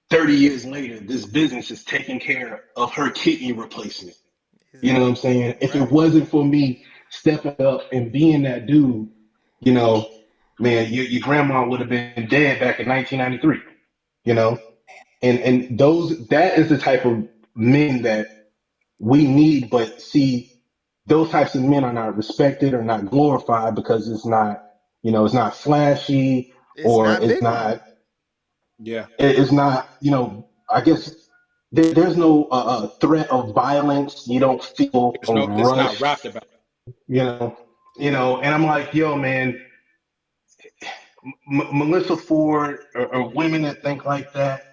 30 years later, this business is taking care of her kidney replacement. You know what I'm saying? If it wasn't for me stepping up and being that dude, man, your grandma would have been dead back in 1993. And that is the type of men that we need. But see, those types of men are not respected or not glorified because it's not, it's not flashy or not it's Big not. Mama. Yeah. It's not, I guess there's no threat of violence. You don't feel It's a not rush, rapped about. and I'm like, yo, man, Melissa Ford or women that think like that,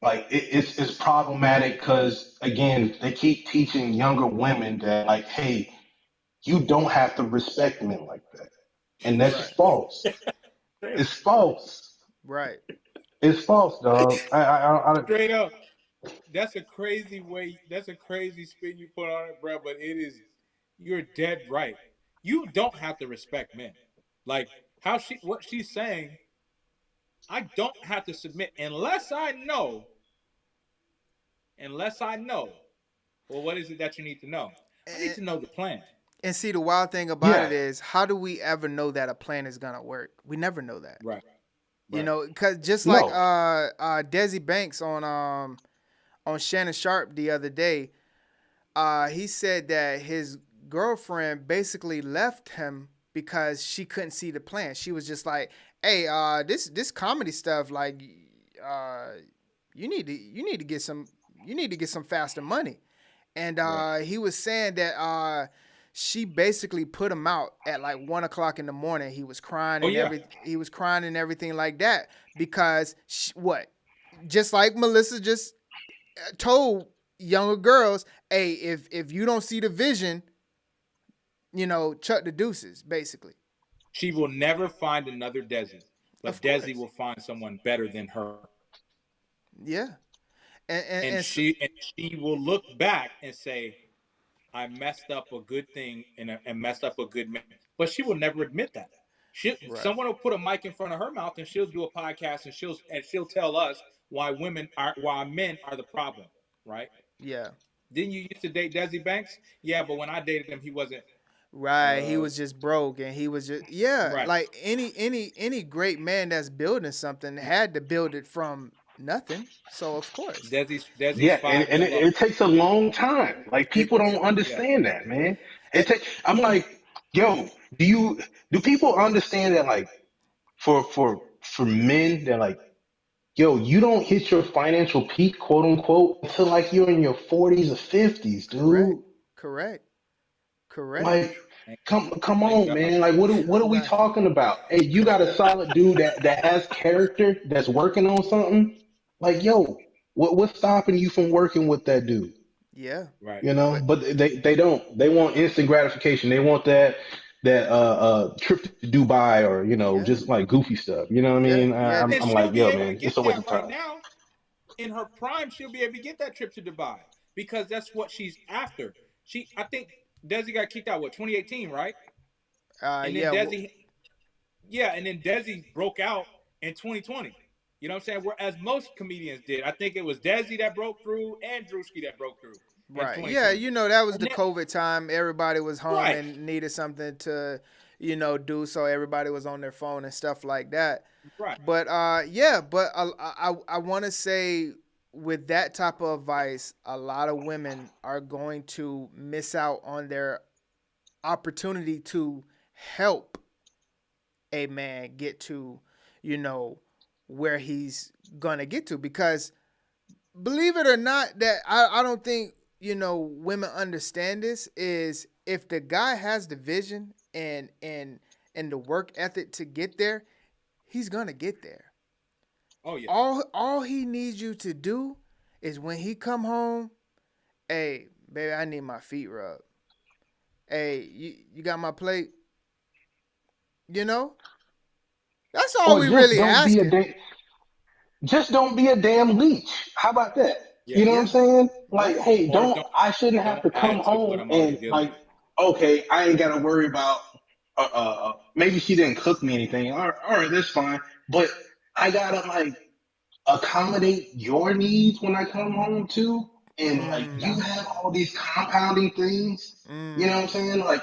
like it's problematic because again, they keep teaching younger women that like, hey, you don't have to respect men like that, and that's false. It's false. Right. It's false, dog. I Straight up. That's a crazy way. That's a crazy spin you put on it, bro. But it is. You're dead right. You don't have to respect men. Like what she's saying. I don't have to submit unless I know. Well, what is it that you need to know? I need to know the plan. And see, the wild thing about it is, how do we ever know that a plan is gonna work? We never know that. Right. Because just like Desi Banks on Shannon Sharp the other day, he said that his girlfriend basically left him because she couldn't see the plan. She was just like, hey, this comedy stuff, like, you need to get some faster money. And he was saying that she basically put him out at like 1 o'clock in the morning. He was crying he was crying and everything like that because just like Melissa just told younger girls, hey, if you don't see the vision, chuck the deuces, basically. She will never find another Desi, but Desi will find someone better than her. Yeah. And she will look back and say, I messed up a good thing and messed up a good man. But she will never admit that. Someone will put a mic in front of her mouth and she'll do a podcast and she'll tell us why men are the problem, right? Yeah. Didn't you used to date Desi Banks? Yeah, but when I dated him, he wasn't. Right, he was just broke, and he was just like any great man that's building something had to build it from nothing. So of course, Desi's and it takes a long time. Like people don't understand that, man. I'm like, yo, do people understand that? Like, for men, they're like, yo, you don't hit your financial peak, quote unquote, until like you're in your 40s or 50s, dude. Correct. Like, come on, man. Like, what are we talking about? Hey, you got a solid dude that has character, that's working on something. Like, yo, what's stopping you from working with that dude? Yeah. Right. But they don't. They want instant gratification. They want that trip to Dubai or just like goofy stuff. You know what I mean? I'm like, yo, man, it's a waste of time. Right now, in her prime, she'll be able to get that trip to Dubai because that's what she's after. I think Desi got kicked out 2018, right? And then and then Desi broke out in 2020. You know what I'm saying? Whereas most comedians did. I think it was Desi that broke through and Drewski that broke through. Right. Yeah, that was the COVID time. Everybody was home and needed something to, do. So everybody was on their phone and stuff like that. Right. But I want to say with that type of advice, a lot of women are going to miss out on their opportunity to help a man get to, where he's gonna get to. Because believe it or not, that I don't think women understand this, is if the guy has the vision and the work ethic to get there, he's gonna get there. Oh yeah. All he needs you to do is when he come home, hey baby, I need my feet rubbed. Hey, you got my plate? That's all we really asking. Just don't be a damn leech. How about that? Yeah. You know what I'm saying? Like, hey, I shouldn't have to come home and like, okay, I ain't got to worry about, maybe she didn't cook me anything. All right, that's fine. But I got to like accommodate your needs when I come home too. And like, you have all these compounding things. You know what I'm saying? Like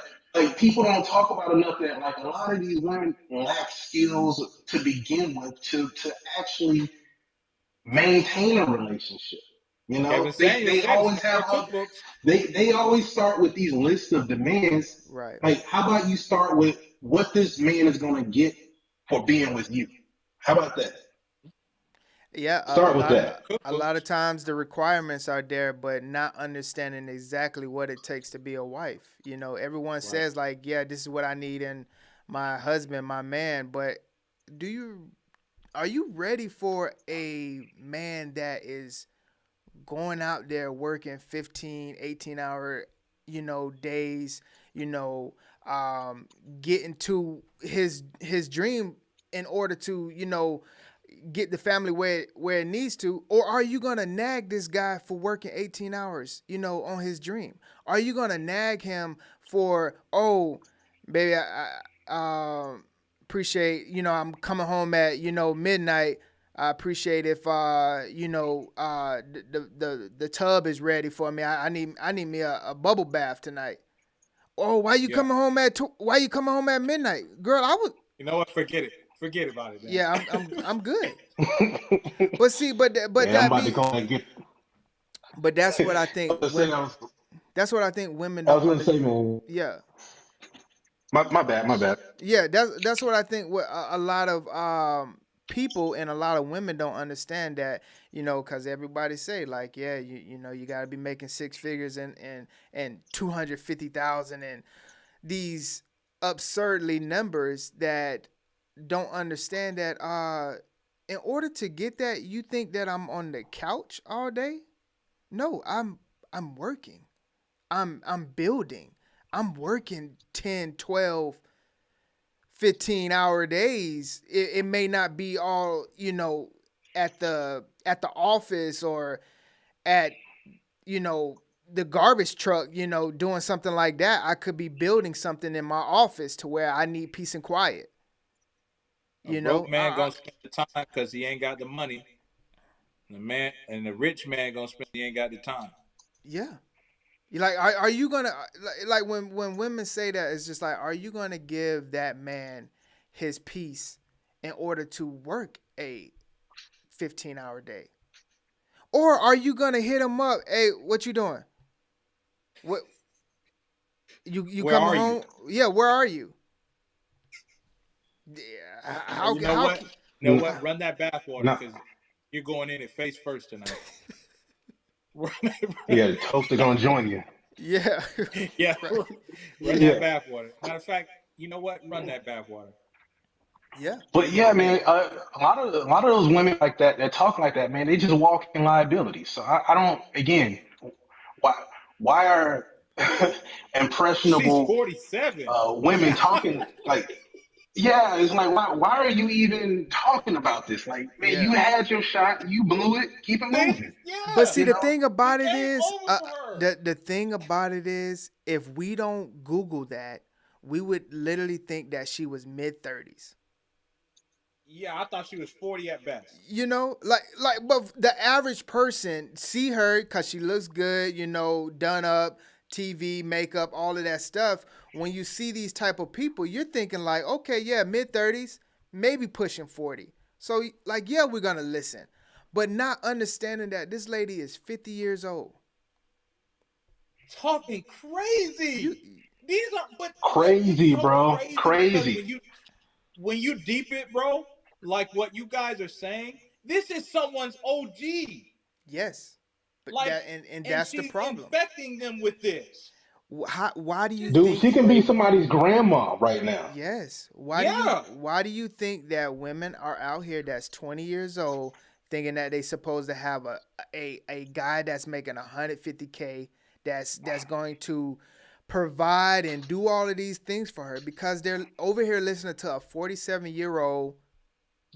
people don't talk about enough that like a lot of these women lack skills to begin with to actually maintain a relationship. They always have they always start with these lists of demands. Right. Like, how about you start with what this man is gonna get for being with you? How about that? Yeah, start with that. A lot of times the requirements are there, but not understanding exactly what it takes to be a wife. Everyone says like, yeah, this is what I need in my husband, my man, but are you ready for a man that is going out there working 15, 18-hour, days, getting to his dream in order to, get the family where it needs to? Or are you going to nag this guy for working 18 hours, on his dream? Are you going to nag him for, oh, baby, I appreciate, I'm coming home at, midnight. I appreciate if, the tub is ready for me. I need me a bubble bath tonight. Oh, why you coming home at midnight? Girl, I was. You know what? Forget it. Forget about it. Man. Yeah, I'm good. But see, but I'm about to go and get. But that's what I think. That's what I think women I don't was gonna say, man. Yeah. My bad. My bad. Yeah, that's what I think. What a lot of people and a lot of women don't understand that, because everybody say like, yeah, you got to be making six figures and 250,000 and these absurdly numbers that don't understand that in order to get that, you think that I'm on the couch all day? No, I'm working. I'm building. I'm working 10, 12, 15-hour days. It may not be all, at the office or at, the garbage truck, doing something like that. I could be building something in my office to where I need peace and quiet. A broke man gonna spend the time because he ain't got the money. The rich man gonna spend he ain't got the time. Yeah. Like, are you gonna like when women say that, it's just like, are you gonna give that man his peace in order to work a 15-hour day? Or are you gonna hit him up? Hey, what you doing? What you coming home? Yeah, where are you? Yeah, You know what? Run that bathwater because you're going in it face first tonight. Yeah, the toaster gonna join you. Yeah. Yeah. Run that bathwater. Matter of fact, you know what? Run that bathwater. Yeah. But yeah, man, a lot of those women like that talk like that, man, they just walk in liability. So I don't. Again, why are impressionable She's 47 women talking like? Yeah, it's like why are you even talking about this? Like, man, you had your shot, you blew it, keep it moving. Yeah. But see, the thing about it is, the thing about it is, if we don't Google that, we would literally think that she was mid-30s. Yeah, I thought she was 40 at best. But the average person see her because she looks good, done up, TV, makeup, all of that stuff. When you see these type of people, you're thinking like, okay, yeah, mid-30s, maybe pushing 40. So like, yeah, we're gonna listen, but not understanding that this lady is 50 years old. Talking crazy. These are crazy, so bro. Crazy. When you deep it, bro, like what you guys are saying, this is someone's OG. Yes. But like, that's the problem. Infecting them with this. Why do you think she can be somebody's grandma right now? Yes. Why do you think that women are out here that's 20 years old thinking that they supposed to have a guy that's making $150K that's going to provide and do all of these things for her, because they're over here listening to a 47-year-old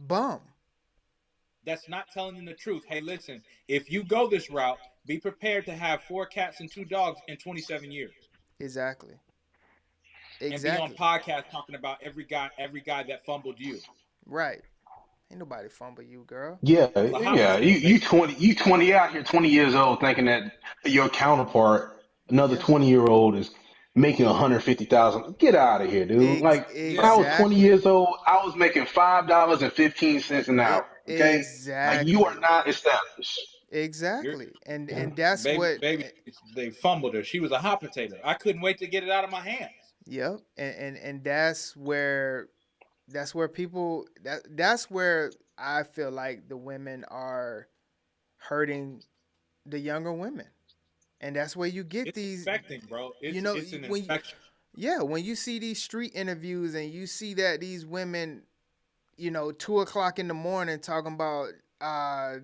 bum that's not telling them the truth. Hey, listen, if you go this route, be prepared to have 4 cats and 2 dogs in 27 years. Exactly. And be on podcasts talking about every guy that fumbled you. Right. Ain't nobody fumble you, girl. Yeah. You 20 out here, 20 years old, thinking that your counterpart, another 20-year-old, is making $150,000. Get out of here, dude. When I was 20 years old, I was making $5.15 an hour. Okay. Exactly. Like, you are not established. Exactly. And that's baby, they fumbled her. She was a hot potato. I couldn't wait to get it out of my hands. Yep. And that's where people that's where I feel like the women are hurting the younger women. And that's where you get these infecting, bro. It's an infection. When you see these street interviews and you see that these women, 2:00 in the morning talking about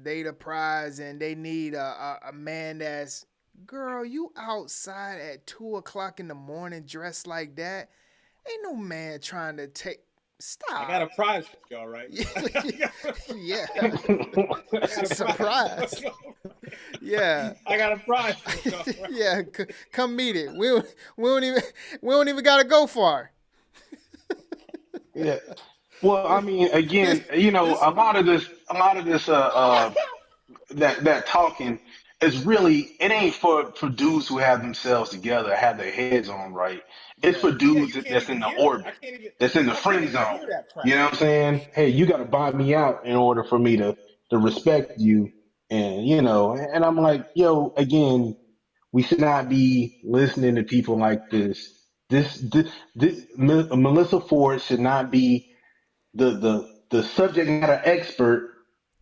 they the prize and they need a man that's, girl, you outside at 2:00 in the morning dressed like that. Ain't no man trying to take. Stop. I got a prize for y'all, right? Yeah. Surprise. Yeah. I got a prize for y'all. Right? Yeah, come meet it. We don't even gotta go far. Yeah. Well, I mean, again, a lot of this that talking is really, it ain't for dudes who have themselves together, have their heads on right. It's for dudes that's in the orbit, that's in the friend zone. You know what I'm saying? Hey, you got to buy me out in order for me to respect you, and I'm like, again, we should not be listening to people like this Melissa Ford should not be the subject matter expert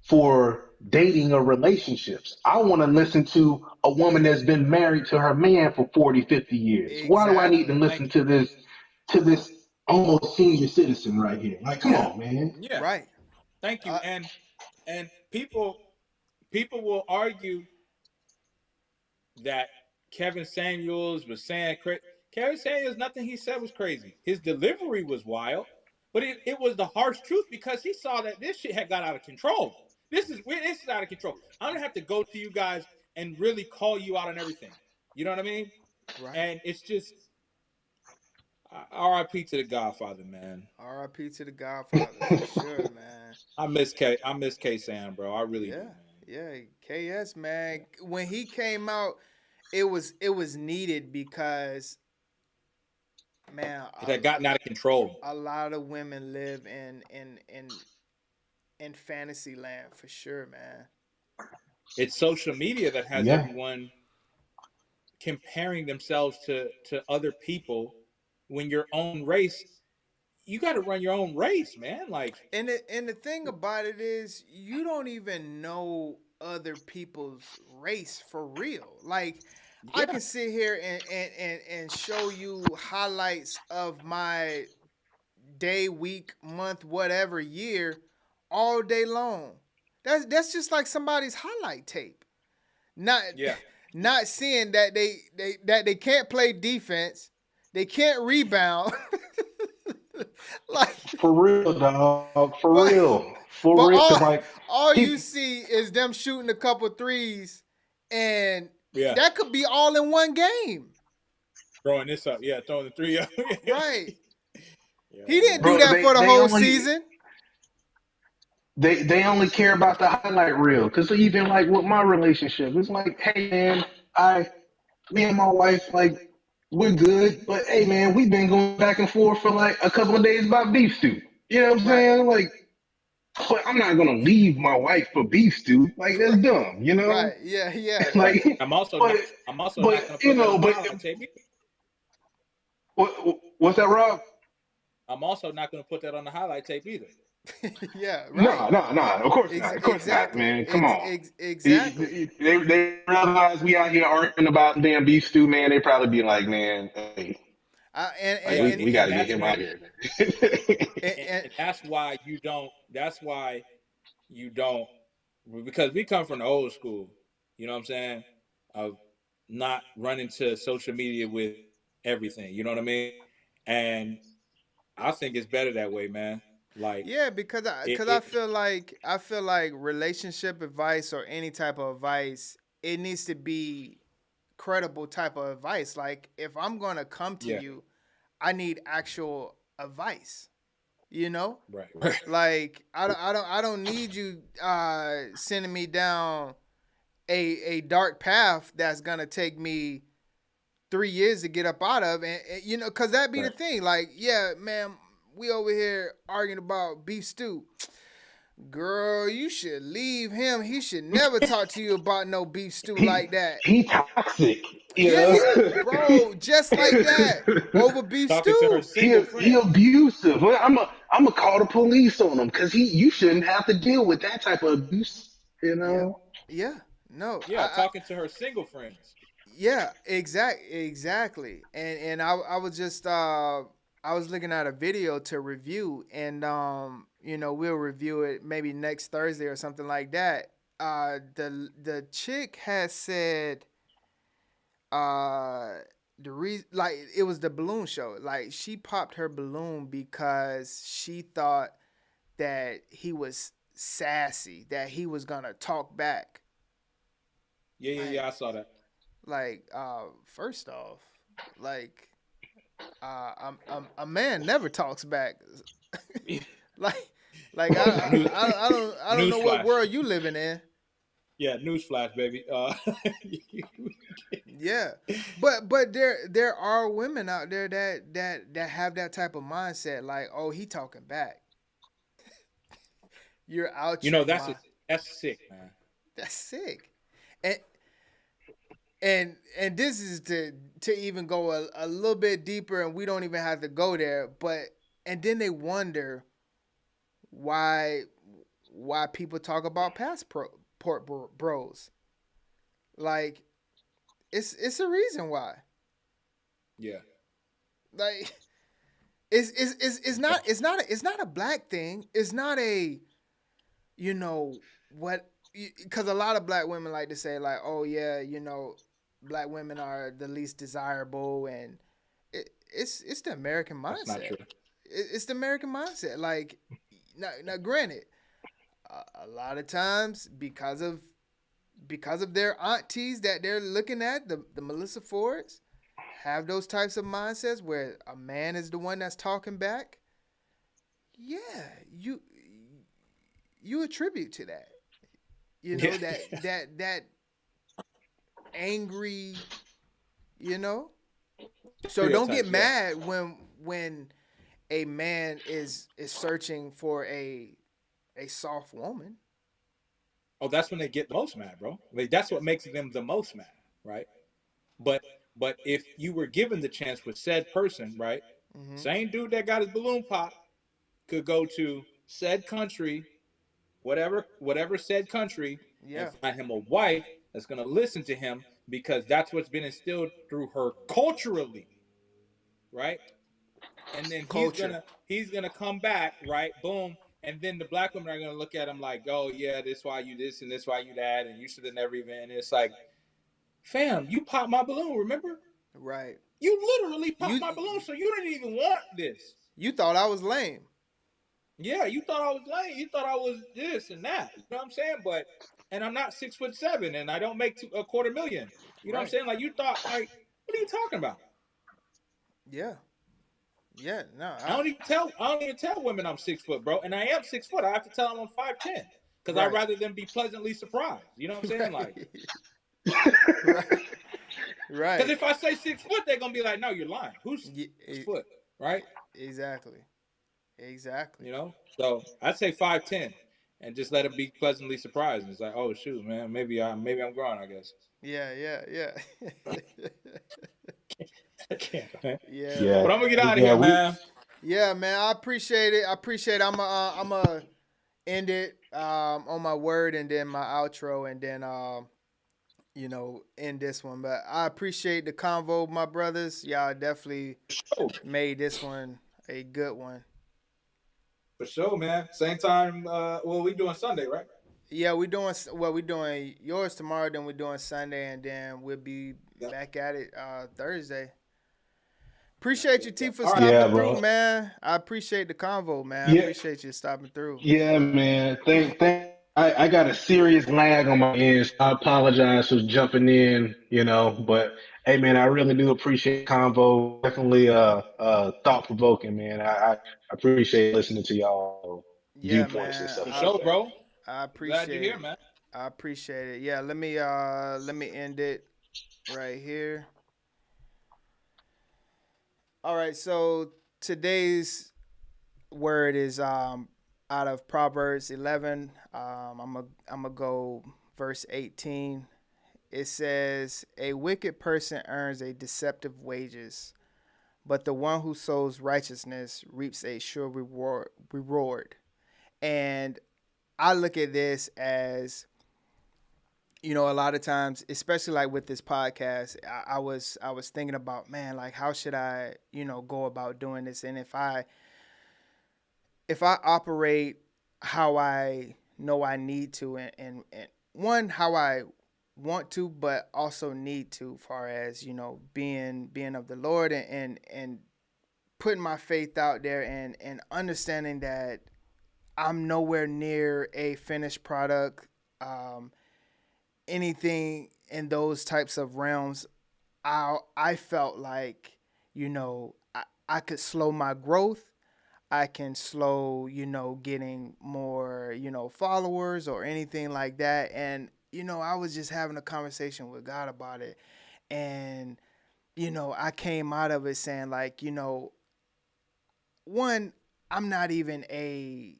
for dating or relationships. I want to listen to a woman that's been married to her man for 40, 50 years. Why do I need to Exactly. listen to this almost senior citizen right here? Like, come Yeah. on, man. Yeah. Right. Thank you. And people will argue that Kevin Samuels was saying crazy. Kevin Samuels, nothing he said was crazy. His delivery was wild, but it was the harsh truth because he saw that this shit had got out of control. This is out of control. I'm gonna have to go to you guys and really call you out on everything. You know what I mean? Right. And it's just R.I.P. to the Godfather, man. R.I.P. to the Godfather for sure, man. I miss K Sam, bro. I really do. Yeah. Yeah. KS, man. When he came out, it was needed because, man, It had gotten out of control. A lot of women live in fantasy land for sure, man. It's social media that has everyone comparing themselves to other people when your own race, you got to run your own race, man. Like, and the thing about it is you don't even know other people's race for real. Like, I can sit here and show you highlights of my day, week, month, whatever, year all day long. That's just like somebody's highlight tape. Not seeing that they can't play defense, they can't rebound. Like, for real, dog. For real. For real. All you see is them shooting a couple threes, and that could be all in one game. Throwing this up, throwing the three up. Right. He didn't do that for the whole season. They only care about the highlight reel. Because even like with my relationship, it's like, hey man, me and my wife, like, we're good, but hey man, we've been going back and forth for like a couple of days about beef stew. You know what I'm saying? Like, but I'm not gonna leave my wife for beef stew. Like, that's dumb, you know? Right? Yeah. Like, I'm also not gonna put that on the highlight tape either. What's that, Rob? I'm also not gonna put that on the highlight tape either. Yeah, right. No. Of course not. Of course not, man. Come on. Exactly. They realize we out here arguing about damn beef stew, man. They probably be like, man, hey, we got to get him out here. And that's why you don't. That's why you don't. Because we come from the old school. You know what I'm saying? Of not running to social media with everything. You know what I mean? And I think it's better that way, man. Like, yeah, because I feel like relationship advice or any type of advice, it needs to be credible type of advice. Like, if I'm gonna come to you, I need actual advice. You know, right. Like, I don't need you sending me down a dark path that's gonna take me 3 years to get up out of, and you know, cause that'd be the thing. Like, yeah, man. We over here arguing about beef stew. Girl, you should leave him. He should never talk to you about no beef stew like that. He toxic. Bro, just like that. Over beef stew. He abusive. I'm gonna call the police on him because you shouldn't have to deal with that type of abuse. You know? Yeah. No. Yeah, talking to her single friends. Yeah, exactly. And I was just I was looking at a video to review, and you know, we'll review it maybe next Thursday or something like that. The chick has said the reason, like, it was the balloon show. Like, she popped her balloon because she thought that he was sassy, that he was gonna talk back. Yeah, I saw that. Like, first off, like, a man never talks back. like I don't know what world you living in. Yeah, newsflash, baby. Yeah, but there are women out there that have that type of mindset. Like, oh, he talking back. You're out. You know, that's sick, man. That's sick. And this is to even go a little bit deeper, and we don't even have to go there. And then they wonder why people talk about passport bros. Like, it's a reason why. Yeah. Like, it's not a black thing. It's not a, what, because a lot of black women like to say like, oh yeah, black women are the least desirable, and it's the American mindset. That's not true. It's the American mindset. Like, now granted, a lot of times because of their aunties that they're looking at, the Melissa Fords, have those types of mindsets where a man is the one that's talking back. Yeah, you attribute to that. That angry, So don't get mad when a man is searching for a soft woman. Oh, that's when they get the most mad, bro. Like, that's what makes them the most mad, right? But if you were given the chance with said person, right? Mm-hmm. Same dude that got his balloon pop could go to said country, whatever said country, and find him a wife that's gonna listen to him, because that's what's been instilled through her culturally, right? And then he's gonna come back, right? Boom. And then the black women are gonna look at him like, oh yeah, this why you this and this why you that, and you should have never even. And it's like, fam, you popped my balloon, remember? Right. You literally popped my balloon, so you didn't even want this. You thought I was lame. Yeah, you thought I was lame. You thought I was this and that. You know what I'm saying? And I'm not 6'7", and I don't make $250,000. You know what I'm saying? Like, you thought, like, what are you talking about? Yeah. Yeah, no. I don't even tell women I'm 6 foot, bro. And I am 6 foot. I have to tell them I'm 5'10", because I'd rather them be pleasantly surprised. You know what I'm saying? Like, right. Because if I say 6 foot, they're gonna be like, no, you're lying. Who's 6 foot? Right? Exactly. You know? So I'd say 5'10", and just let them be pleasantly surprised. And it's like, oh shoot, man, maybe I'm growing, I guess. Yeah. I can't, man. Yeah. But I'm gonna get out of here, man. Yeah, man. I appreciate it. I'm gonna end it on my word and then my outro, and then end this one. But I appreciate the convo, my brothers. Y'all definitely made this one a good one. For sure, man. Same time. We doing Sunday, right? Yeah, we're doing yours tomorrow, then we're doing Sunday, and then we'll be back at it Thursday. Appreciate you, T, for stopping through, man. I appreciate the convo, man. I appreciate you stopping through. Yeah, man. I got a serious lag on my end, so I apologize for jumping in, but hey, man, I really do appreciate the convo. Definitely thought provoking, man. I appreciate listening to y'all viewpoints and stuff. For sure, bro. I appreciate Glad you're here, man. I appreciate it. Yeah, let me end it right here. All right, so today's word is out of Proverbs 11. I'm gonna go verse 18. It says, "A wicked person earns a deceptive wages, but the one who sows righteousness reaps a sure reward." And I look at this as, a lot of times, especially like with this podcast, I was thinking about, man, like, how should I, go about doing this? And if I operate how I know I need to, and one, how I want to, but also need to, far as, being of the Lord, and putting my faith out there, and understanding that I'm nowhere near a finished product, anything in those types of realms, I felt like, I could slow my growth. I can slow, getting more, followers or anything like that. And, I was just having a conversation with God about it. And, I came out of it saying, like, one, I'm not even a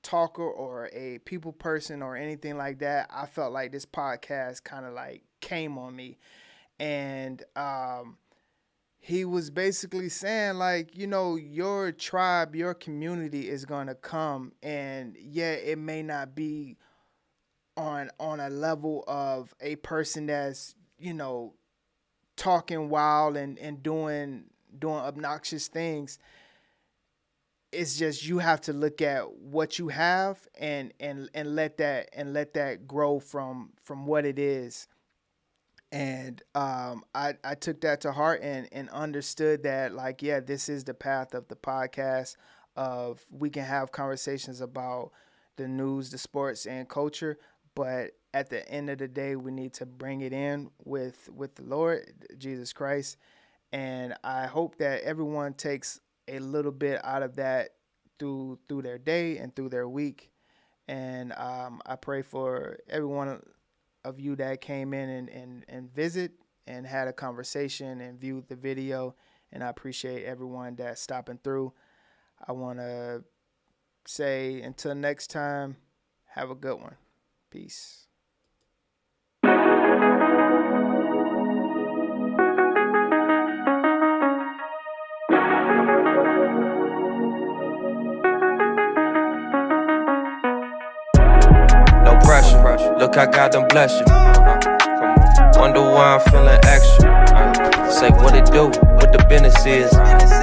talker or a people person or anything like that. I felt like this podcast kind of like came on me. And he was basically saying, like, you know, your tribe, your community is going to come, and yeah, it may not be on a level of a person that's, you know, talking wild and doing obnoxious things. It's just you have to look at what you have and let that grow from what it is. And I took that to heart and understood that, like, yeah, this is the path of the podcast. Of we can have conversations about the news, the sports, and culture, but at the end of the day, we need to bring it in with the Lord Jesus Christ. And I hope that everyone takes a little bit out of that through their day and through their week. And I pray for everyone of you that came in and visit and had a conversation and viewed the video. And I appreciate everyone that's stopping through. I want to say until next time, have a good one. Peace. No pressure. Look, I got them bless you. Come on. Wonder why I'm feeling extra. Say what it do, what the business is.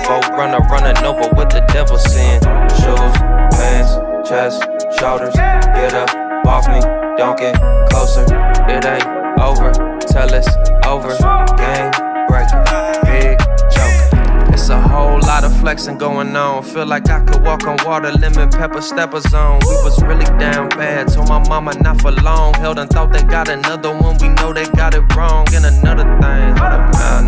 Folk running over what the devil sin. Shoes, pants, chest, shoulders. Get up off me, don't get closer. It ain't over till it's over. Game breaker, big joker. It's a whole lot of flexing going on. Feel like I could walk on water, lemon pepper stepper zone. We was really down bad, told my mama not for long. Held and thought they got another one, we know they got it wrong. And another thing,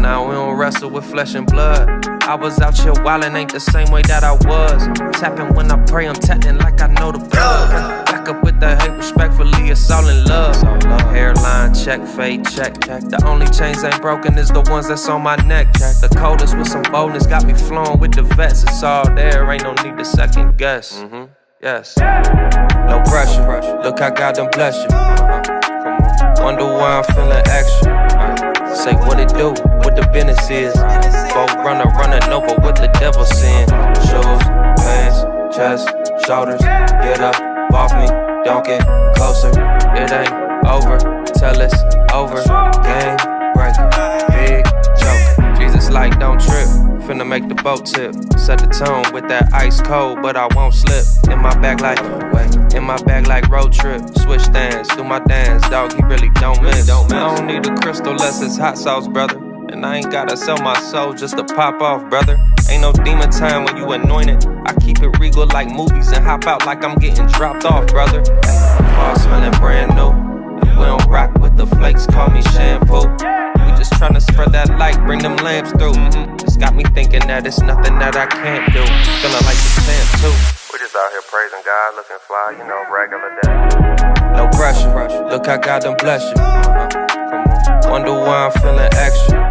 now we don't wrestle with flesh and blood. I was out here wildin', ain't the same way that I was. Tapping when I pray, I'm tapping like I know the blood. Back up with the hate, respectfully, it's all in love. Hairline check, fade check. The only chains ain't broken is the ones that's on my neck. The coldest with some boldness got me flowing with the vets. It's all there, ain't no need to second guess. Yes. No pressure. Look, I got them bless you. Come on. Wonder why I'm feeling extra. Say what it do, what the business is. Folk running over what the devil sin. Shoes, pants, chest, shoulders. Get up off me, don't get closer. It ain't over till it's over. Game breaker, big joker. Jesus like don't trip, finna make the boat tip. Set the tone with that ice cold, but I won't slip. In my bag like road trip. Switch stands, do my dance, dog, he really don't miss. I don't need a crystal less it's hot sauce, brother. And I ain't gotta sell my soul just to pop off, brother. Ain't no demon time when you anointed. I keep it regal like movies and hop out like I'm getting dropped off, brother. Car smelling brand new. And we don't rock with the flakes, call me shampoo. We just tryna spread that light, bring them lamps through. Just got me thinking that it's nothing that I can't do. Feeling like the champ too. We just out here praising God, looking fly, you know, regular day. No pressure. Look, I got them bless you. Come on. Wonder why I'm feeling extra.